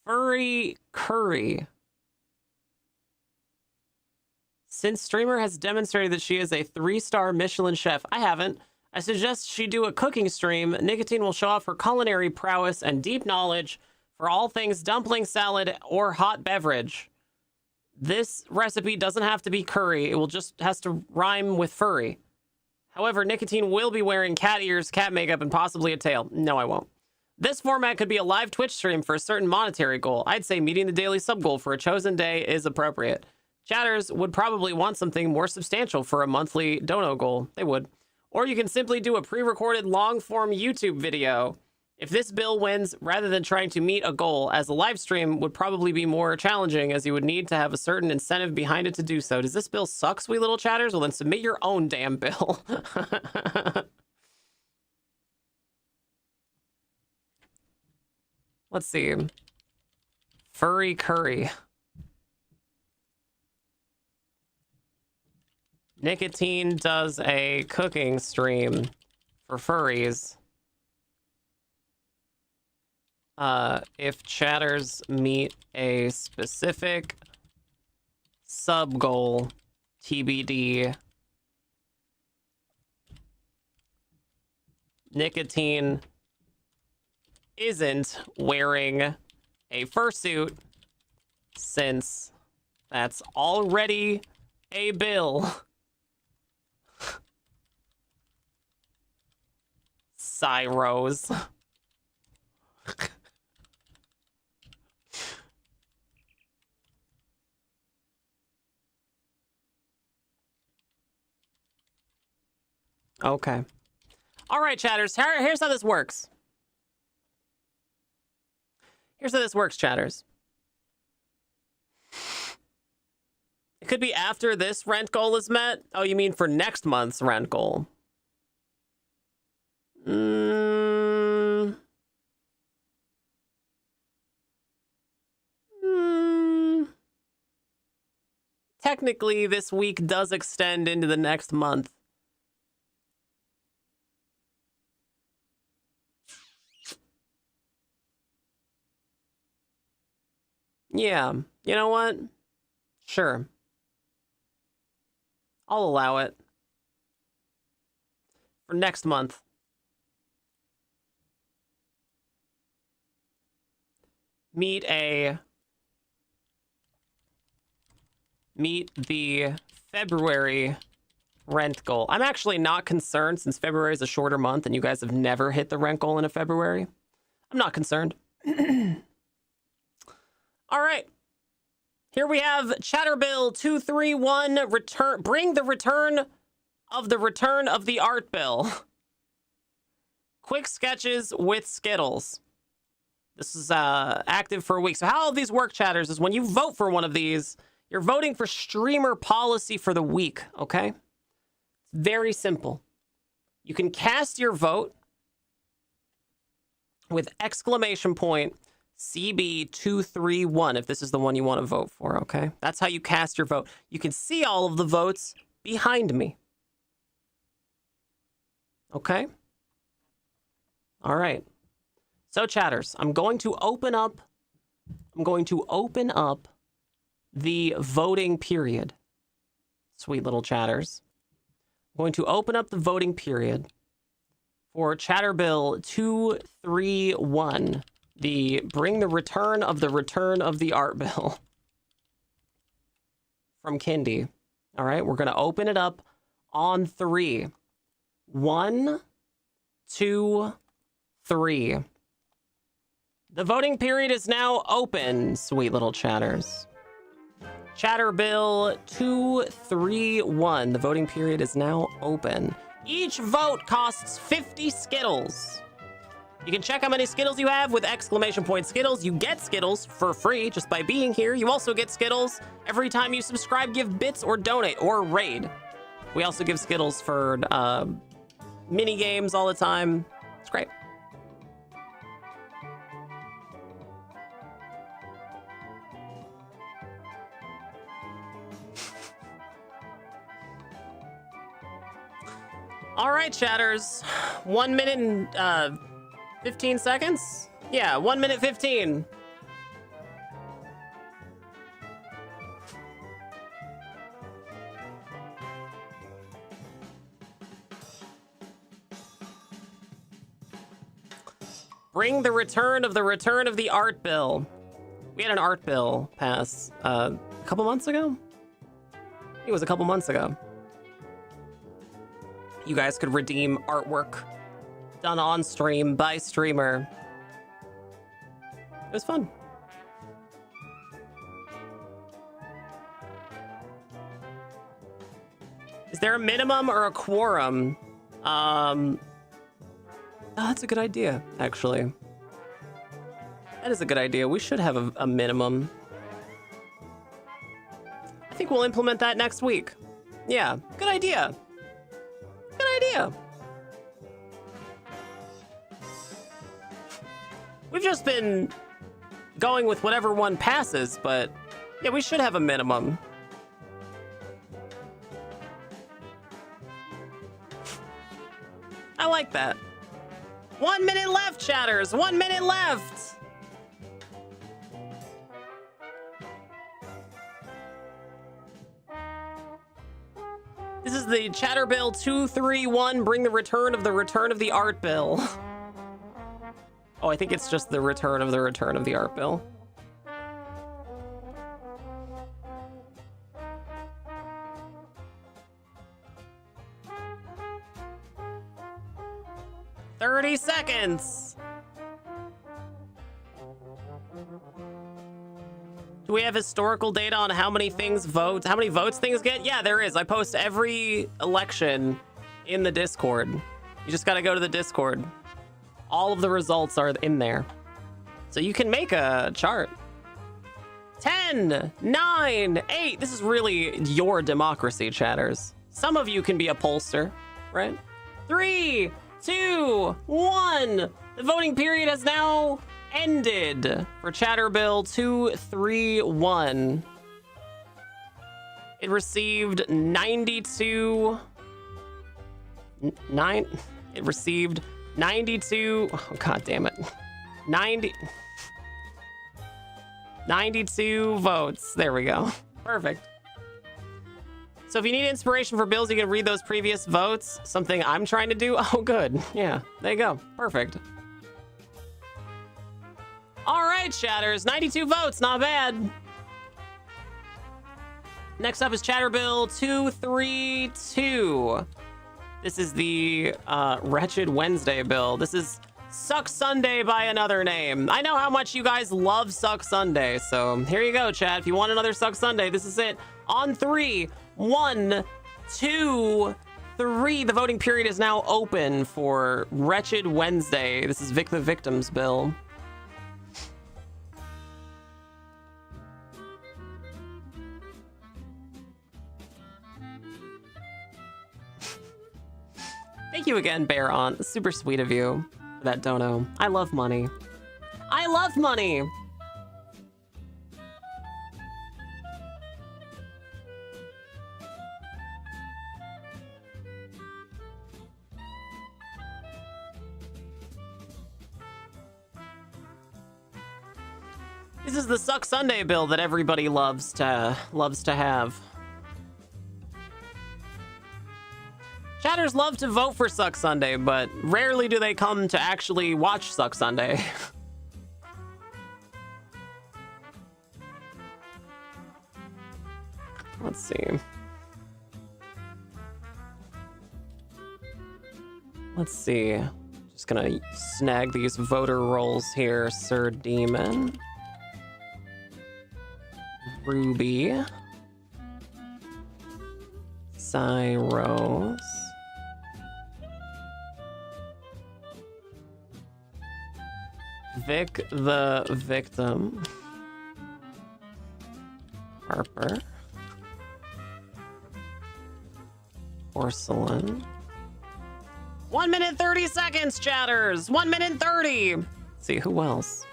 B: Furry Curry. Since streamer has demonstrated that she is a 3-star Michelin chef, I haven't. I suggest she do a cooking stream. Nicotine will show off her culinary prowess and deep knowledge for all things dumpling, salad, or hot beverage. This recipe doesn't have to be curry. It will just has to rhyme with furry. However, Nicotine will be wearing cat ears, cat makeup, and possibly a tail. No, I won't. This format could be a live Twitch stream for a certain monetary goal. I'd say meeting the daily sub goal for a chosen day is appropriate. Chatters would probably want something more substantial for a monthly dono goal. They would. Or you can simply do a pre-recorded long-form YouTube video. If this bill wins, rather than trying to meet a goal, as a live stream would probably be more challenging, as you would need to have a certain incentive behind it to do so. Does this bill suck, sweet little chatters? Well, then submit your own damn bill. Let's see. Furry Curry. Nicotine does a cooking stream for furries. If chatters meet a specific sub goal, TBD. Nicotine isn't wearing a fursuit since that's already a bill. Sigh Rose. Okay. All right, chatters. Here's how this works. Here's how this works, chatters. It could be after this rent goal is met. Oh, you mean for next month's rent goal? Technically, this week does extend into the next month. Yeah, you know what? Sure. I'll allow it. For next month. Meet the February rent goal. I'm actually not concerned since February is a shorter month and you guys have never hit the rent goal in a February. I'm not concerned. All right. Here we have Chatterbill 231 return. Bring the return of the art bill. Quick sketches with Skittles. This is active for a week. So how all of these work, chatters, is when you vote for one of these, You're voting for streamer policy for the week, okay? It's very simple. You can cast your vote with exclamation point CB231 if this is the one you want to vote for, okay? That's how you cast your vote. You can see all of the votes behind me. Okay? All right. So, chatters, I'm going to open up the voting period. Sweet little chatters. I'm going to open up the voting period for Chatter Bill 231, the Bring the Return of the Art Bill from Kindy. All right, we're going to open it up on 3. 1, 2, 3. The voting period is now open, sweet little chatters. Chatter Bill 231. The voting period is now open. Each vote costs 50 Skittles. You can check how many Skittles you have with exclamation point Skittles. You get Skittles for free just by being here. You also get Skittles every time you subscribe, give bits, or donate, or raid. We also give Skittles for mini games all the time. It's great. All right, chatters. 1 minute and 15 seconds? Yeah, 1 minute 15. Bring the return of the art bill. We had an art bill pass a couple months ago. It was a couple months ago. You guys could redeem artwork done on stream by streamer. It was fun. Is there a minimum or a quorum? Oh, that's a good idea, actually. That is a good idea. We should have a minimum. I think we'll implement that next week. Yeah, good idea. Good idea. We've just been going with whatever one passes, but yeah, we should have a minimum. I like that. 1 minute left, chatters. 1 minute left. This is the Chatter Bill 231. Bring the return of the art bill. Oh, I think it's just the return of the art bill. "30 seconds. Do we have historical data on how many votes things get? Yeah, there is. I post every election in the Discord. You just gotta go to the Discord. All of the results are in there. So you can make a chart. 10, 9, 8. This is really your democracy, chatters. Some of you can be a pollster, right? 3, 2, 1. The voting period has now ended for Chatter Bill 231. It received 92. It received 92. Oh, God damn it. 92 votes. There we go. Perfect. So if you need inspiration for bills, you can read those previous votes. Something I'm trying to do. Oh, good. Yeah, there you go. Perfect. All right, chatters. 92 votes. Not bad. Next up is Chatter Bill 232. This is the Wretched Wednesday bill. This is Suck Sunday by another name. I know how much you guys love Suck Sunday, so here you go, chat. If you want another Suck Sunday, this is it. On 3, 1, 2, 3. The voting period is now open for Wretched Wednesday. This is Vic the Victim's bill. Thank you again, Bear Aunt. Super sweet of you for that dono. I love money. I love money. This is the Suck Sunday bill that everybody loves to have. Chatters love to vote for Suck Sunday, but rarely do they come to actually watch Suck Sunday. Let's see. Let's see. Just gonna snag these voter rolls here. Sir Demon. Ruby. Cyrose. Vic the Victim. Harper. Porcelain. 1 minute 30 seconds, chatters. 1 minute 30. Let's see who else.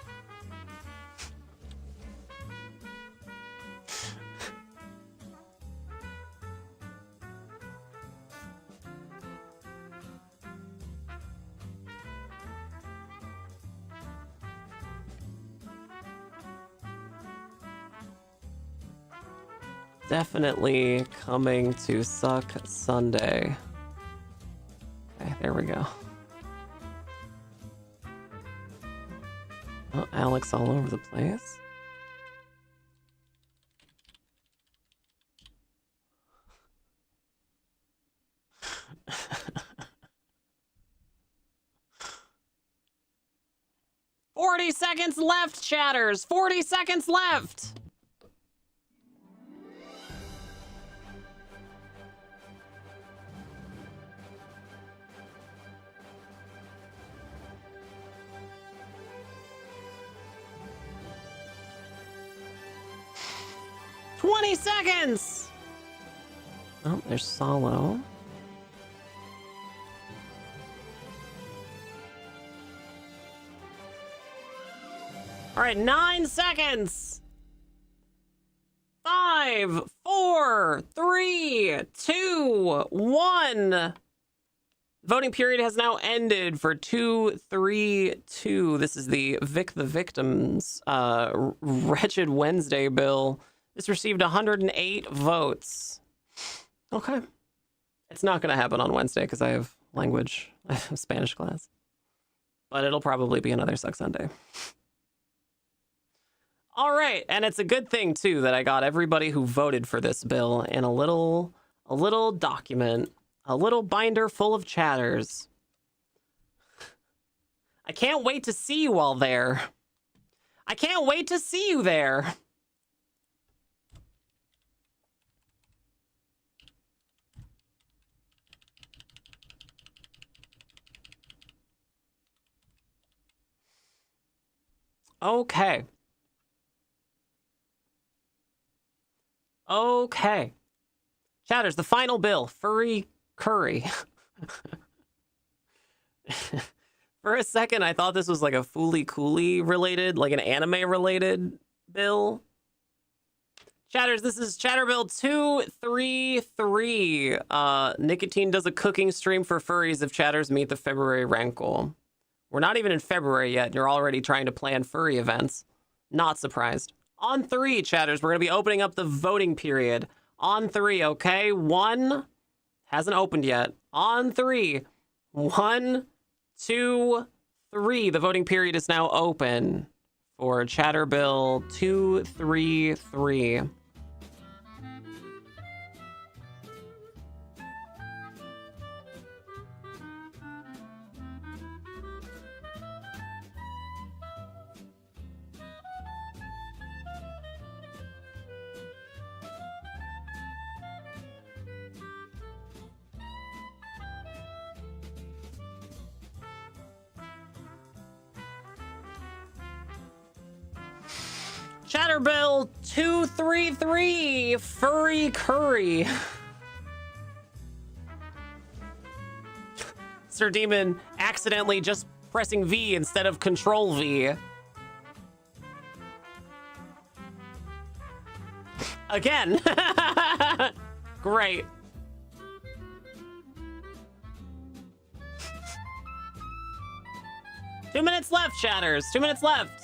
B: Definitely coming to Suck Sunday. Okay, there we go. Oh, Alex all over the place. "40 seconds left, chatters. 40 seconds left." "20 seconds. Oh, there's Solo. All right, 9 seconds. 5, 4, 3, 2, 1. Voting period has now ended for 232. This is the Vic the Victim's Wretched Wednesday bill. This received 108 votes. Okay. It's not going to happen on Wednesday because I have Spanish class. But it'll probably be another Suck Sunday. All right, and it's a good thing, too, that I got everybody who voted for this bill in a little document, a little binder full of chatters. I can't wait to see you all there. I can't wait to see you there. Okay. Okay. Chatters, the final bill, Furry Curry. For a second, I thought this was like a Fooly Cooly related, like an anime related bill. Chatters, this is Chatter Bill 233. Nicotine does a cooking stream for furries if chatters meet the February rankle. We're not even in February yet, and you're already trying to plan furry events. Not surprised. On 3, chatters, we're going to be opening up the voting period. On 3, okay? 1 hasn't opened yet. On 3. 1, 2, 3. The voting period is now open for Chatter Bill 233. Chatterbill 233 Furry Curry. Monster Demon accidentally just pressing V instead of Control V. Again. Great. Two minutes left, chatters. 2 minutes left.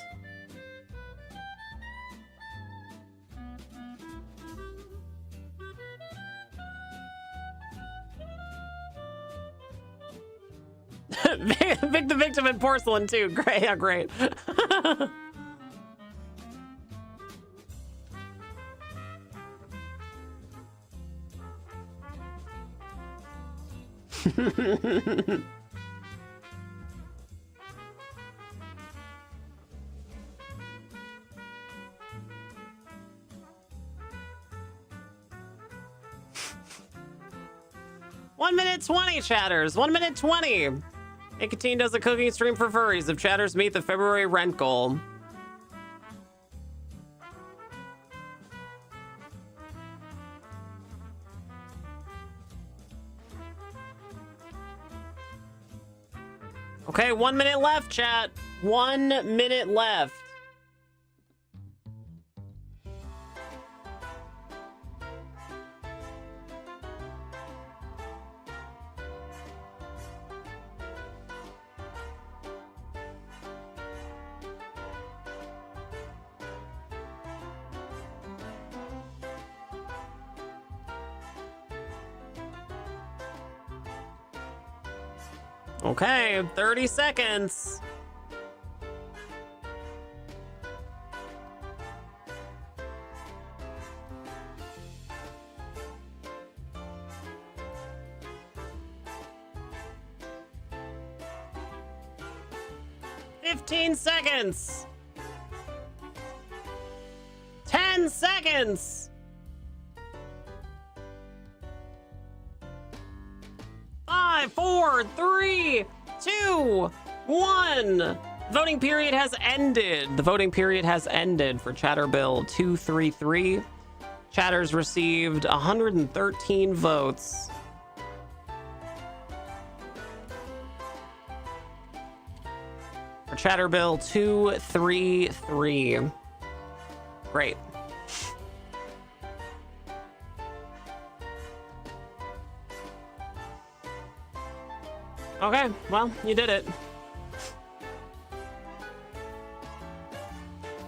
B: Vic the Victim in porcelain too. Great, yeah, great. One minute 20, chatters. 1 minute 20. Nicotine does a cooking stream for furries. If chatters meet the February rent goal. Okay, 1 minute left, chat. 1 minute left. Okay, 30 seconds. Fifteen seconds. 10 seconds. 5, 4, 3, 2, 1. Voting period has ended. The voting period has ended for Chatter Bill 233. Chatters received 113 votes. For Chatter Bill 233. Great. Okay, well, you did it.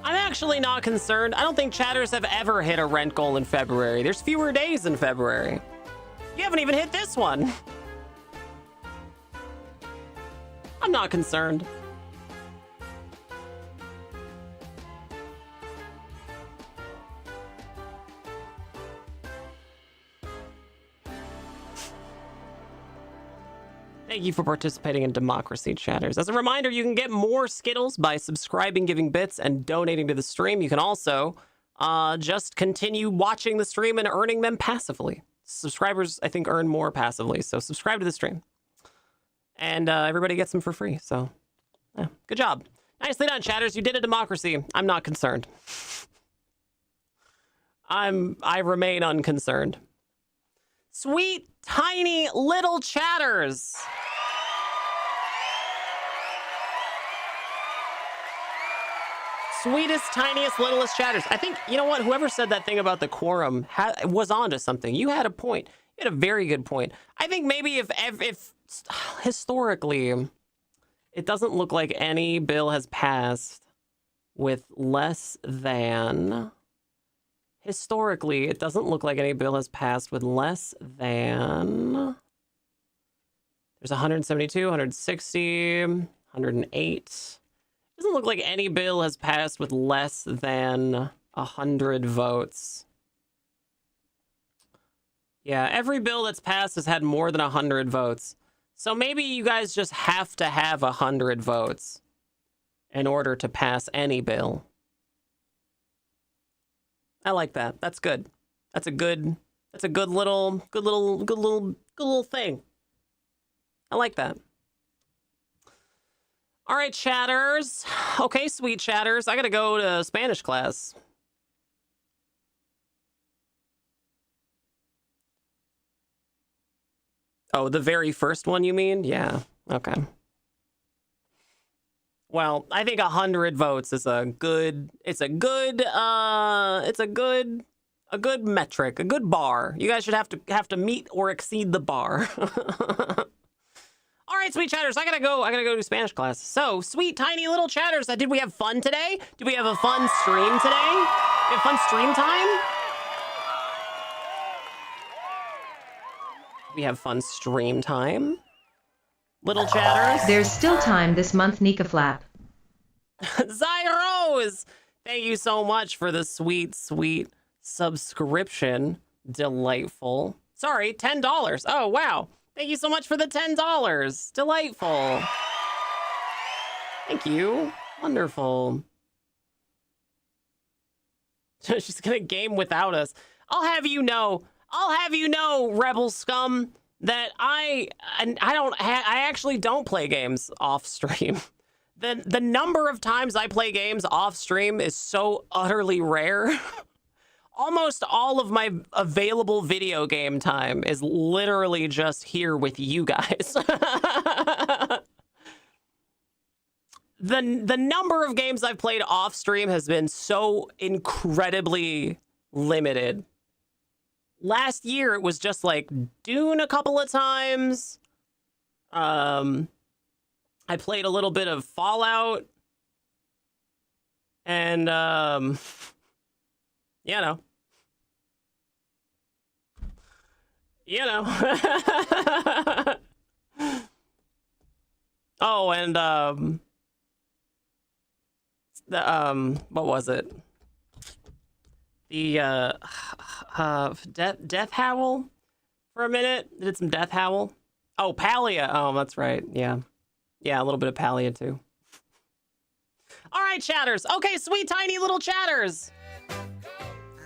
B: I'm actually not concerned. I don't think chatters have ever hit a rent goal in February. There's fewer days in February. You haven't even hit this one. I'm not concerned. Thank you for participating in Democracy, chatters. As a reminder, you can get more Skittles by subscribing, giving bits, and donating to the stream. You can also just continue watching the stream and earning them passively. Subscribers, I think, earn more passively, so subscribe to the stream. And everybody gets them for free, so yeah, good job. Nicely done, chatters. You did a democracy. I'm not concerned. I remain unconcerned. Sweet, tiny, little chatters. Sweetest, tiniest, littlest chatters. I think, you know what? Whoever said that thing about the quorum was onto something. You had a point. You had a very good point. I think maybe if historically, it doesn't look like any bill has passed with less than... Historically, it doesn't look like any bill has passed with less than... There's 172, 160, 108. Doesn't look like any bill has passed with less than 100 votes. Yeah, every bill that's passed has had more than 100 votes. So maybe you guys just have to have 100 votes in order to pass any bill. I like that. That's good. That's a good little thing. I like that. All right, chatters. Okay, sweet chatters. I gotta go to Spanish class. Oh, the very first one, you mean? Yeah. Okay. Well, I think 100 votes is a good metric, a good bar. You guys should have to meet or exceed the bar. All right, sweet chatters, I gotta go to Spanish class. So, sweet tiny little chatters, did we have fun today? Did we have a fun stream today? We have fun stream time? We have fun stream time? Little chatters?
H: There's still time this month, Nika Flap.
B: Zyros! Thank you so much for the sweet, sweet subscription. Delightful. Sorry, $10. Oh, wow. Thank you so much for the $10. Delightful. Thank you. Wonderful. She's gonna game without us. I'll have you know, rebel scum, that I actually don't play games off stream. The number of times I play games off stream is so utterly rare. Almost all of my available video game time is literally just here with you guys. The number of games I've played off stream has been so incredibly limited. Last year, it was just like Dune a couple of times. I played a little bit of Fallout. And, you know. Oh, and, what was it? The, Death Howl for a minute. Did some Death Howl. Oh, Palia. Oh, that's right. Yeah. Yeah, a little bit of Palia, too. All right, chatters. Okay, sweet, tiny little chatters.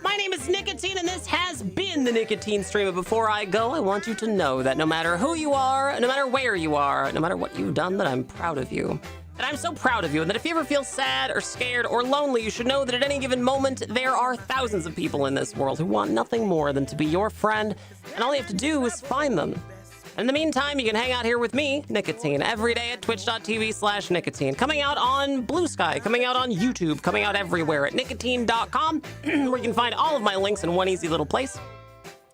B: My name is Nicotine, and this has been the Nicotine Stream. But before I go, I want you to know that no matter who you are, no matter where you are, no matter what you've done, that I'm proud of you. That I'm so proud of you, and that if you ever feel sad or scared or lonely, you should know that at any given moment, there are thousands of people in this world who want nothing more than to be your friend, and all you have to do is find them. In the meantime, you can hang out here with me, Nicotine, every day at twitch.tv/nicotine. Coming out on Blue Sky, coming out on YouTube, coming out everywhere at nicotine.com, where you can find all of my links in one easy little place.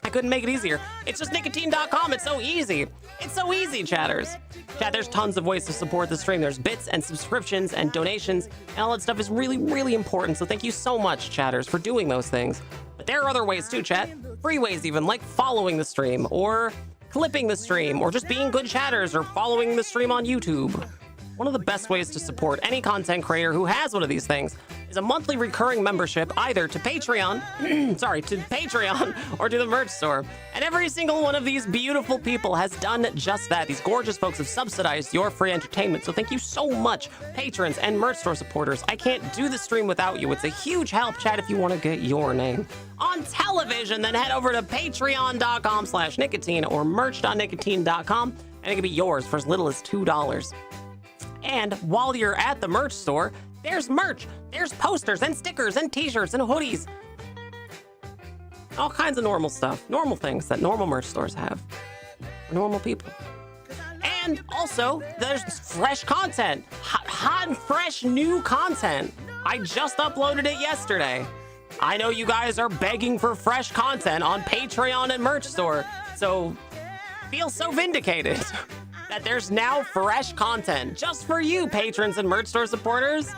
B: I couldn't make it easier. It's just nicotine.com. It's so easy. It's so easy, chatters. Chat, there's tons of ways to support the stream. There's bits and subscriptions and donations, and all that stuff is really, really important. So thank you so much, chatters, for doing those things. But there are other ways too, chat. Free ways even, like following the stream, or clipping the stream, or just being good chatters, or following the stream on YouTube. One of the best ways to support any content creator who has one of these things is a monthly recurring membership either to Patreon, to Patreon, or to the merch store. And every single one of these beautiful people has done just that. These gorgeous folks have subsidized your free entertainment. So thank you so much, patrons and merch store supporters. I can't do the stream without you. It's a huge help, chat, if you want to get your name on television. Then head over to patreon.com/nicotine or merch.nicotine.com, and it can be yours for as little as $2. And while you're at the merch store, there's merch. There's posters and stickers and t-shirts and hoodies. All kinds of normal stuff. Normal things that normal merch stores have. For normal people. And also, there's fresh content. Hot and fresh new content. I just uploaded it yesterday. I know you guys are begging for fresh content on Patreon and merch store. So, feel so vindicated. That there's now fresh content just for you, patrons and merch store supporters.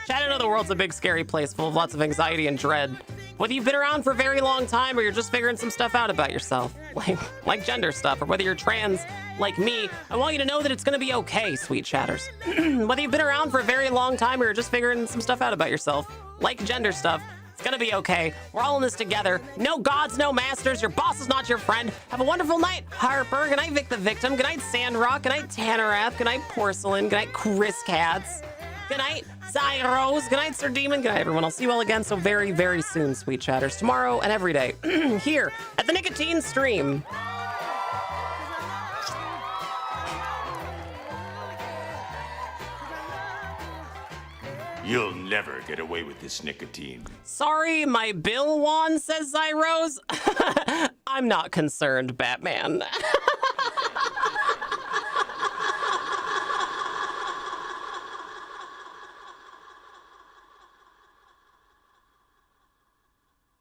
B: Chat, I know the world's a big, scary place full of lots of anxiety and dread. Whether you've been around for a very long time or you're just figuring some stuff out about yourself, like gender stuff, or whether you're trans like me, I want you to know that it's gonna be okay, sweet chatters. Whether you've been around for a very long time or you're just figuring some stuff out about yourself, like gender stuff, it's gonna be okay. We're all in this together. No gods, no masters. Your boss is not your friend. Have a wonderful night, Harper. Good night, Vic the Victim. Good night, Sandrock. Good night, Tannerath. Good night, Porcelain. Good night, Chris Katz. Good night, Zyros. Good night, Sir Demon. Good night, everyone. I'll see you all again so very, very soon, sweet chatters. Tomorrow and every day here at the Nicotine Stream.
E: You'll never get away with this, Nicotine.
B: Sorry, my bill won, says Zyros. I'm not concerned, Batman.